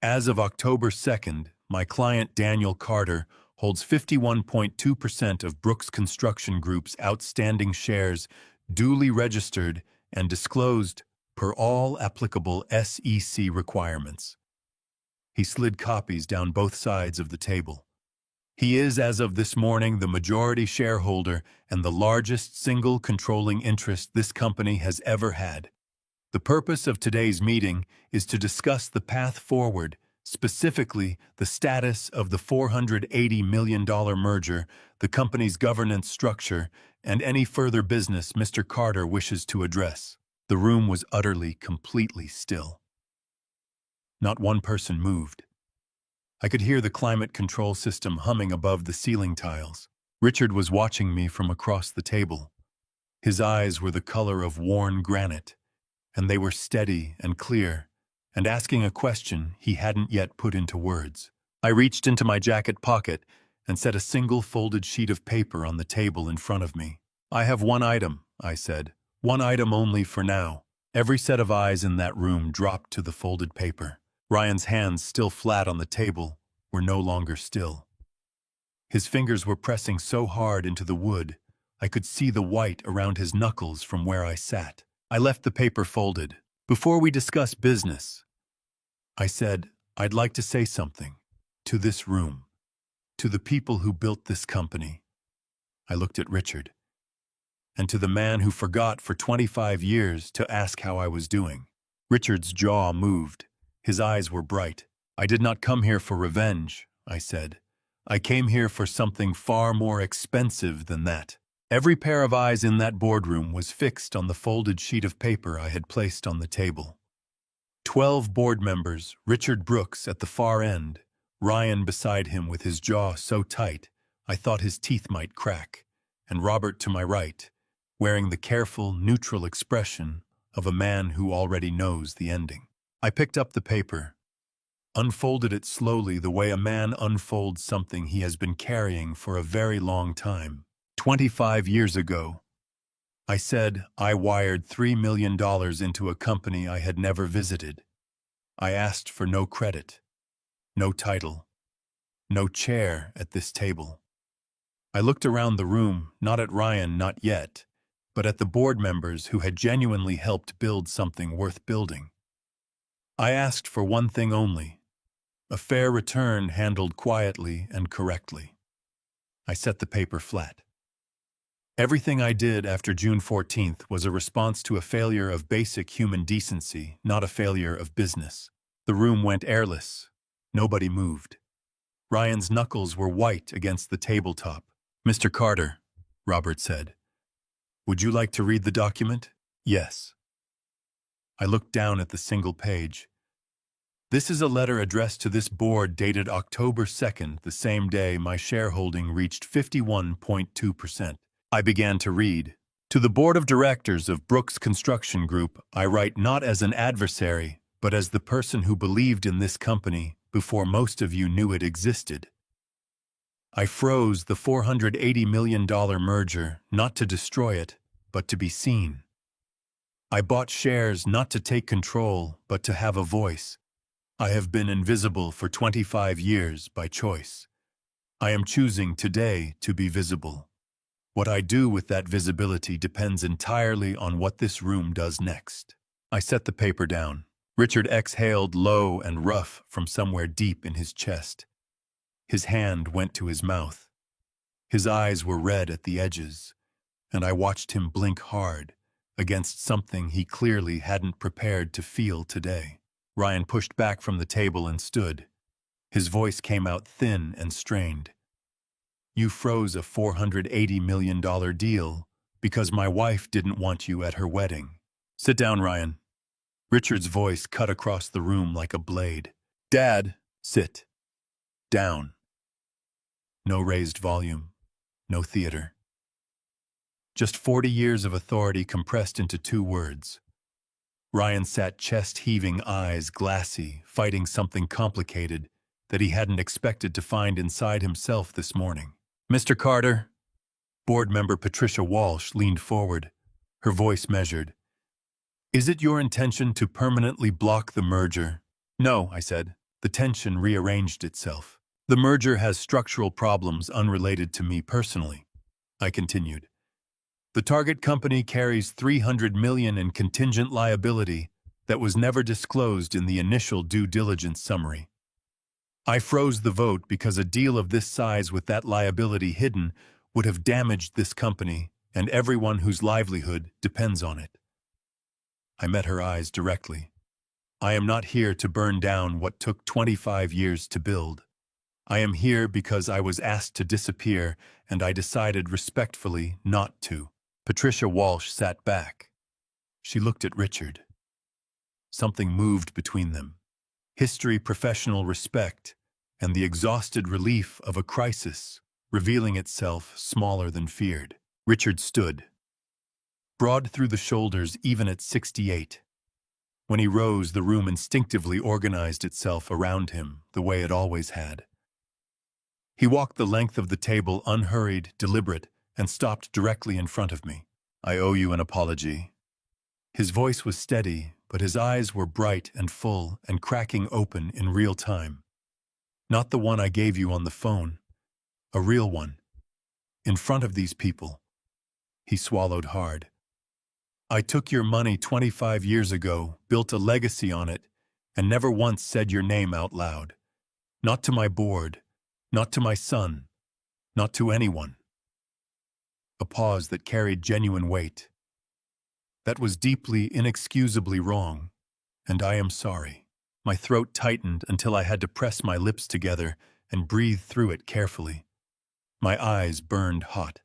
"As of October 2nd, my client Daniel Carter holds 51.2% of Brooks Construction Group's outstanding shares, duly registered and disclosed per all applicable SEC requirements." He slid copies down both sides of the table. "He is, as of this morning, the majority shareholder and the largest single controlling interest this company has ever had. The purpose of today's meeting is to discuss the path forward, specifically the status of the $480 million merger, the company's governance structure, and any further business Mr. Carter wishes to address." The room was utterly, completely still. Not one person moved. I could hear the climate control system humming above the ceiling tiles. Richard was watching me from across the table. His eyes were the color of worn granite, and they were steady and clear, and asking a question he hadn't yet put into words. I reached into my jacket pocket and set a single folded sheet of paper on the table in front of me. "I have one item," I said. "One item only for now." Every set of eyes in that room dropped to the folded paper. Ryan's hands, still flat on the table, were no longer still. His fingers were pressing so hard into the wood, I could see the white around his knuckles from where I sat. I left the paper folded. "Before we discuss business," I said, "I'd like to say something. To this room. To the people who built this company." I looked at Richard. "And to the man who forgot for 25 years to ask how I was doing." Richard's jaw moved. His eyes were bright. "I did not come here for revenge," I said. "I came here for something far more expensive than that." Every pair of eyes in that boardroom was fixed on the folded sheet of paper I had placed on the table. 12 board members, Richard Brooks at the far end, Ryan beside him with his jaw so tight I thought his teeth might crack, and Robert to my right, wearing the careful, neutral expression of a man who already knows the ending. I picked up the paper, unfolded it slowly the way a man unfolds something he has been carrying for a very long time. 25 years ago, I said I wired $3 million into a company I had never visited. I asked for no credit, no title, no chair at this table. I looked around the room, not at Ryan, not yet, but at the board members who had genuinely helped build something worth building. I asked for one thing only, a fair return handled quietly and correctly. I set the paper flat. Everything I did after June 14th was a response to a failure of basic human decency, not a failure of business. The room went airless. Nobody moved. Ryan's knuckles were white against the tabletop. "Mr. Carter," Robert said, "would you like to read the document?" "Yes." I looked down at the single page. "This is a letter addressed to this board dated October 2nd, the same day my shareholding reached 51.2%. I began to read. "To the Board of Directors of Brooks Construction Group, I write not as an adversary, but as the person who believed in this company before most of you knew it existed. I froze the $480 million merger not to destroy it, but to be seen. I bought shares not to take control, but to have a voice. I have been invisible for 25 years by choice. I am choosing today to be visible. What I do with that visibility depends entirely on what this room does next." I set the paper down. Richard exhaled low and rough from somewhere deep in his chest. His hand went to his mouth. His eyes were red at the edges, and I watched him blink hard against something he clearly hadn't prepared to feel today. Ryan pushed back from the table and stood. His voice came out thin and strained. "You froze a $480 million deal because my wife didn't want you at her wedding." "Sit down, Ryan." Richard's voice cut across the room like a blade. "Dad, sit down." No raised volume, no theater. Just 40 years of authority compressed into 2 words. Ryan sat chest-heaving, eyes glassy, fighting something complicated that he hadn't expected to find inside himself this morning. "Mr. Carter," board member Patricia Walsh leaned forward, her voice measured. "Is it your intention to permanently block the merger?" "No," I said. The tension rearranged itself. "The merger has structural problems unrelated to me personally," I continued. "The target company carries $300 million in contingent liability that was never disclosed in the initial due diligence summary. I froze the vote because a deal of this size with that liability hidden would have damaged this company and everyone whose livelihood depends on it." I met her eyes directly. "I am not here to burn down what took 25 years to build. I am here because I was asked to disappear, and I decided respectfully not to." Patricia Walsh sat back. She looked at Richard. Something moved between them. History, professional respect, and the exhausted relief of a crisis, revealing itself smaller than feared. Richard stood, broad through the shoulders even at 68. When he rose, the room instinctively organized itself around him the way it always had. He walked the length of the table, unhurried, deliberate, and stopped directly in front of me. "I owe you an apology." His voice was steady, but his eyes were bright and full and cracking open in real time. "Not the one I gave you on the phone. A real one. In front of these people." He swallowed hard. "I took your money 25 years ago, built a legacy on it, and never once said your name out loud. Not to my board, not to my son, not to anyone." A pause that carried genuine weight. "That was deeply, inexcusably wrong, and I am sorry." My throat tightened until I had to press my lips together and breathe through it carefully. My eyes burned hot.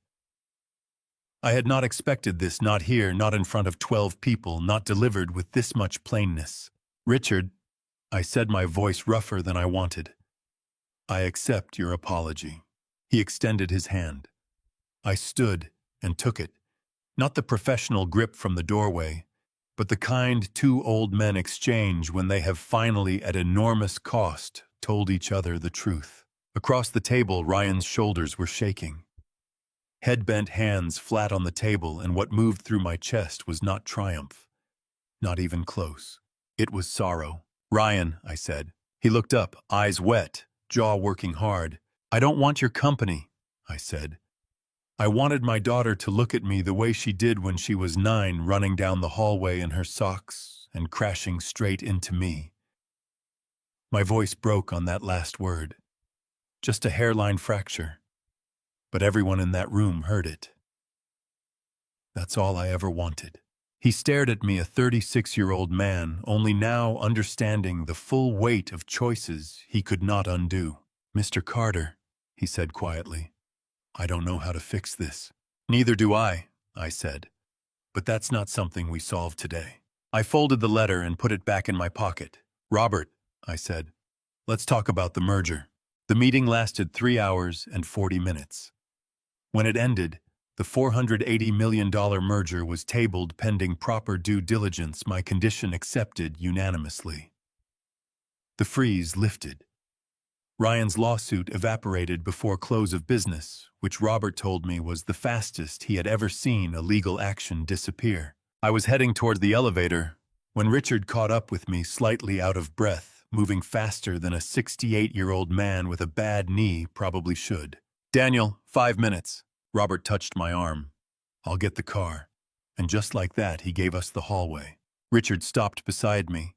I had not expected this, not here, not in front of 12 people, not delivered with this much plainness. "Richard," I said, my voice rougher than I wanted, "I accept your apology." He extended his hand. I stood and took it, not the professional grip from the doorway, but the kind 2 old men exchange when they have finally, at enormous cost, told each other the truth. Across the table, Ryan's shoulders were shaking. Head-bent hands flat on the table, and what moved through my chest was not triumph, not even close. It was sorrow. "Ryan," I said. He looked up, eyes wet, jaw working hard. "I don't want your company," I said. "I wanted my daughter to look at me the way she did when she was 9, running down the hallway in her socks and crashing straight into me." My voice broke on that last word. Just a hairline fracture. But everyone in that room heard it. That's all I ever wanted. He stared at me, a 36-year-old man, only now understanding the full weight of choices he could not undo. "Mr. Carter," he said quietly, "I don't know how to fix this." "Neither do I," said. "But that's not something we solve today." I folded the letter and put it back in my pocket. "Robert," I said, "let's talk about the merger." The meeting lasted 3 hours and 40 minutes. When it ended, the $480 million merger was tabled pending proper due diligence, my condition accepted unanimously. The freeze lifted. Ryan's lawsuit evaporated before close of business, which Robert told me was the fastest he had ever seen a legal action disappear. I was heading toward the elevator when Richard caught up with me, slightly out of breath, moving faster than a 68-year-old man with a bad knee probably should. "Daniel, 5 minutes." Robert touched my arm. "I'll get the car." And just like that, he gave us the hallway. Richard stopped beside me.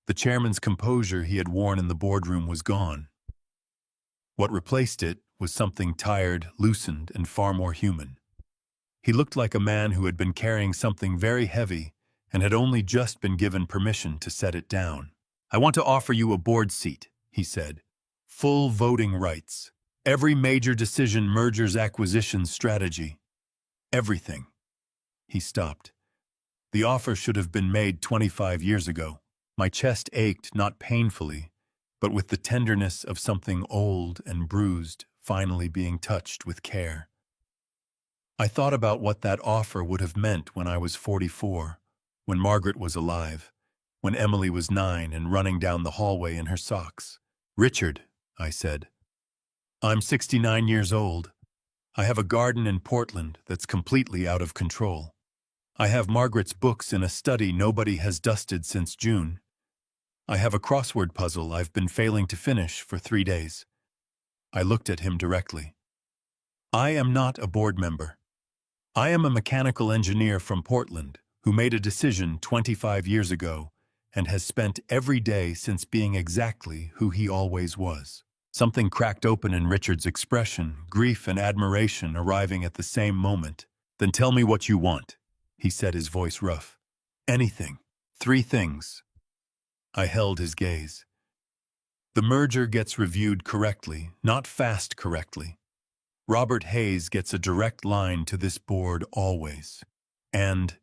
The chairman's composure he had worn in the boardroom was gone. What replaced it was something tired, loosened, and far more human. He looked like a man who had been carrying something very heavy and had only just been given permission to set it down. "I want to offer you a board seat," he said. "Full voting rights. Every major decision, mergers, acquisitions, strategy. Everything." He stopped. The offer should have been made 25 years ago. My chest ached, not painfully, but with the tenderness of something old and bruised finally being touched with care. I thought about what that offer would have meant when I was 44, when Margaret was alive, when Emily was 9 and running down the hallway in her socks. "Richard," I said, "I'm 69 years old. I have a garden in Portland that's completely out of control. I have Margaret's books in a study nobody has dusted since June. I have a crossword puzzle I've been failing to finish for 3 days." I looked at him directly. "I am not a board member. I am a mechanical engineer from Portland who made a decision 25 years ago and has spent every day since being exactly who he always was." Something cracked open in Richard's expression, grief and admiration arriving at the same moment. "Then tell me what you want," he said, his voice rough. "Anything. 3 things." I held his gaze. "The merger gets reviewed correctly, not fast correctly. Robert Hayes gets a direct line to this board always. And—"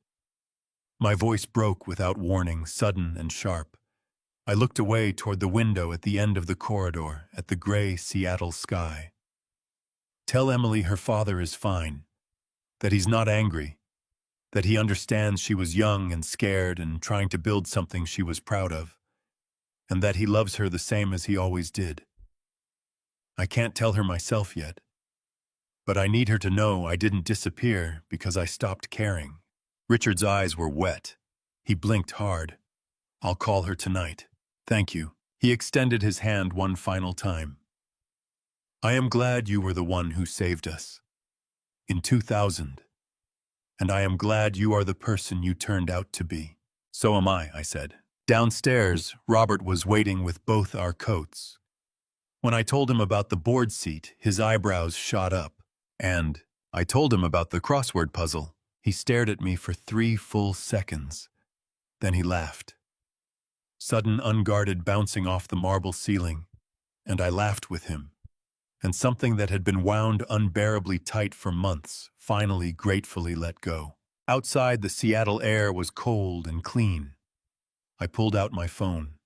My voice broke without warning, sudden and sharp. I looked away toward the window at the end of the corridor, at the gray Seattle sky. "Tell Emily her father is fine, that he's not angry, that he understands she was young and scared and trying to build something she was proud of, and that he loves her the same as he always did. I can't tell her myself yet, but I need her to know I didn't disappear because I stopped caring." Richard's eyes were wet. He blinked hard. "I'll call her tonight. Thank you." He extended his hand one final time. "I am glad you were the one who saved us. In 2000. And I am glad you are the person you turned out to be." "So am I said. Downstairs, Robert was waiting with both our coats. When I told him about the board seat, his eyebrows shot up. And I told him about the crossword puzzle. He stared at me for 3 full seconds. Then he laughed. Sudden, unguarded bouncing off the marble ceiling, and I laughed with him. And something that had been wound unbearably tight for months finally gratefully let go. Outside, the Seattle air was cold and clean. I pulled out my phone.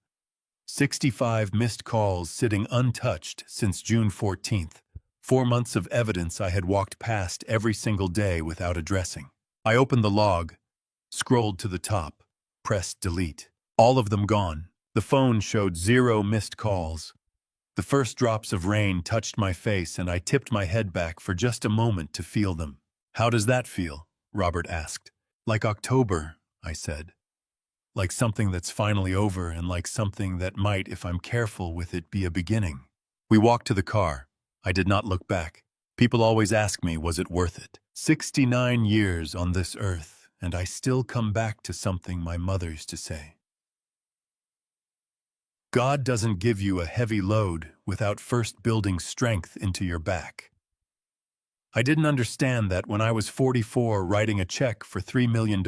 65 missed calls sitting untouched since June 14th. 4 months of evidence I had walked past every single day without addressing. I opened the log, scrolled to the top, pressed delete. All of them gone. The phone showed 0 missed calls. The first drops of rain touched my face and I tipped my head back for just a moment to feel them. "How does that feel?" Robert asked. "Like October," I said. "Like something that's finally over and like something that might, if I'm careful with it, be a beginning." We walked to the car. I did not look back. People always ask me, was it worth it? 69 years on this earth, and I still come back to something my mother used to say. God doesn't give you a heavy load without first building strength into your back. I didn't understand that when I was 44 writing a check for $3 million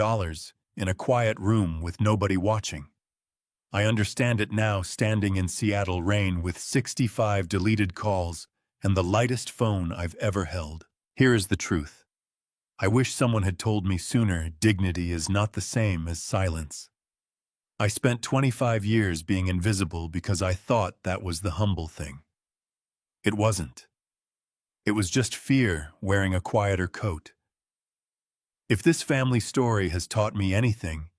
in a quiet room with nobody watching. I understand it now standing in Seattle rain with 65 deleted calls and the lightest phone I've ever held. Here is the truth. I wish someone had told me sooner dignity is not the same as silence. I spent 25 years being invisible because I thought that was the humble thing. It wasn't. It was just fear wearing a quieter coat. If this family story has taught me anything,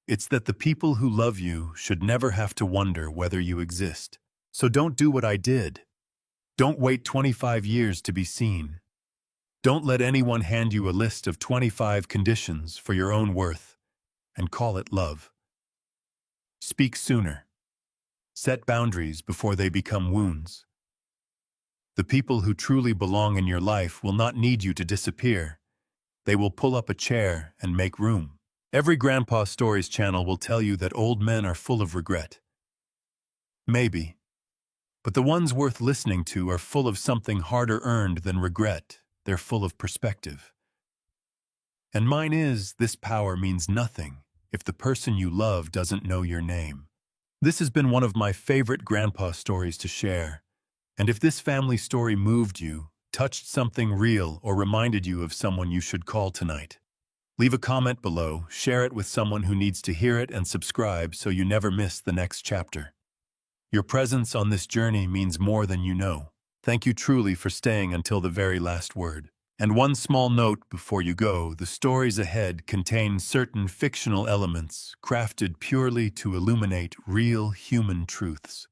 it's that the people who love you should never have to wonder whether you exist. So don't do what I did. Don't wait 25 years to be seen. Don't let anyone hand you a list of 25 conditions for your own worth and call it love. Speak sooner. Set boundaries before they become wounds. The people who truly belong in your life will not need you to disappear. They will pull up a chair and make room. Every Grandpa Stories channel will tell you that old men are full of regret. Maybe. But the ones worth listening to are full of something harder earned than regret. They're full of perspective. And mine is, this power means nothing if the person you love doesn't know your name. This has been one of my favorite Grandpa Stories to share. And if this family story moved you, touched something real, or reminded you of someone you should call tonight, leave a comment below, share it with someone who needs to hear it, and subscribe so you never miss the next chapter. Your presence on this journey means more than you know. Thank you truly for staying until the very last word. And one small note before you go, the stories ahead contain certain fictional elements crafted purely to illuminate real human truths.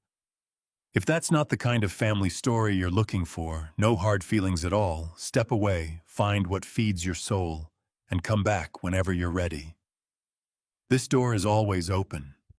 If that's not the kind of family story you're looking for, no hard feelings at all, step away, find what feeds your soul, and come back whenever you're ready. This door is always open.